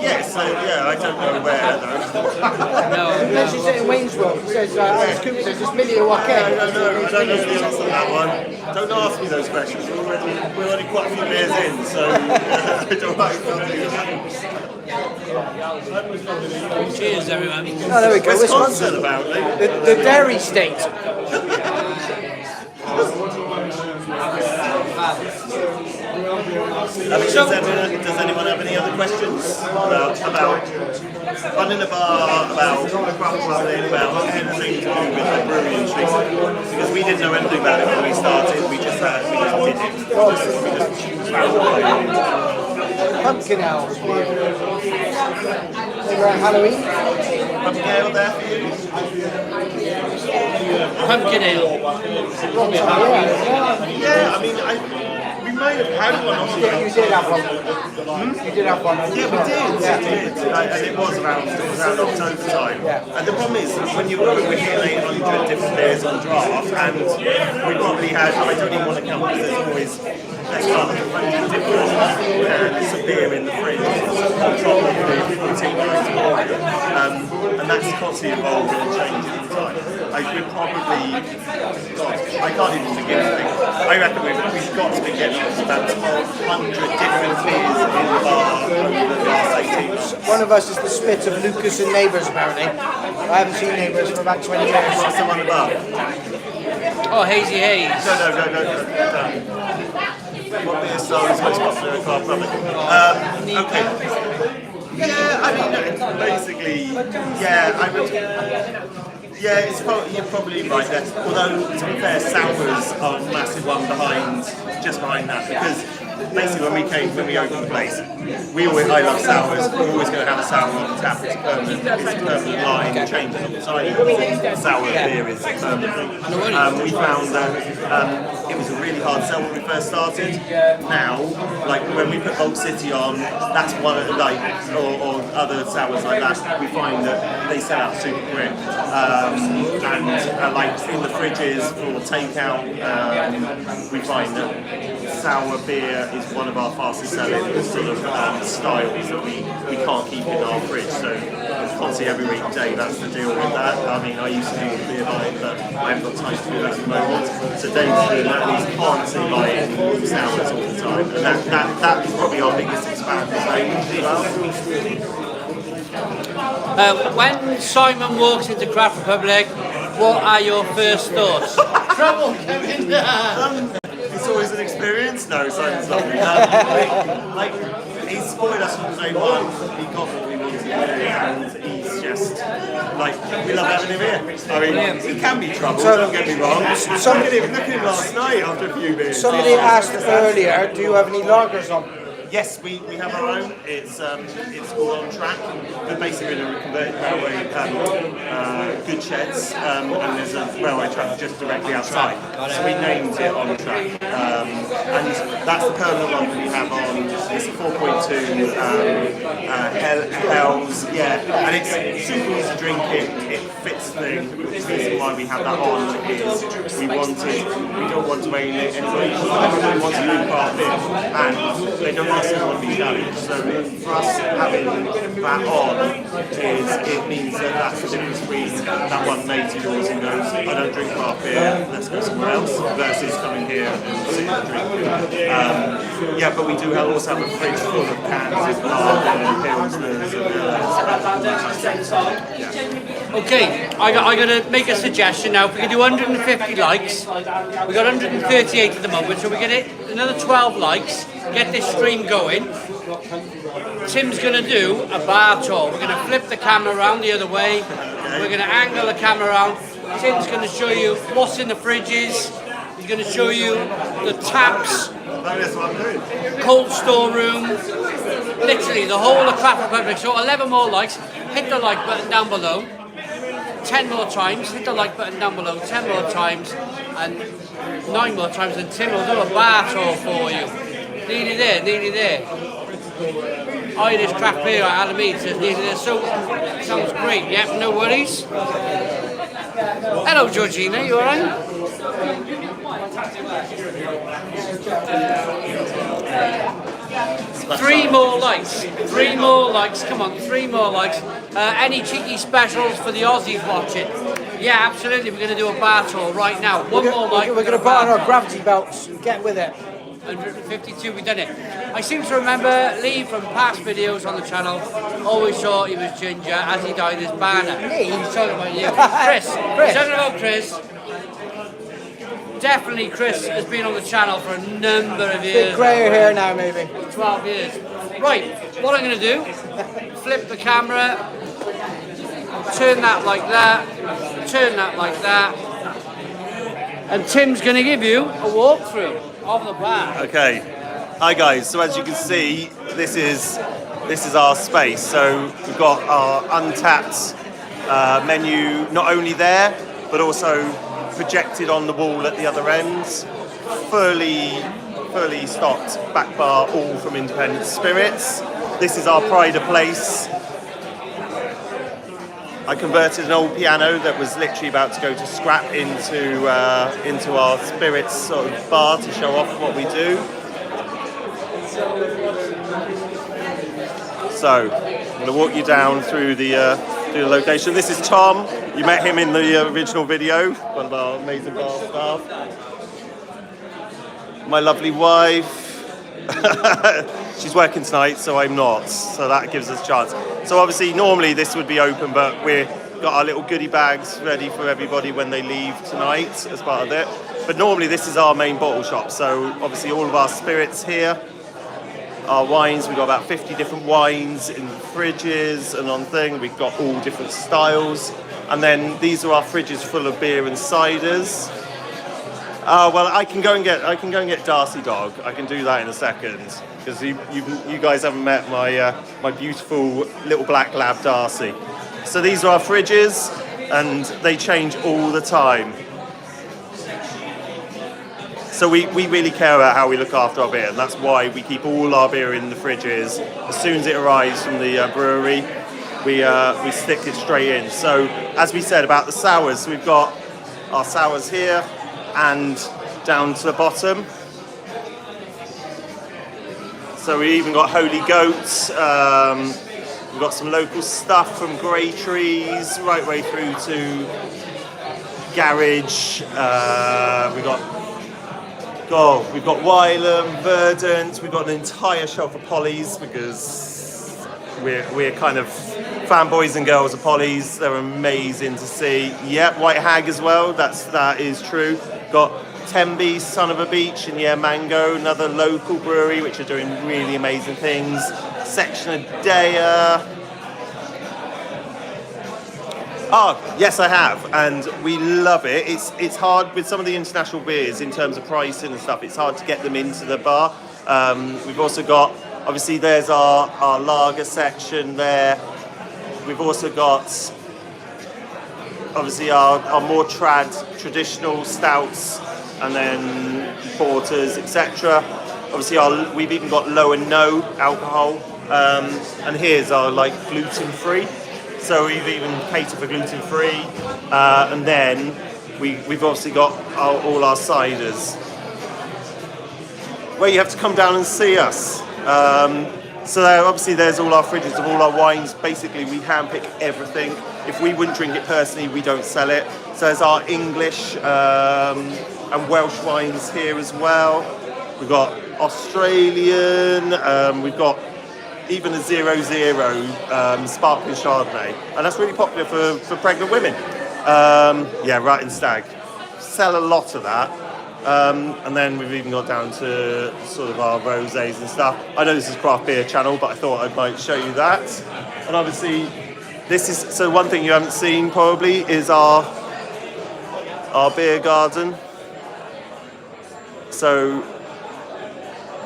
Yes, I don't know where though. No. She said in Wayne's World. It says Alice Cooper says it's Milwaukee. I don't know the answer to that one. Don't ask me those questions. We're only quite a few beers in, so I don't know. Cheers, everyone. Oh, there we go. Wisconsin, about the dairy state. Does anyone have any other questions about running a bar, about craft running, about anything to do with the brewery industry? Because we didn't know anything about it when we started. We just did it. Pumpkin ale. Around Halloween. Pumpkin ale there for you? Pumpkin ale. Yeah, I mean, we might have had one on the You did have one. You did have one. Yeah, we did. Yeah. We did. And it was around October time. Yeah. And the problem is, when you're brewing 800 different beers on draft, and we probably had, I don't even want to count because there's always next 100 different cans of beer in the fridge. Probably 14 nights of beer. And that's constantly evolving and changing all the time. Like, we're probably, God, I can't even begin to think. I reckon we've got to be getting up to about 1,200 different beers in the bar over the last 18 months. One of us is the spit of Lucas and Neighbours, apparently. I haven't seen Neighbours for about 20 years. What's the one above? Oh, Hazy Haze. No. What beer style is most popular at Craft Public? Okay. Yeah, I mean, basically, yeah, I would. Yeah, you're probably right there. Although, to be fair, sours are a massive one just behind that, because basically when we opened the place, I love sours. We're always going to have a sour on tap. It's a permanent line. It changes all the time. Sour beer is a permanent thing. We found that it was a really hard sell when we first started. Now, like when we put Old City on, that's one of or other sours like that. We find that they sell out super quick. And like in the fridges for takeout, we find that sour beer is one of our fastest selling sort of styles that we can't keep in our fridge. So constantly every weekday, that's the deal with that. I mean, I used to do the beer buying, but I haven't got time to do that at the moment. So Dave's doing that, and he's constantly buying sours all the time. And that is probably our biggest expanded range as well. When Simon walks into Craft Republic, what are your first thoughts? Trouble coming down! It's always an experience. No, Simon's lovely. Like, he's supported us from day one. He got what we wanted to do, and he's just like, we love having him here. I mean, he can be trouble. Don't get me wrong. Look at him last night after a few beers. Somebody asked earlier, do you have any lagers on? Yes, we have our own. It's called On Track. We're basically in a converted railway, good sheds, and there's a railway track just directly outside. So we named it On Track, and that's the permanent one that we have on. It's a 4.2 Hells, yeah, and it's super easy to drink. It fits the reason why we have that on is we don't want to alienate anybody. We want to do craft beer, and they don't necessarily want to be challenged. So for us having that on it means that that's the difference between that one mate of yours who goes, I don't drink craft beer, let's go somewhere else, versus coming here and sitting and drinking. Yeah, but we do also have a fridge full of cans of lager and pilsners and Okay, I got to make a suggestion now. If we can do 150 likes, we got 138 at the moment, so we get another 12 likes, get this stream going. Tim's going to do a bar tour. We're going to flip the camera around the other way. We're going to angle the camera around. Tim's going to show you what's in the fridges. He's going to show you the taps, cold storeroom, literally the whole of Craft Republic. So 11 more likes. Hit the like button down below. 10 more times. Hit the like button down below. 10 more times. And 9 more times. And Tim will do a bar tour for you. Nearly there. Irish craft beer at Alameda says nearly there. So, sounds great. Yep, no worries. Hello, Georgina. You alright? 3 more likes. 3 more likes. Come on, 3 more likes. Any cheeky specials for the Aussies watching? Yeah, absolutely. We're going to do a bar tour right now. One more like. We're going to put on our gravity belts and get with it. 152, we've done it. I seem to remember Lee from past videos on the channel always thought he was Ginger as he dyed his banner. Lee? He's talking about you. Chris. He's talking about Chris. Definitely Chris has been on the channel for a number of years. Bit greyer hair now, maybe. 12 years. Right, what I'm going to do, flip the camera, turn that like that, turn that like that, and Tim's going to give you a walkthrough of the bar. Okay. Hi guys. So as you can see, this is our space. So we've got our Untapped menu not only there, but also projected on the wall at the other end. Fully fully stocked back bar, all from independent spirits. This is our pride of place. I converted an old piano that was literally about to go to scrap into our spirits sort of bar to show off what we do. So, I'm going to walk you down through the location. This is Tom. You met him in the original video, one of our amazing bar staff. My lovely wife. She's working tonight, so I'm not. So that gives us a chance. So obviously, normally this would be open, but we've got our little goodie bags ready for everybody when they leave tonight as part of it. But normally this is our main bottle shop. So obviously all of our spirits here. Our wines, we've got about 50 different wines in fridges and on thing. We've got all different styles. And then these are our fridges full of beer and ciders. Well, I can go and get Darcy Dog. I can do that in a second because you guys haven't met my beautiful little black lab Darcy. So these are our fridges, and they change all the time. So we really care about how we look after our beer, and that's why we keep all our beer in the fridges. As soon as it arrives from the brewery, we stick it straight in. So as we said about the sours, we've got our sours here and down to the bottom. So we even got Holy Goats. We've got some local stuff from Grey Trees right way through to Garage. We've got Wylam, Verdant. We've got an entire shelf of Polly's because we're kind of fanboys and girls of Polly's. They're amazing to see. Yep, White Hag as well. That is true. Got Tembe, Son of a Beach, and Mango, another local brewery which are doing really amazing things. Section of Dea. Oh, yes, I have, and we love it. It's hard with some of the international beers in terms of pricing and stuff. It's hard to get them into the bar. We've also got, obviously, there's our lager section there. We've also got, obviously, our more traditional stouts, and then porters, etc. Obviously, we've even got low and no alcohol, and here's our gluten-free. So we've even catered for gluten-free, and then we've obviously got all our ciders. Well, you have to come down and see us. So obviously there's all our fridges of all our wines. Basically, we handpick everything. If we wouldn't drink it personally, we don't sell it. So there's our English and Welsh wines here as well. We've got Australian, we've got even a 0.0 sparkling Chardonnay, and that's really popular for pregnant women. Right in Stag. Sell a lot of that. And then we've even got down to sort of our rosés and stuff. I know this is craft beer channel, but I thought I might show you that. And obviously, so one thing you haven't seen probably is our beer garden. So,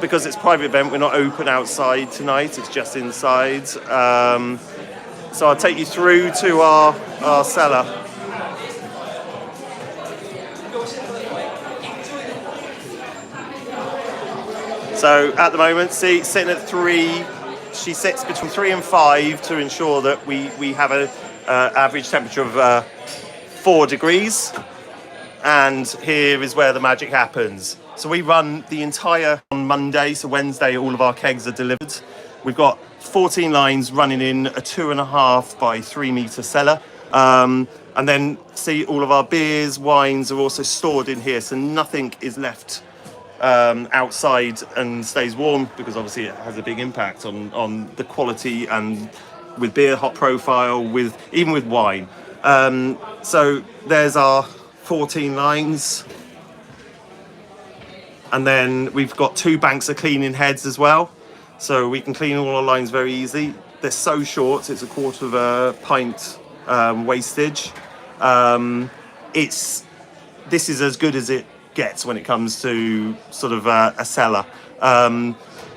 because it's a private event, we're not open outside tonight, it's just inside. So I'll take you through to our cellar. So at the moment, see, sitting at 3, she sits between 3 and 5 to ensure that we have an average temperature of 4 degrees. And here is where the magic happens. So we run the entire on Monday, so Wednesday all of our kegs are delivered. We've got 14 lines running in a 2.5 by 3 metre cellar. And then see all of our beers, wines are also stored in here, so nothing is left outside and stays warm, because obviously it has a big impact on the quality, and with beer, hop profile, even with wine. So there's our 14 lines. And then we've got 2 banks of cleaning heads as well. So we can clean all our lines very easy. They're so short, it's a quarter of a pint wastage. This is as good as it gets when it comes to sort of a cellar.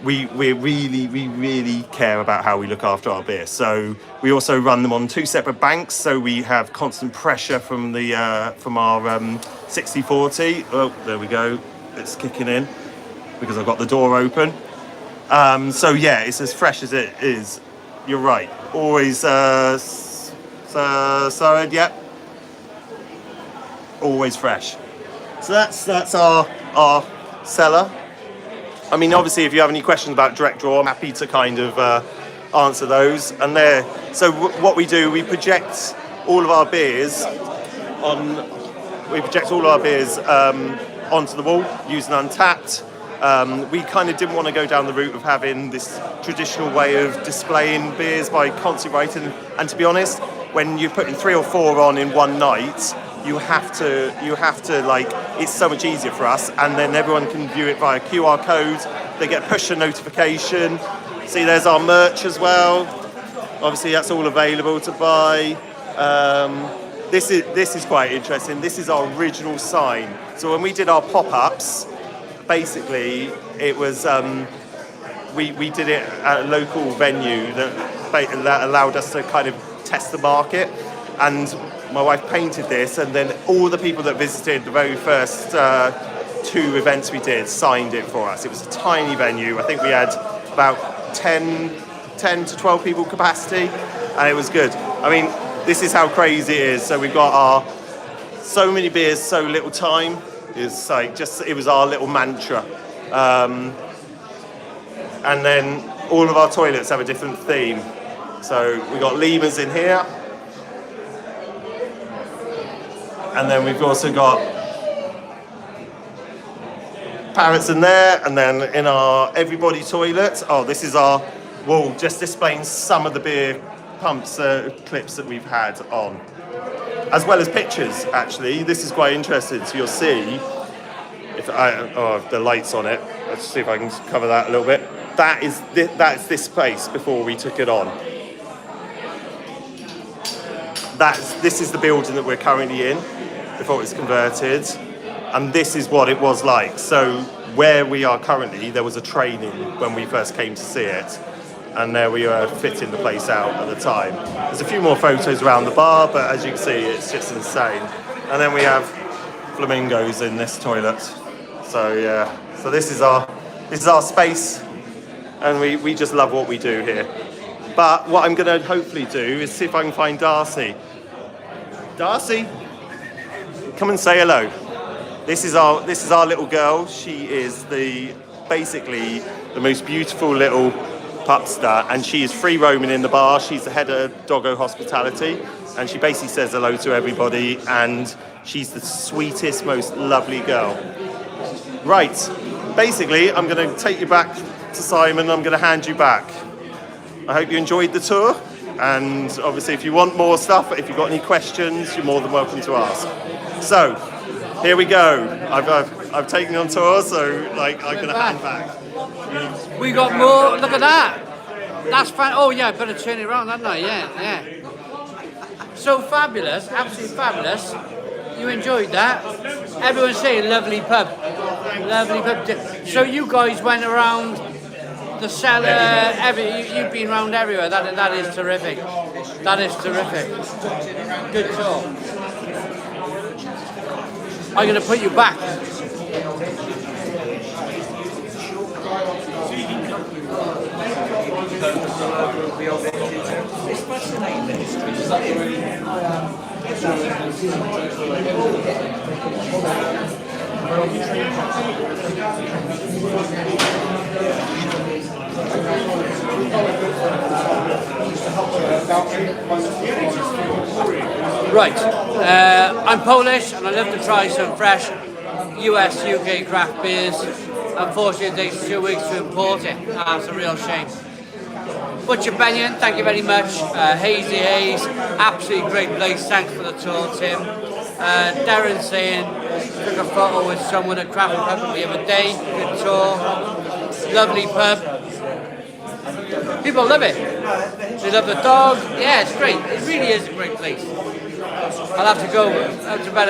We really care about how we look after our beer. So we also run them on 2 separate banks, so we have constant pressure from our 60-40. Oh, there we go. It's kicking in. because I've got the door open. So yeah, it's as fresh as it is. You're right. Always solid, yep. Always fresh. So that's our cellar. I mean, obviously, if you have any questions about direct draw, I'm happy to kind of answer those. And what we do, we project all of our beers onto the wall using Untapped. We kind of didn't want to go down the route of having this traditional way of displaying beers by constantly writing. And to be honest, when you're putting 3 or 4 on in one night, you have to like, it's so much easier for us, and then everyone can view it via QR code. They get push a notification. See, there's our merch as well. Obviously, that's all available to buy. This is quite interesting. This is our original sign. So when we did our pop-ups, basically it was we did it at a local venue that allowed us to kind of test the market, and my wife painted this, and then all the people that visited the very first 2 events we did signed it for us. It was a tiny venue. I think we had about 10 to 12 people capacity, and it was good. I mean, this is how crazy it is. So we've got so many beers, so little time. It's like it was our little mantra. And then all of our toilets have a different theme. So we've got lemurs in here. And then we've also got parrots in there. And then in our everybody toilet, this is our wall, just displaying some of the beer pumps clips that we've had on, as well as pictures. Actually, this is quite interesting. So you'll see if the light's on it. Let's see if I can cover that a little bit. That's this space before we took it on. This is the building that we're currently in before it's converted, and this is what it was like. So where we are currently, there was a training when we first came to see it, and there we were fitting the place out at the time. There's a few more photos around the bar, but as you can see, it's just insane. And then we have flamingos in this toilet. So yeah, so this is our space, and we just love what we do here. But what I'm going to hopefully do is see if I can find Darcy. Darcy, come and say hello. This is our little girl. She is basically the most beautiful little pupster, and she is free roaming in the bar. She's the head of Doggo Hospitality, and she basically says hello to everybody, and she's the sweetest, most lovely girl. Right, basically, I'm going to take you back to Simon. I'm going to hand you back. I hope you enjoyed the tour, and obviously if you want more stuff, if you've got any questions, you're more than welcome to ask. So, here we go. I've taken you on tour, so I'm going to hand back. We got more. Look at that. That's fine. Oh yeah, I better turn it around, hadn't I? Yeah. So fabulous, absolutely fabulous. You enjoyed that. Everyone's saying lovely pub. So you guys went around the cellar. You've been around everywhere. That is terrific. That is terrific. Good talk. I'm going to put you back. Right, I'm Polish and I love to try some fresh US, UK craft beers. Unfortunately it takes 2 weeks to import it. That's a real shame. Butcher Benyon, thank you very much. Hazy Haze, absolutely great place. Thanks for the tour, Tim. Darren saying, took a photo with someone at Craft Pub the other day. Good tour. Lovely pub. People love it. They love the dog. Yeah, it's great. It really is a great place. I'll have to go up to bed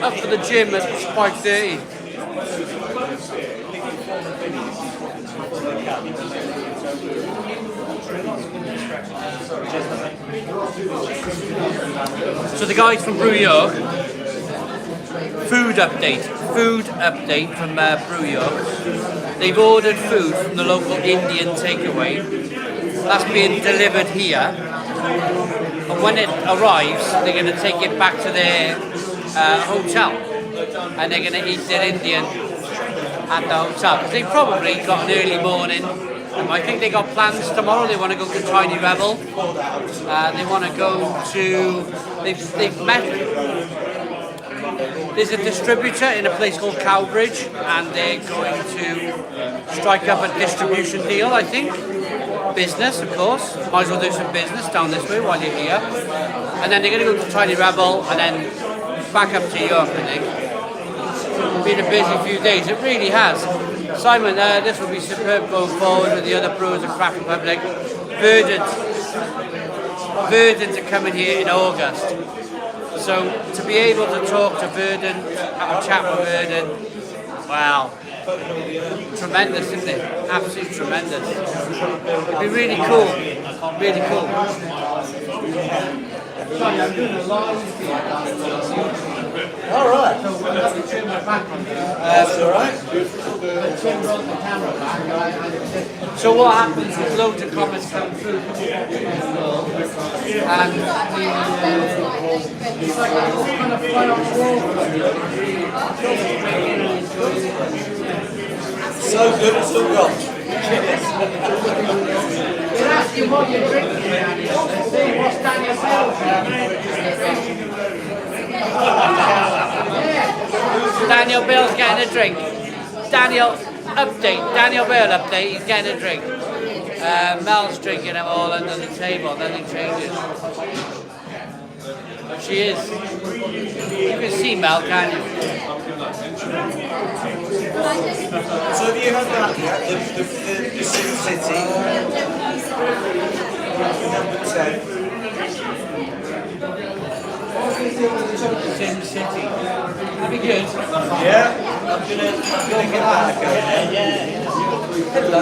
up to the gym at 5:30. So the guys from Brew Food update from Brew. They've ordered food from the local Indian takeaway. That's being delivered here. And when it arrives, they're going to take it back to their hotel. And they're going to eat their Indian at the hotel. Because they probably got an early morning. I think they got plans tomorrow. They want to go to Tiny Rebel. They want to go to... They've met... There's a distributor in a place called Cowbridge, and they're going to strike up a distribution deal, I think. Business, of course. Might as well do some business down this way while you're here. And then they're going to go to Tiny Rebel, and then back up to York, I think. It's been a busy few days. It really has. Simon, this will be superb going forward with the other brewers of Craft Republic. Verdant are coming here in August. So to be able to talk to Verdant, have a chat with Verdant, wow, tremendous, isn't it? Absolutely tremendous. It'd be really cool, really cool. Sorry, I'm doing a live feed. All right. So we're going to turn my back on you. That's all right. Turn the camera back. So what happens is loads of comments come through. And it's like a kind of fly on the wall. So good, it's all gone. You're asking what you're drinking, and see what's Daniel Bell's. Daniel Bell's getting a drink. Daniel Bell update, he's getting a drink. Mel's drinking them all under the table, nothing changes. She is. You can see Mel, can't you? So have you had that yet? The Sim City? Number 10. Sim City. That'd be good. Yeah, I'm gonna get that going. Yeah. Hello.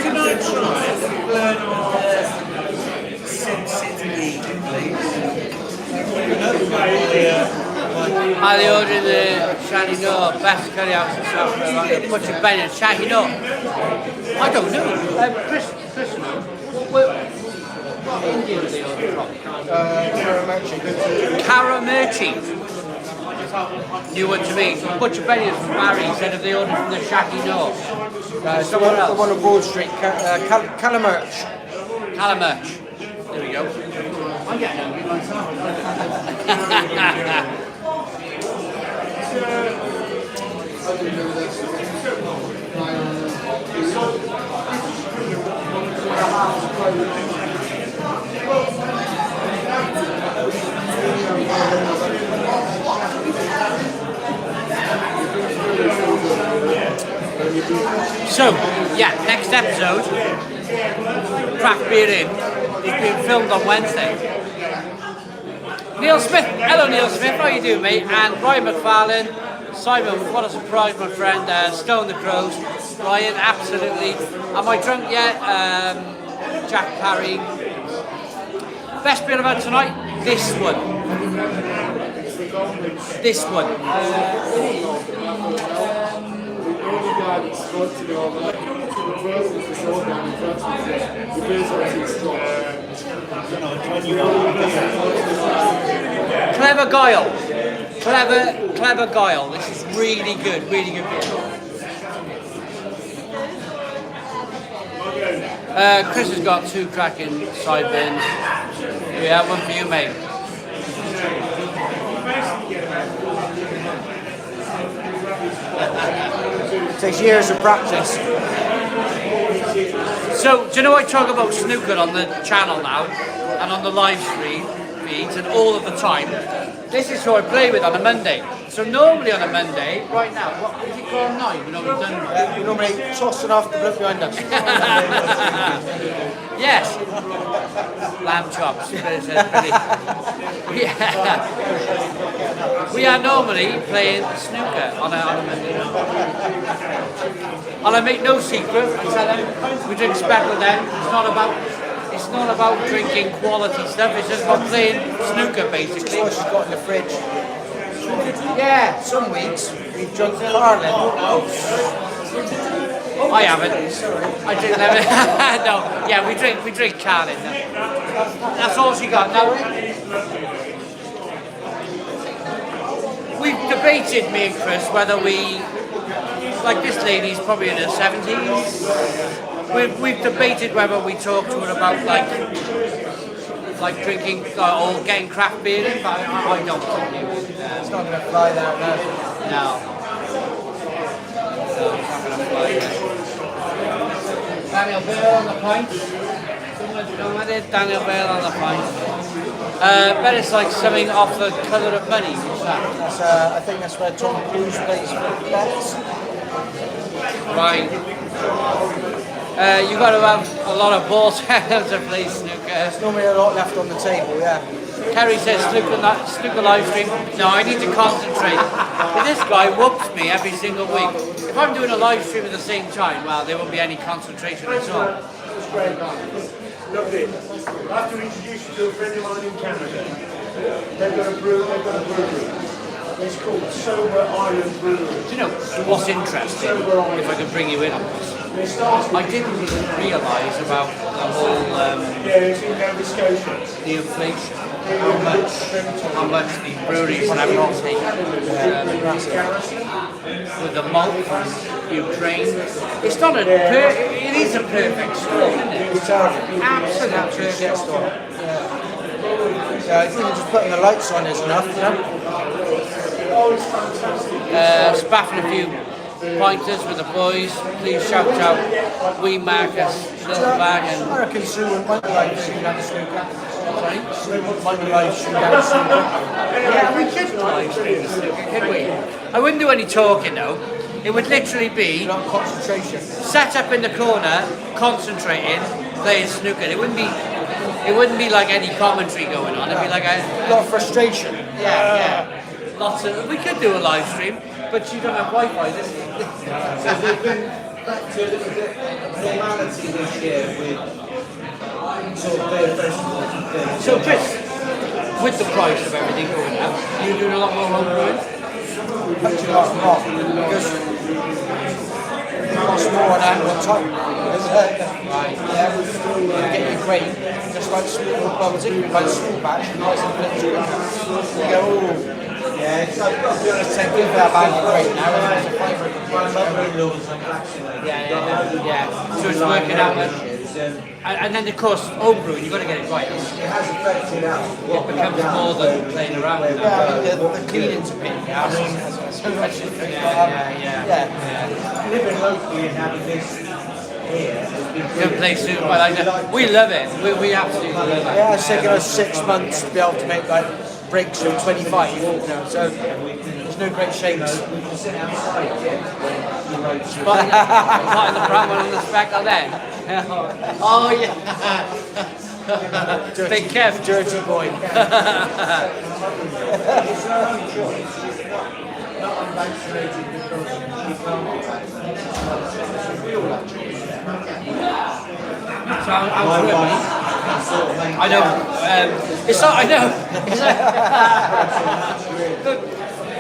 Can I try and learn on Sim City eating, please? Are they ordering the Shani No, best curry house in South Carolina? Butcher Ben and Shani No? I don't know. Chris, what Indian are they ordering from? Karamerchi. New one to me. Butcher Benny from Barry said if they ordered from the Shaki No. Somewhere else. The one on Broad Street, Calamerch. Calamerch. There we go. I'm getting hungry myself. So, yeah, next episode, Craft Beer In, is being filmed on Wednesday. Neil Smith, hello Neil Smith, how you doing mate? And Brian McFarlane, Simon, what a surprise my friend, Stone the Crows, Brian, absolutely. Am I drunk yet? Jack Parry. Best beer I've had tonight? This one. This one. Clever Guile. Clever Guile. This is really good beer. Chris has got 2 cracking side bins. Yeah, one for you, mate. Takes years of practice. So, do you know I talk about snooker on the channel now, and on the live stream feeds, and all of the time? This is who I play with on a Monday. So normally on a Monday, right now, what is it called now? We've normally done. We normally toss it off the bloke behind us. Yes. Lamb chops. Yeah. We are normally playing snooker on a Monday. And I make no secret. I tell them we drink speckled then. It's not about drinking quality stuff. It's just about playing snooker basically. What she's got in the fridge. Yeah. Some weeks we've drunk Carlin. I haven't. I drink lemon. No, yeah, we drink Carlin. That's all she got. Now, we've debated, me and Chris, whether we, like this lady's probably in her 70s. We've debated whether we talk to her about like drinking or getting craft beer in, but I don't think it would. It's not going to fly down there. No. Daniel Bale on the pint. Someone's done with it. Daniel Bale on the pint. Bet it's like something off the Colour of Money. What's that? That's, I think that's where Tom Cruise plays for bets. Right. You've got to have a lot of balls to play snooker. There's normally a lot left on the table, yeah. Kerry says snooker live stream. No, I need to concentrate. But this guy whoops me every single week. If I'm doing a live stream at the same time, well, there won't be any concentration at all. That's great. Lovely. I have to introduce you to a friend of mine in Canada. They've got a brewery. It's called Sober Island Brewery. Do you know what's interesting? If I can bring you in on this. I didn't even realise about the whole it's in Nova Scotia. The inflation, how much the breweries have having to take with the malt from Ukraine. It's not it is a perfect storm, isn't it? It's absolutely perfect storm. Yeah, I think just putting the lights on is enough, you know? Spaffing a few pointers with the boys. Please shout out Wee Marcus, Little Bag, and I reckon Sue wouldn't mind the live stream down the snooker. Sorry? Sue wouldn't mind the live stream down the snooker. Yeah, we could live stream the snooker, could we? I wouldn't do any talking though. It would literally be concentration. Sat up in the corner, concentrating, playing snooker. It wouldn't be like any commentary going on. It'd be like a lot of frustration. Yeah. Lots of. We could do a live stream, but you don't have Wi-Fi. This is. So we've been back to a little bit of normality this year with sort of beer festivals and things. So Chris, with the price of everything going up, you're doing a lot more home brewing? Actually, not because it costs more on hand on top. Right. Yeah, you get your grain, just like small bubbles in, like small batch, nice and flipped to it. You go, oh. Yeah, it's I've got to be honest, take give that bag of grain now, and it's a favourite. Yeah. So it's working out then. And then of course, home brewing, you've got to get it right. It has affected us. It becomes more than playing around with that. Yeah, the cleaning's a pain in the ass. Yeah. Living locally and having this here. Can play super well. We love it. We absolutely love it. Yeah, it's taken us 6 months to be able to make like breaks of 25, you know, so there's no great shakes. Spotting the brown one on the speckle then. Oh yeah. Big Kev. Dirty boy. So I know. It's not. I know.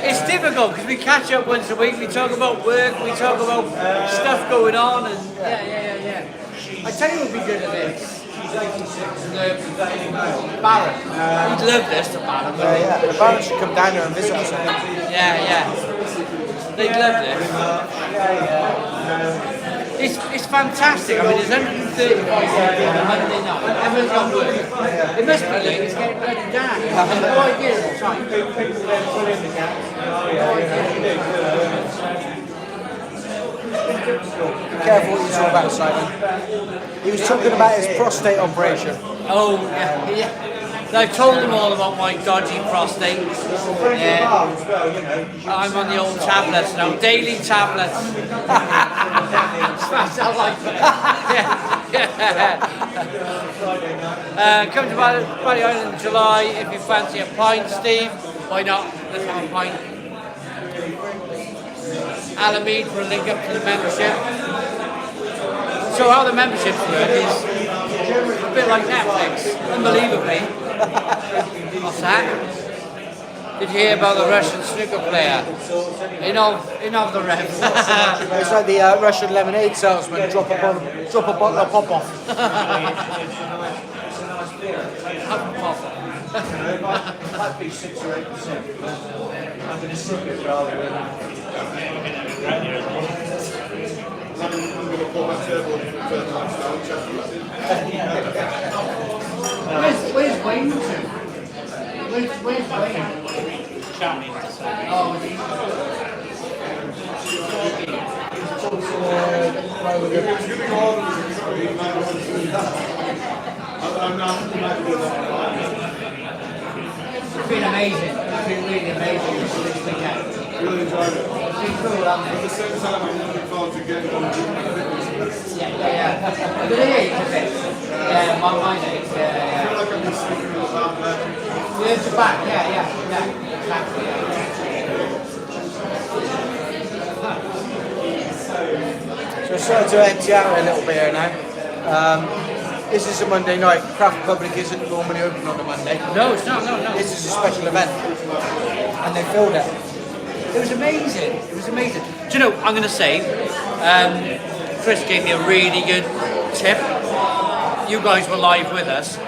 It's difficult because we catch up once a week. We talk about work. We talk about stuff going on, and yeah. I tell you, who'd be good at this. Baron. We'd love this, the Baron. Yeah. The Baron should come down here and visit us. Yeah. They'd love this. It's fantastic. I mean, there's 135 people on a Monday night. Everyone's got work. It must be late. It's getting bloody dark. I have no idea at the time. People there fill in the gaps. Be careful what you talk about, Simon. He was talking about his prostate operation. Oh, yeah. I told them all about my dodgy prostate. Yeah. I'm on the old tablets now, daily tablets. Smash that like yeah. Come to Bally Island in July if you fancy a pint, Steve. Why not? Let's have a pint. Alamede for a link up to the membership. So how the memberships work is a bit like Netflix, unbelievably. What's that? Did you hear about the Russian snooker player? Enough the ref. It's like the Russian lemonade salesman, drop a bottle of pop-off. Might be 6 or 8%. I'm going to sip it rather than. I'm going to put my table on for Untitled Chapter. Where's Wayne to? Where's Wayne? Oh, it's been amazing. It's been really amazing this weekend. Really enjoyed it. It's been cool, hasn't At it? the same time, I'm looking forward to getting on the fitness. Yeah. But it is a bit. Yeah, my mind is. I feel like I'm just thinking about that. Yeah, it's back. Yeah. Exactly. So sorry to empty out a little bit here now. This is a Monday night. Craft Public isn't normally open on a Monday. No, it's not. No. This is a special event. And they filled it. It was amazing. Do you know, I'm going to say, Chris gave me a really good tip. You guys were live with us.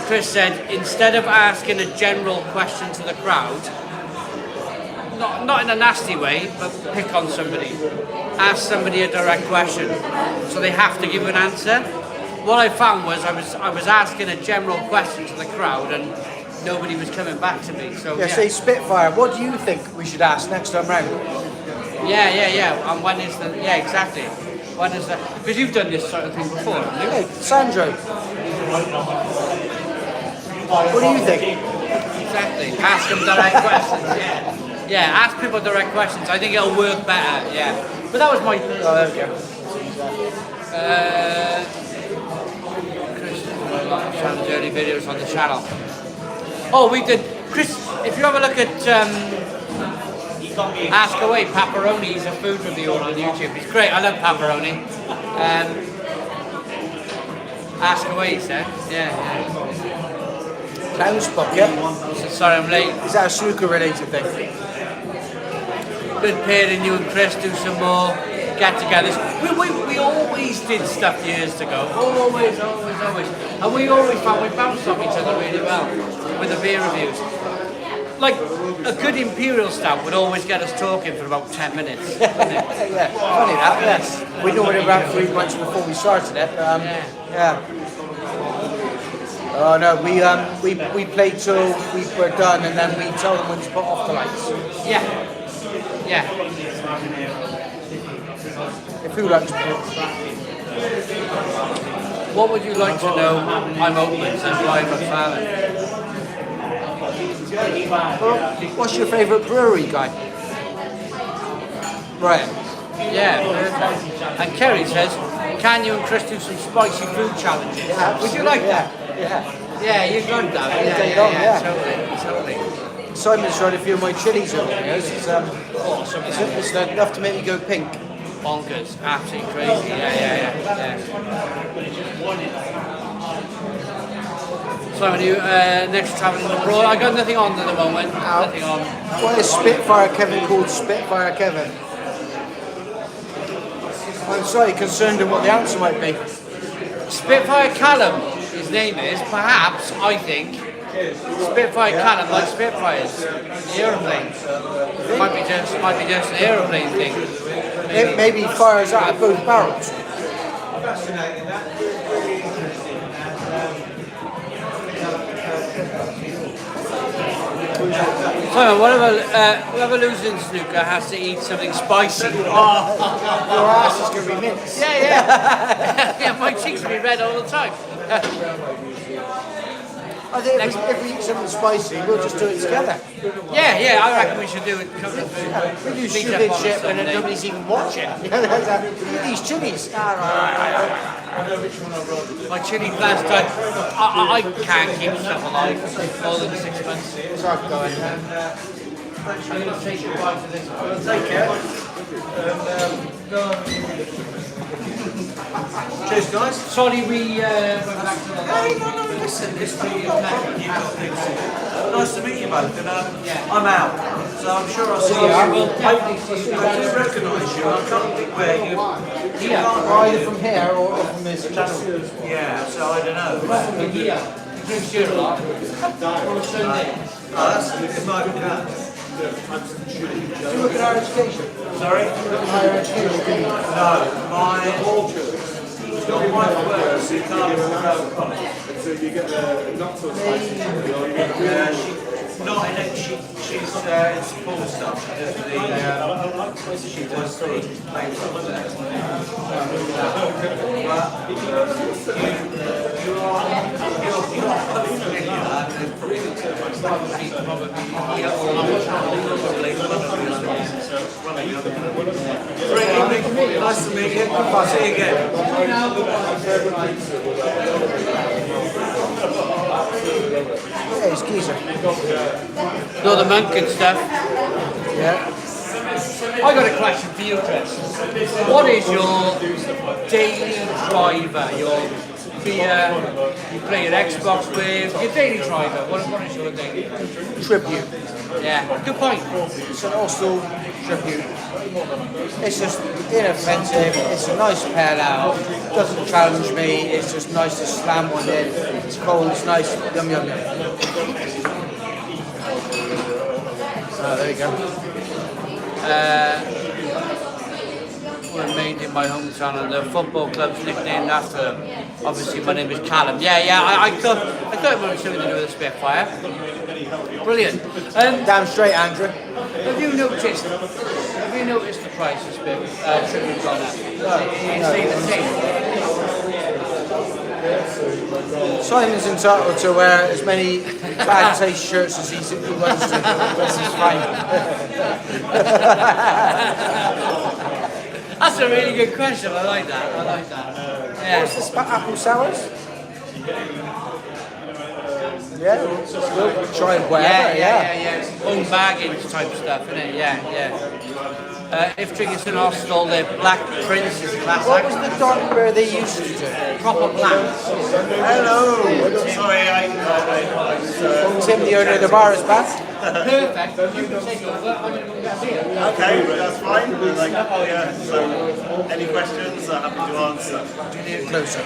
Chris said, instead of asking a general question to the crowd, not in a nasty way, but pick on somebody. Ask somebody a direct question. So they have to give you an answer. What I found was I was asking a general question to the crowd and nobody was coming back to me. So Say Spitfire, what do you think we should ask next time round? Yeah. And when is the exactly. When is that? Because you've done this sort of thing before, haven't you? Hey, Sandro. What do you think? Exactly. Ask them direct questions. Yeah. Ask people direct questions. I think it'll work better. Yeah. But that was my. Oh, there we go. Chris, Shannon's early videos on the channel. Oh, we did. Chris, if you have a look at Ask Away, Pepperoni, he's a food reviewer on YouTube. He's great. I love pepperoni. Ask Away, he said. Yeah. Clown's Bucket. Sorry, I'm late. Is that a snooker related thing? Good pairing, you and Chris do some more get-togethers. We always did stuff years ago. Always. And we always found we bounced off each other really well with the beer reviews. Like, a good Imperial Stout would always get us talking for about 10 minutes, wouldn't it? Yeah, funny that, yes. We knew it about 3 months before we started it, but yeah. Oh no, we played till we were done and then we told them when to put off the lights. Yeah. If who likes beer? What would you like to know? I'm open, says Ryan McFarlane. Well, what's your favourite brewery, guy? Right. Yeah. And Kerry says, can you and Chris do some spicy food challenges? Yeah, would you like that? Yeah, you'd like that. Yeah, totally. Simon's tried a few of my chilies over the years. It's enough to make me go pink. Bonkers, absolutely crazy. Yeah. So when you next travelling abroad, I got nothing on at the moment. Nothing on. Why is Spitfire Kevin called Spitfire Kevin? I'm slightly concerned in what the answer might be. Spitfire Callum, his name is, perhaps, I think. Spitfire Callum, like Spitfires, the aeroplanes. Might be just an aeroplane thing. Maybe he fires out of both barrels. Fascinating, that. Really interesting. And, Simon, whoever loses in snooker has to eat something spicy. Your ass is going to be minced. Yeah. Yeah, my cheeks will be red all the time. I think if we eat something spicy, we'll just do it together. Yeah, I reckon we should do it. We do stupid shit when nobody's even watching. Eat these chilies. My chili last time, I can't keep stuff alive more than 6 months. So I'm going. I'm going to take a bite of this. Take care. Cheers, guys. Sorry, we went back to the Hey, no, listen, it's really a pleasure. Nice to meet you both, and I'm out, so I'm sure I'll see you. I will definitely see you. I do recognise you, I can't think where you Either from here or from this channel. Yeah, so I don't know. From here, drink here a lot. On a Sunday. Oh, that's it might be that. Do you look at our education? Sorry? Do you look at higher education? No, mine. Not my work, so you can't go college. So you get the not so spicy. Not in it, she's in support stuff. She does the Nice to meet you. See you again. Yeah, it's geezer. No, the monk and stuff. Yeah. I got a question for you, Chris. What is your daily driver? Your beer, you play your Xbox with, your daily driver. What is your daily driver? Tribute. Yeah, good point. It's an Oslo tribute. It's just inoffensive, it's a nice pale ale, doesn't challenge me, it's just nice to slam one in, it's cold, it's nice, yum yum yum. Oh, there you go. Were made in my hometown and the football club's nicknamed after them. Obviously my name is Callum. I thought it was something to do with the Spitfire. Brilliant. Damn straight, Andrew. Have you noticed the price of tribute on that? It's the same. Simon's entitled to wear as many bad taste shirts as he wants to. This is fine. That's a really good question. I like that. Yeah. What's this about apple sours? Yeah, we'll try and whatever. Yeah. Own baggage type stuff, isn't it? Yeah. If drinking an Arsenal, the Black Prince is classic. What was the dark beer they used to do? Proper black. Hello! Sorry, Tim, the owner of the bar, is back. Perfect. You can take over. I'm going to go get a beer. okay, that's fine. So any questions? I'm happy to answer. Closer.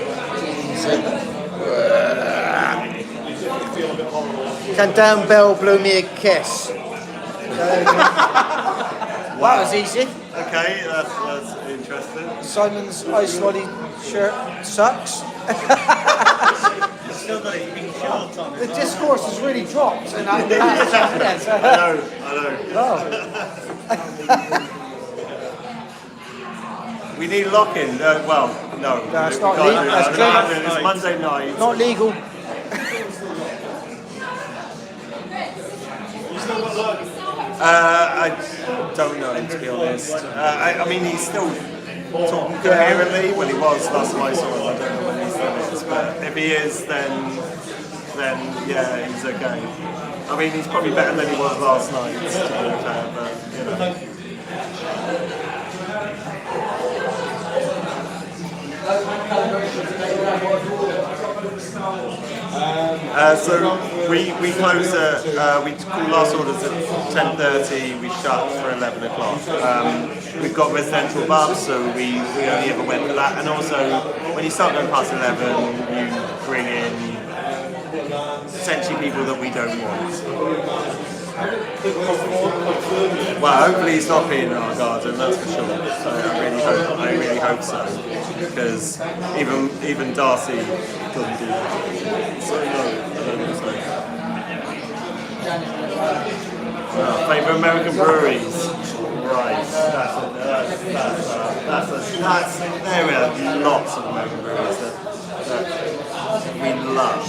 Can Dan Bell blow me a kiss? That was easy. Okay, that's interesting. Simon's ice lolly shirt sucks. Still got it pink shorts on. The discourse has really dropped. And I know. We need lock-in. Well, no. That's not legal. That's clear. It's Monday night. Not legal. I don't know, to be honest. I mean, he's still talking coherently. Well, he was last time I saw him. I don't know when he still is. But if he is, then yeah, he's okay. I mean, he's probably better than he was last night, to be fair, but, you know. So we close at, we call last orders at 10:30, we shut for 11 o'clock. We've got residential pubs, so we only ever went for that. And also, when you start going past 11, you bring in essentially people that we don't want. Well, hopefully he's not being in our garden, that's for sure. So I really hope so, because even Darcy doesn't do that. So no, I don't think so. Favourite American breweries? Right, there we are, lots of American breweries that we love.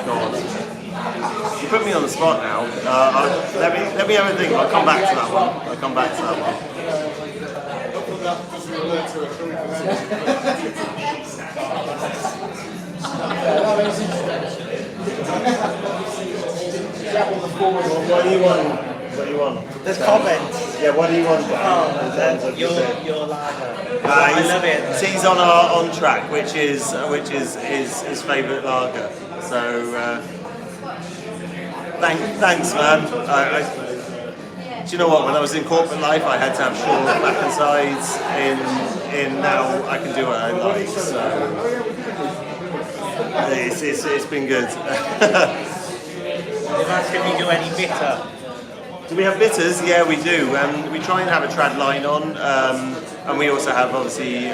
God. You put me on the spot now. Let me have a think. I'll come back to that one. What do you want? There's comments. Yeah, what do you want? Your lager. I love it. He's on our on track, which is his favourite lager. So thanks, man. Do you know what? When I was in corporate life, I had to have short back and sides. In now, I can do what I like. So it's been good. They've asked if you do any bitter. Do we have bitters? Yeah, we do. We try and have a trad line on, and we also have obviously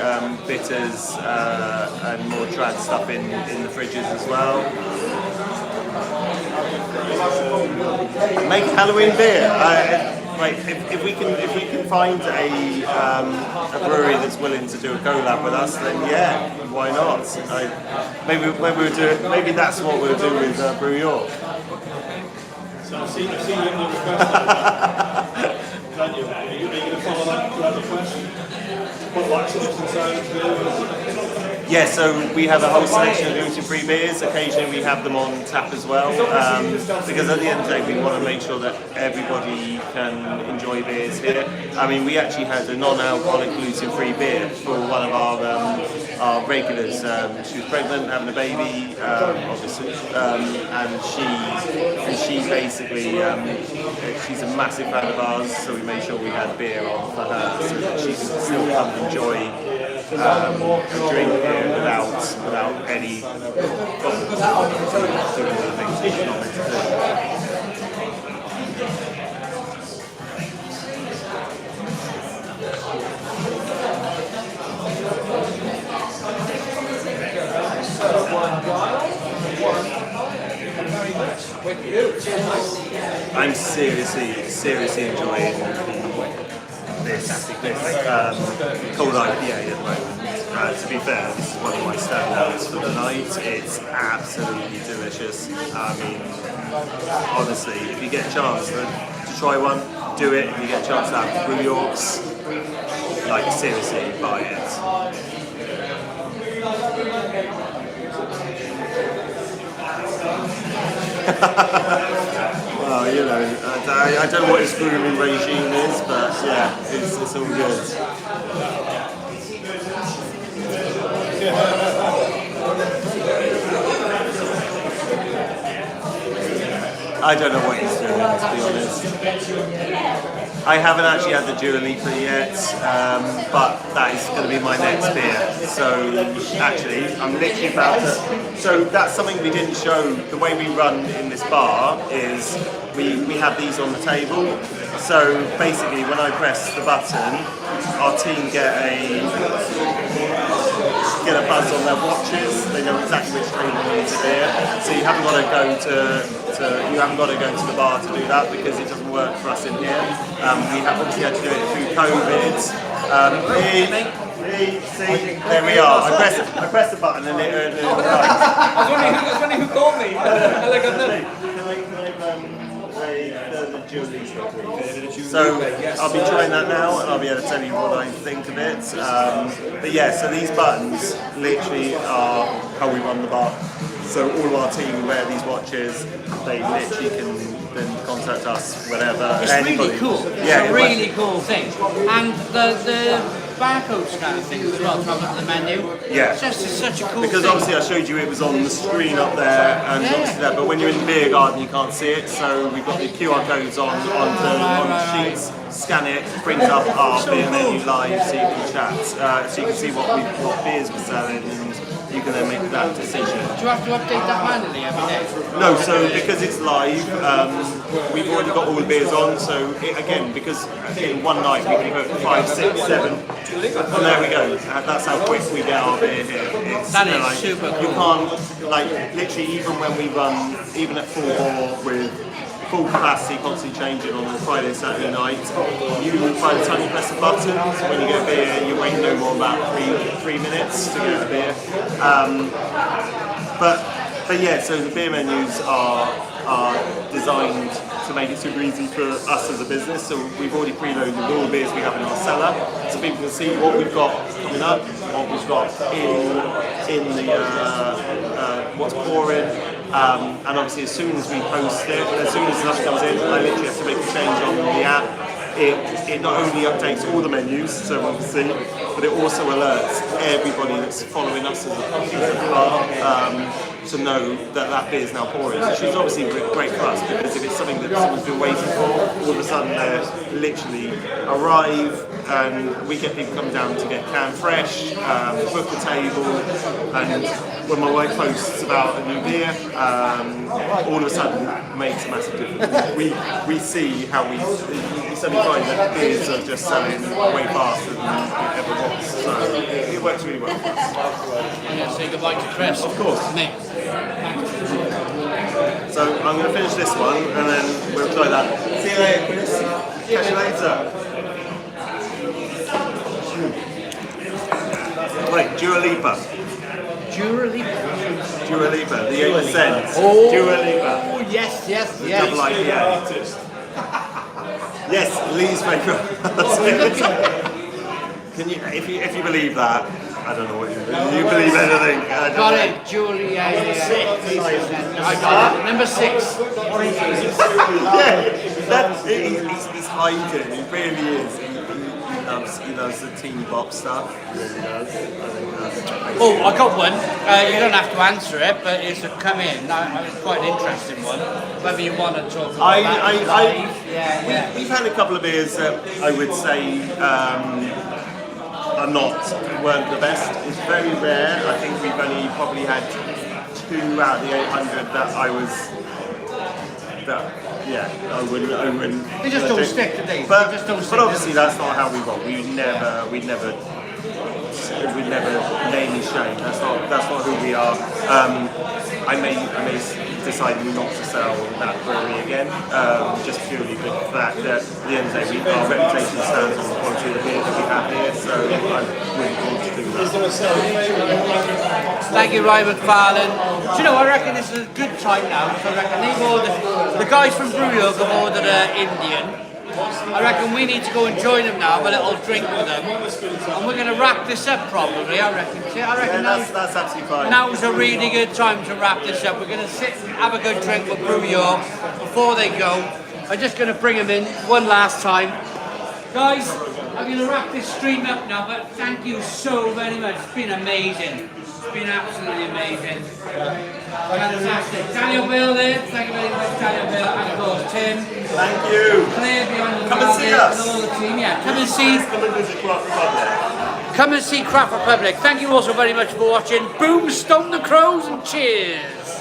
bitters and more trad stuff in the fridges as well. Make Halloween beer. If we can find a brewery that's willing to do a collab with us, then yeah, why not? Maybe that's what we'll do with Brew York. So I've seen you in the request. Are you going to follow that request? What license inside the beer? Yeah, so we have a whole selection of gluten-free beers. Occasionally we have them on tap as well, because at the end of the day we want to make sure that everybody can enjoy beers here. I mean, we actually had a non-alcoholic gluten-free beer for one of our regulars. She was pregnant, having a baby, obviously, and she basically, she's a massive fan of ours, so we made sure we had beer on for her so that she can still come and enjoy a drink here without any doing the things she's not meant to do. I'm seriously enjoying this cold IPA at the moment. To be fair, this is one of my standouts for the night. It's absolutely delicious. I mean, honestly, if you get a chance to try one, do it. If you get a chance to have Brew Yorks, like seriously, buy it. Well, you know, I don't know what his grooming regime is, but yeah, it's all good. I don't know what he's doing, to be honest. I haven't actually had the Dua Lipa yet, but that is going to be my next beer. So actually, I'm literally about to... So that's something we didn't show. The way we run in this bar is we have these on the table. So basically, when I press the button, our team get a buzz on their watches. They know exactly which table needs a beer. So you haven't got to go to the bar to do that because it doesn't work for us in here. We have obviously had to do it through COVID. See, there we are. I pressed the button and it. I was wondering who called me. So I'll be trying that now and I'll be able to tell you what I think of it. But yeah, so these buttons literally are how we run the bar. So all of our team wear these watches. They literally can then contact us whenever. It's really cool. Yeah, it's a really cool thing. And the barcode scanner thing as well, from the menu. Yeah. It's just such a cool because thing. obviously I showed you it was on the screen up there and obviously there, but when you're in the beer garden you can't see it, so we've got the QR codes on the sheets, scan it, brings up our beer menu live so you can chat, so you can see what beers we're selling and you can then make that decision. Do you have to update that manually every day? No, so because it's live, we've already got all the beers on, so again, because in one night we can put 5, 6, 7, and there we go. That's how quick we get our beer here. It's, That is like, super cool. You can't, like, literally even when we run, even at full bore with full capacity, constantly changing on Friday, Saturday night, by the time you press the button, when you get a beer, you're waiting no more about three minutes to get a beer. But yeah, so the beer menus are designed to make it super easy for us as a business. So we've already preloaded all the beers we have in our cellar, so people can see what we've got coming up, what we've got in the what's pouring. And obviously, as soon as we post it, as soon as stuff comes in, I literally have to make a change on the app. It not only updates all the menus so everyone can see, but it also alerts everybody that's following us as a bar to know that that beer is now pouring, which is obviously great for us, because if it's something that someone's been waiting for, all of a sudden they literally arrive and we get people coming down to get canned fresh, book a table, and when my wife posts about a new beer, all of a sudden it makes a massive difference. We see how we suddenly find that beers are just selling way faster than we ever was, so it works really well for us. I'm going to say goodbye to Chris. Of course. Mate. So I'm going to finish this one and then we'll try that. See you later, Chris. Catch you later. Wait, Dua Lipa. Dua Lipa? Dua Lipa, the 8%. Oh, Dua Lipa. yes, yes, The yes. double IPA. Yes, Lee's favourite. Can you, if you believe that, I don't know what you believe. You believe anything. Got it, Julia. I got it. Number 6. Yeah, he's hiding. He really is. He loves the teeny bop stuff. He really does. I think that's Oh, I got one. You don't have to answer it, but it's a come in. It's quite an interesting one. Whether you want to talk about that. We've had a couple of beers that I would say weren't the best. It's very rare. I think we've only probably had 2 out of the 800 that I wouldn't. They just don't stick to these. But But obviously that's not how we roll. We'd never name and shame. That's not who we are. I may decide not to sell that brewery again, just purely for the fact that at the end of the day, our reputation stands on the quality of the beer that we have here, so I wouldn't want to do that. Thank you, Ryan McFarlane. Do you know, I reckon this is a good time now, because I reckon the guys from Brew have ordered an Indian. I reckon we need to go and join them now, have a little drink with them, and we're going to wrap this up probably, I reckon. That's absolutely fine. Now's a really good time to wrap this up. We're going to sit and have a good drink with Brew York before they go. I'm just going to bring them in one last time. Guys, I'm going to wrap this stream up now, but thank you so very much. It's been amazing. It's been absolutely amazing. Fantastic. Daniel Bill there. Thank you very much, Daniel Bill. And of course, Tim. Thank you. Claire behind the Come and see us. and all the team. Yeah, come and see. Come and visit Craft Republic. Come and see Craft Republic. Thank you also very much for watching. Boom, stone the crows, and cheers.